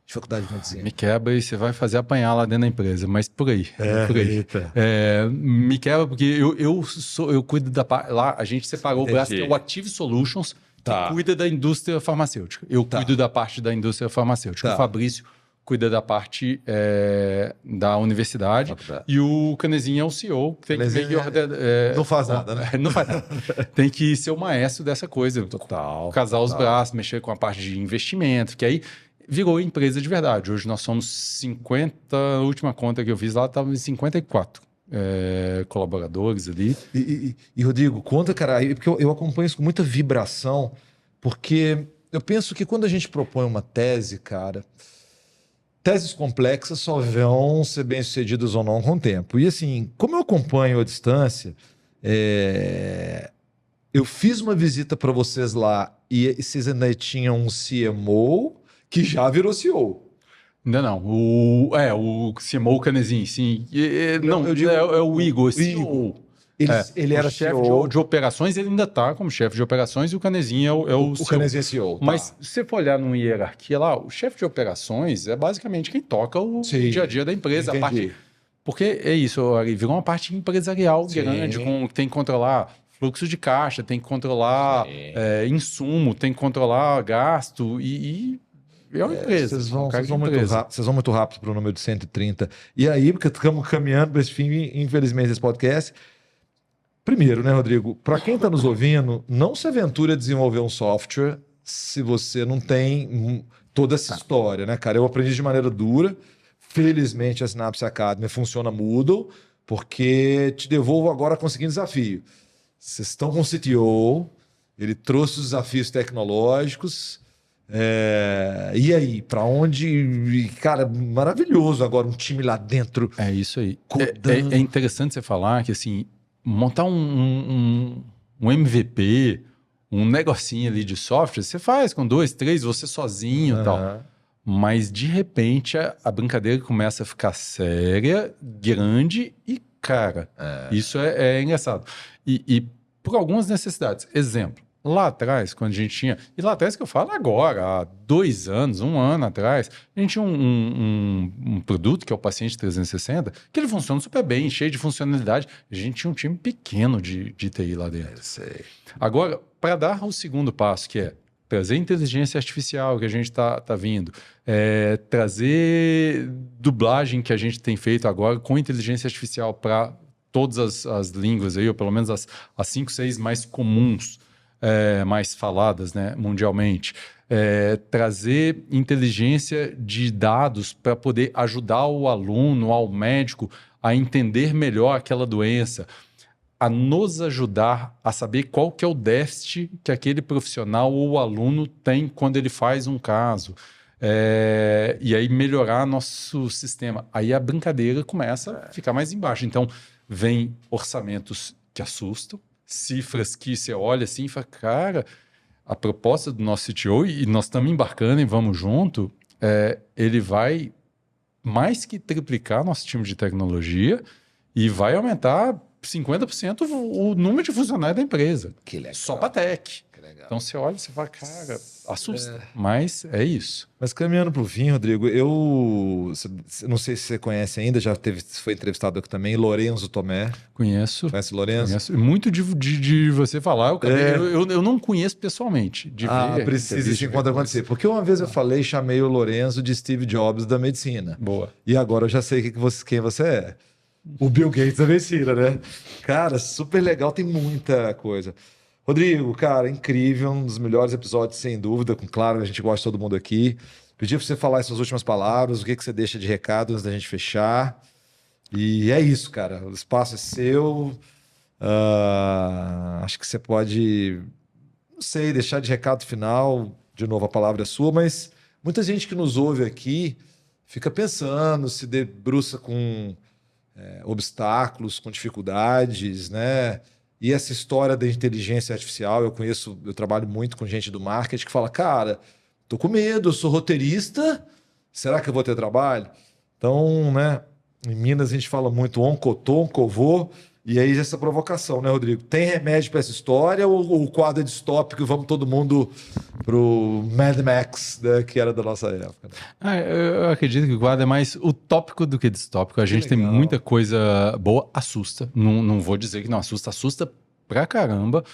Speaker 1: de faculdade de medicina.
Speaker 2: Me quebra e você vai fazer apanhar lá dentro da empresa, mas por aí. Por aí. Me quebra porque eu cuido da parte... Lá a gente separou o braço, que é o Active Solutions, que cuida da indústria farmacêutica. Eu cuido da parte da indústria farmacêutica. O Fabrício cuida da parte da universidade. E o Canezin é o CEO. Que tem que
Speaker 1: não faz nada, né?
Speaker 2: Não faz nada. Tem que ser o maestro dessa coisa. Casar os braços, mexer com a parte de investimento, que aí... virou empresa de verdade. Hoje nós somos 50, a última conta que eu fiz lá estava em 54 colaboradores ali.
Speaker 1: E Rodrigo, conta, cara, porque eu acompanho isso com muita vibração, porque eu penso que quando a gente propõe uma tese, cara, teses complexas só vão ser bem-sucedidas ou não com o tempo. E assim, como eu acompanho à distância, eu fiz uma visita para vocês lá e vocês ainda tinham um CMO que já virou CEO.
Speaker 2: Ainda não. O CMO Canezin, sim. Não, eu digo, é o Igor, CEO.
Speaker 1: Ele era
Speaker 2: chefe de operações, ele ainda está como chefe de operações e o Canezin é o CEO.
Speaker 1: O Canezin é CEO.
Speaker 2: Mas se você for olhar numa hierarquia lá, o chefe de operações é basicamente quem toca o dia a dia da empresa. A parte, porque é isso, virou uma parte empresarial grande, tem que controlar fluxo de caixa, tem que controlar insumo, tem que controlar gasto e é uma empresa.
Speaker 1: Vocês vão muito rápido para o número de 130. E aí, porque estamos caminhando para esse fim, infelizmente, desse podcast. Primeiro, né, Rodrigo? Para quem está nos ouvindo, não se aventure a desenvolver um software se você não tem toda essa história, né, cara? Eu aprendi de maneira dura. Felizmente, a Synapse Academy funciona Moodle, porque te devolvo agora com o seguinte desafio. Vocês estão com o CTO, ele trouxe os desafios tecnológicos. E aí, para onde? Cara, maravilhoso agora um time lá dentro.
Speaker 2: É isso aí. É interessante você falar que assim, montar um MVP, um negocinho ali de software, você faz com 2, 3, você sozinho e tal. Mas de repente a brincadeira começa a ficar séria, grande e cara. Isso é engraçado. E por algumas necessidades. Exemplo. Lá atrás, quando a gente tinha... E lá atrás que eu falo agora, há 2 anos, 1 ano atrás, a gente tinha um produto, que é o Paciente 360, que ele funciona super bem, cheio de funcionalidade. A gente tinha um time pequeno de TI lá dentro. Agora, para dar o segundo passo, que é trazer inteligência artificial, que a gente está vindo, trazer dublagem que a gente tem feito agora com inteligência artificial para todas as línguas, aí, ou pelo menos as 5, 6 mais comuns, mais faladas, né, mundialmente, trazer inteligência de dados para poder ajudar o aluno, ao médico, a entender melhor aquela doença, a nos ajudar a saber qual que é o déficit que aquele profissional ou o aluno tem quando ele faz um caso. E aí melhorar nosso sistema. Aí a brincadeira começa a ficar mais embaixo. Então, vem orçamentos que assustam, cifras que você olha assim e fala, cara, a proposta do nosso CTO, e nós estamos embarcando e vamos junto, ele vai mais que triplicar nosso time de tecnologia e vai aumentar 50% o número de funcionários da empresa.
Speaker 1: Que legal.
Speaker 2: Só para tech.
Speaker 1: Que legal.
Speaker 2: Então você olha e você fala, cara, assusta. Mas é isso.
Speaker 1: Mas caminhando para o fim, Rodrigo, não sei se você conhece ainda, foi entrevistado aqui também, Lorenzo Tomé.
Speaker 2: Conheço.
Speaker 1: Conhece o Lorenzo?
Speaker 2: Conheço. E muito de você falar, eu não conheço pessoamente.
Speaker 1: Precisa esse encontro acontecer. Porque uma vez eu falei, chamei o Lorenzo de Steve Jobs da medicina.
Speaker 2: Boa.
Speaker 1: E agora eu já sei quem você é. O Bill Gates da medicina, né? Cara, super legal, tem muita coisa. Rodrigo, cara, incrível, um dos melhores episódios, sem dúvida. Claro, a gente gosta de todo mundo aqui. Pedi para você falar essas últimas palavras, o que você deixa de recado antes da gente fechar. E é isso, cara. O espaço é seu. Acho que você pode, não sei, deixar de recado final. De novo, a palavra é sua, mas muita gente que nos ouve aqui fica pensando, se debruça com obstáculos, com dificuldades, né? E essa história da inteligência artificial, eu trabalho muito com gente do marketing que fala, cara, tô com medo, eu sou roteirista, será que eu vou ter trabalho? Então, né, em Minas a gente fala muito oncotô, oncovô, e aí essa provocação, né, Rodrigo? Tem remédio para essa história ou o quadro é distópico e vamos todo mundo pro Mad Max, né, que era da nossa época?
Speaker 2: Eu acredito que o quadro é mais utópico do que distópico. A gente tem muita coisa boa, assusta. Não vou dizer que não assusta, assusta pra caramba.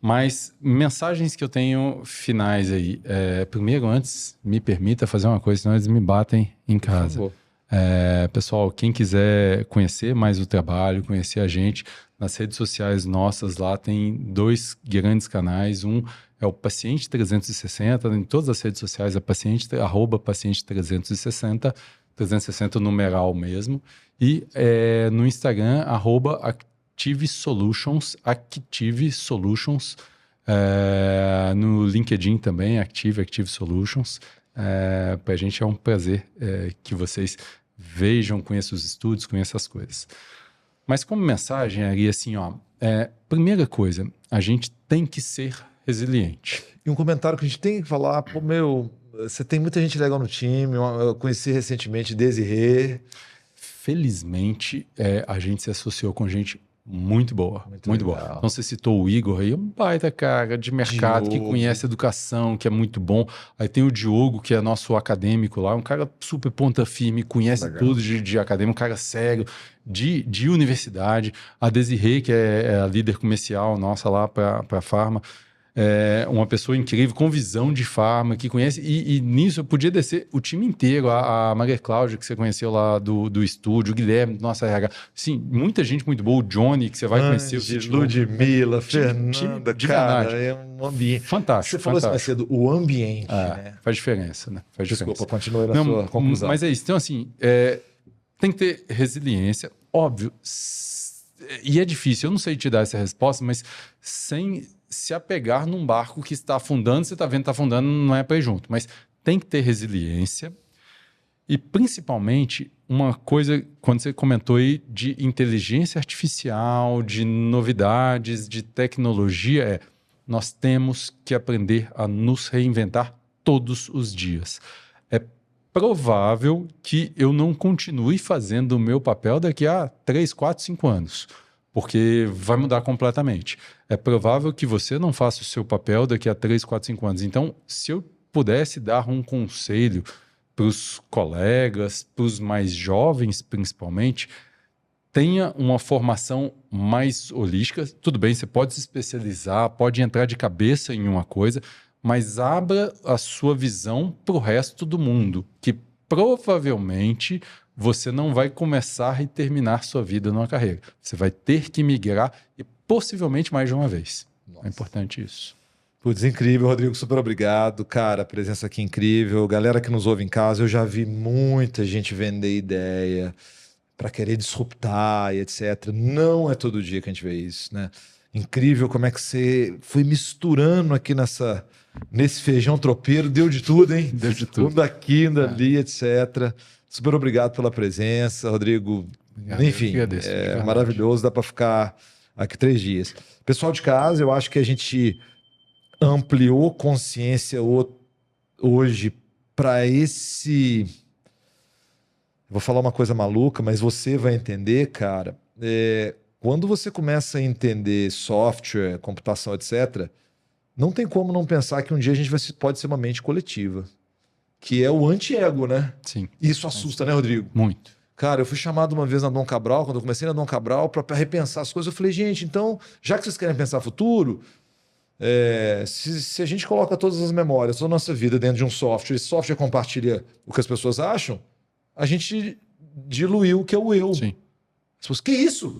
Speaker 2: Mas mensagens que eu tenho finais aí. Primeiro, antes, me permita fazer uma coisa, senão eles me batem em casa. Por favor. Pessoal, quem quiser conhecer mais o trabalho, conhecer a gente, nas redes sociais nossas lá tem 2 grandes canais. Um é o Paciente 360, em todas as redes sociais é @paciente 360, 360 numeral mesmo. E no Instagram, Active Solutions, no LinkedIn também, Active Solutions. Para a gente é um prazer que vocês vejam, conheçam os estudos, conheçam as coisas. Mas como mensagem ali assim, primeira coisa, a gente tem que ser resiliente.
Speaker 1: E um comentário que a gente tem que falar, você tem muita gente legal no time, eu conheci recentemente Desirê.
Speaker 2: Felizmente, a gente se associou com gente muito boa, muito boa. Então você citou o Igor aí, um baita cara de mercado, que conhece educação, que é muito bom. Aí tem o Diogo, que é nosso acadêmico lá, um cara super ponta firme, conhece tudo de acadêmico, um cara sério, de universidade. A Desirê, que é a líder comercial nossa lá para a Pharma, uma pessoa incrível, com visão de farma, que conhece, e nisso eu podia descer o time inteiro, a Maria Cláudia, que você conheceu lá do estúdio, o Guilherme, nossa RH, sim, muita gente muito boa, o Johnny, que você vai conhecer. O
Speaker 1: Ludmilla, Fernanda, cara, é um ambiente.
Speaker 2: Fantástico.
Speaker 1: Você falou isso mais cedo, o ambiente, né?
Speaker 2: Faz diferença, né?
Speaker 1: Desculpa, continue na sua conclusão.
Speaker 2: Mas é isso, então assim, tem que ter resiliência, óbvio, e é difícil, eu não sei te dar essa resposta, mas sem se apegar num barco que está afundando, você está vendo que está afundando, não é para ir junto. Mas tem que ter resiliência e, principalmente, uma coisa, quando você comentou aí de inteligência artificial, de novidades, de tecnologia, nós temos que aprender a nos reinventar todos os dias. É provável que eu não continue fazendo o meu papel daqui a 3, 4, 5 anos. Porque vai mudar completamente. É provável que você não faça o seu papel daqui a 3, 4, 5 anos. Então, se eu pudesse dar um conselho para os colegas, para os mais jovens principalmente, tenha uma formação mais holística. Tudo bem, você pode se especializar, pode entrar de cabeça em uma coisa, mas abra a sua visão para o resto do mundo, que provavelmente você não vai começar e terminar sua vida numa carreira. Você vai ter que migrar e possivelmente mais de uma vez. Nossa. É importante isso.
Speaker 1: Putz, incrível, Rodrigo, super obrigado. Cara, a presença aqui incrível. Galera que nos ouve em casa, eu já vi muita gente vender ideia para querer disruptar e etc. Não é todo dia que a gente vê isso, né? Incrível como é que você foi misturando aqui nesse feijão tropeiro, deu de tudo, hein?
Speaker 2: Deu de tudo.
Speaker 1: Um daqui, um dali, etc. Super obrigado pela presença, Rodrigo. Obrigado, enfim, é maravilhoso, dá para ficar aqui 3 dias. Pessoal de casa, eu acho que a gente ampliou consciência hoje para esse... Vou falar uma coisa maluca, mas você vai entender, cara. quando você começa a entender software, computação, etc., não tem como não pensar que um dia a gente pode ser uma mente coletiva, que é o anti-ego, né?
Speaker 2: Sim.
Speaker 1: Isso assusta, né, Rodrigo?
Speaker 2: Muito.
Speaker 1: Cara, eu fui chamado uma vez na Dom Cabral, quando eu comecei na Dom Cabral, para repensar as coisas. Eu falei, gente, então, já que vocês querem pensar futuro, se a gente coloca todas as memórias, toda a nossa vida dentro de um software, e esse software compartilha o que as pessoas acham, a gente diluiu o que é o eu.
Speaker 2: Sim.
Speaker 1: As pessoas, que isso?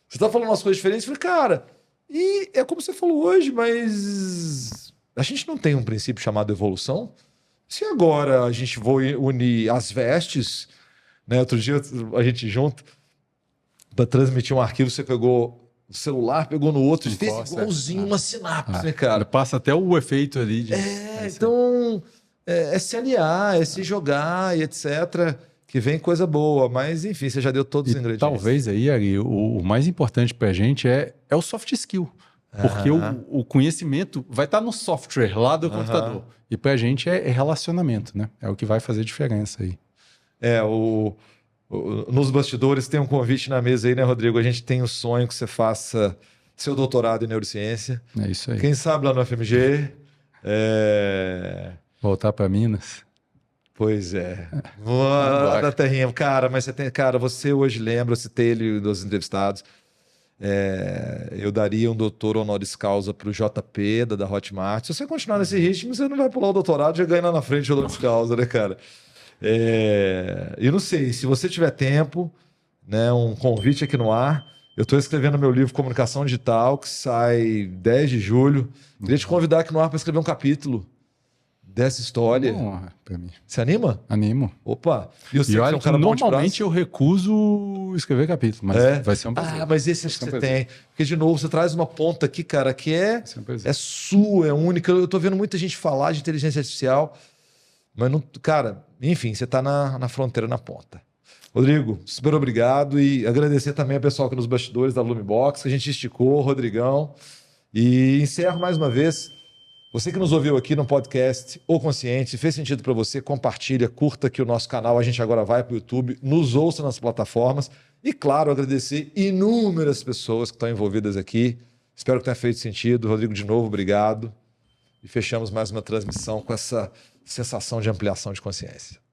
Speaker 1: Você está falando umas coisas diferentes? Eu falei, cara, e é como você falou hoje, mas a gente não tem um princípio chamado evolução? Se agora a gente for unir as vestes, né? Outro dia a gente junto para transmitir um arquivo, você pegou o celular, pegou no outro, e fez igualzinho uma sinapse, né, cara?
Speaker 2: Passa até o efeito ali de...
Speaker 1: Então é se aliar, é se jogar e etc., que vem coisa boa, mas enfim, você já deu todos os ingredientes.
Speaker 2: Talvez aí, Ari, o mais importante para a gente é o soft skill, porque o conhecimento vai estar no software lá do computador, e para a gente é relacionamento, né? É o que vai fazer diferença aí.
Speaker 1: Nos bastidores tem um convite na mesa aí, né, Rodrigo? A gente tem o sonho que você faça seu doutorado em neurociência.
Speaker 2: É isso aí.
Speaker 1: Quem sabe lá no FMG.
Speaker 2: Voltar para Minas.
Speaker 1: Pois é. Lá da terrinha. Cara, mas você hoje lembra, eu citei ele dos entrevistados. Eu daria um doutor honoris causa para o JP da Hotmart. Se você continuar nesse ritmo, você não vai pular o doutorado e já ganha lá na frente o honoris causa, né, cara? Eu não sei, se você tiver tempo, né, um convite aqui no ar. Eu estou escrevendo meu livro Comunicação Digital, que sai 10 de julho. Queria te convidar aqui no ar para escrever um capítulo dessa história.
Speaker 2: Honra pra mim.
Speaker 1: Você anima?
Speaker 2: Animo.
Speaker 1: Opa! E
Speaker 2: olha que normalmente eu recuso escrever capítulo, mas vai ser um prazer.
Speaker 1: Mas esse acho que você tem. Porque, de novo, você traz uma ponta aqui, cara, que é sua, é única. Eu tô vendo muita gente falar de inteligência artificial, mas não, cara, enfim, você tá na fronteira, na ponta. Rodrigo, super obrigado e agradecer também ao pessoal aqui nos bastidores da Lumibox, que a gente esticou, Rodrigão. E encerro mais uma vez. Você que nos ouviu aqui no podcast O Consciente, se fez sentido para você, compartilha, curta aqui o nosso canal. A gente agora vai para o YouTube, nos ouça nas plataformas. E, claro, agradecer inúmeras pessoas que estão envolvidas aqui. Espero que tenha feito sentido. Rodrigo, de novo, obrigado. E fechamos mais uma transmissão com essa sensação de ampliação de consciência.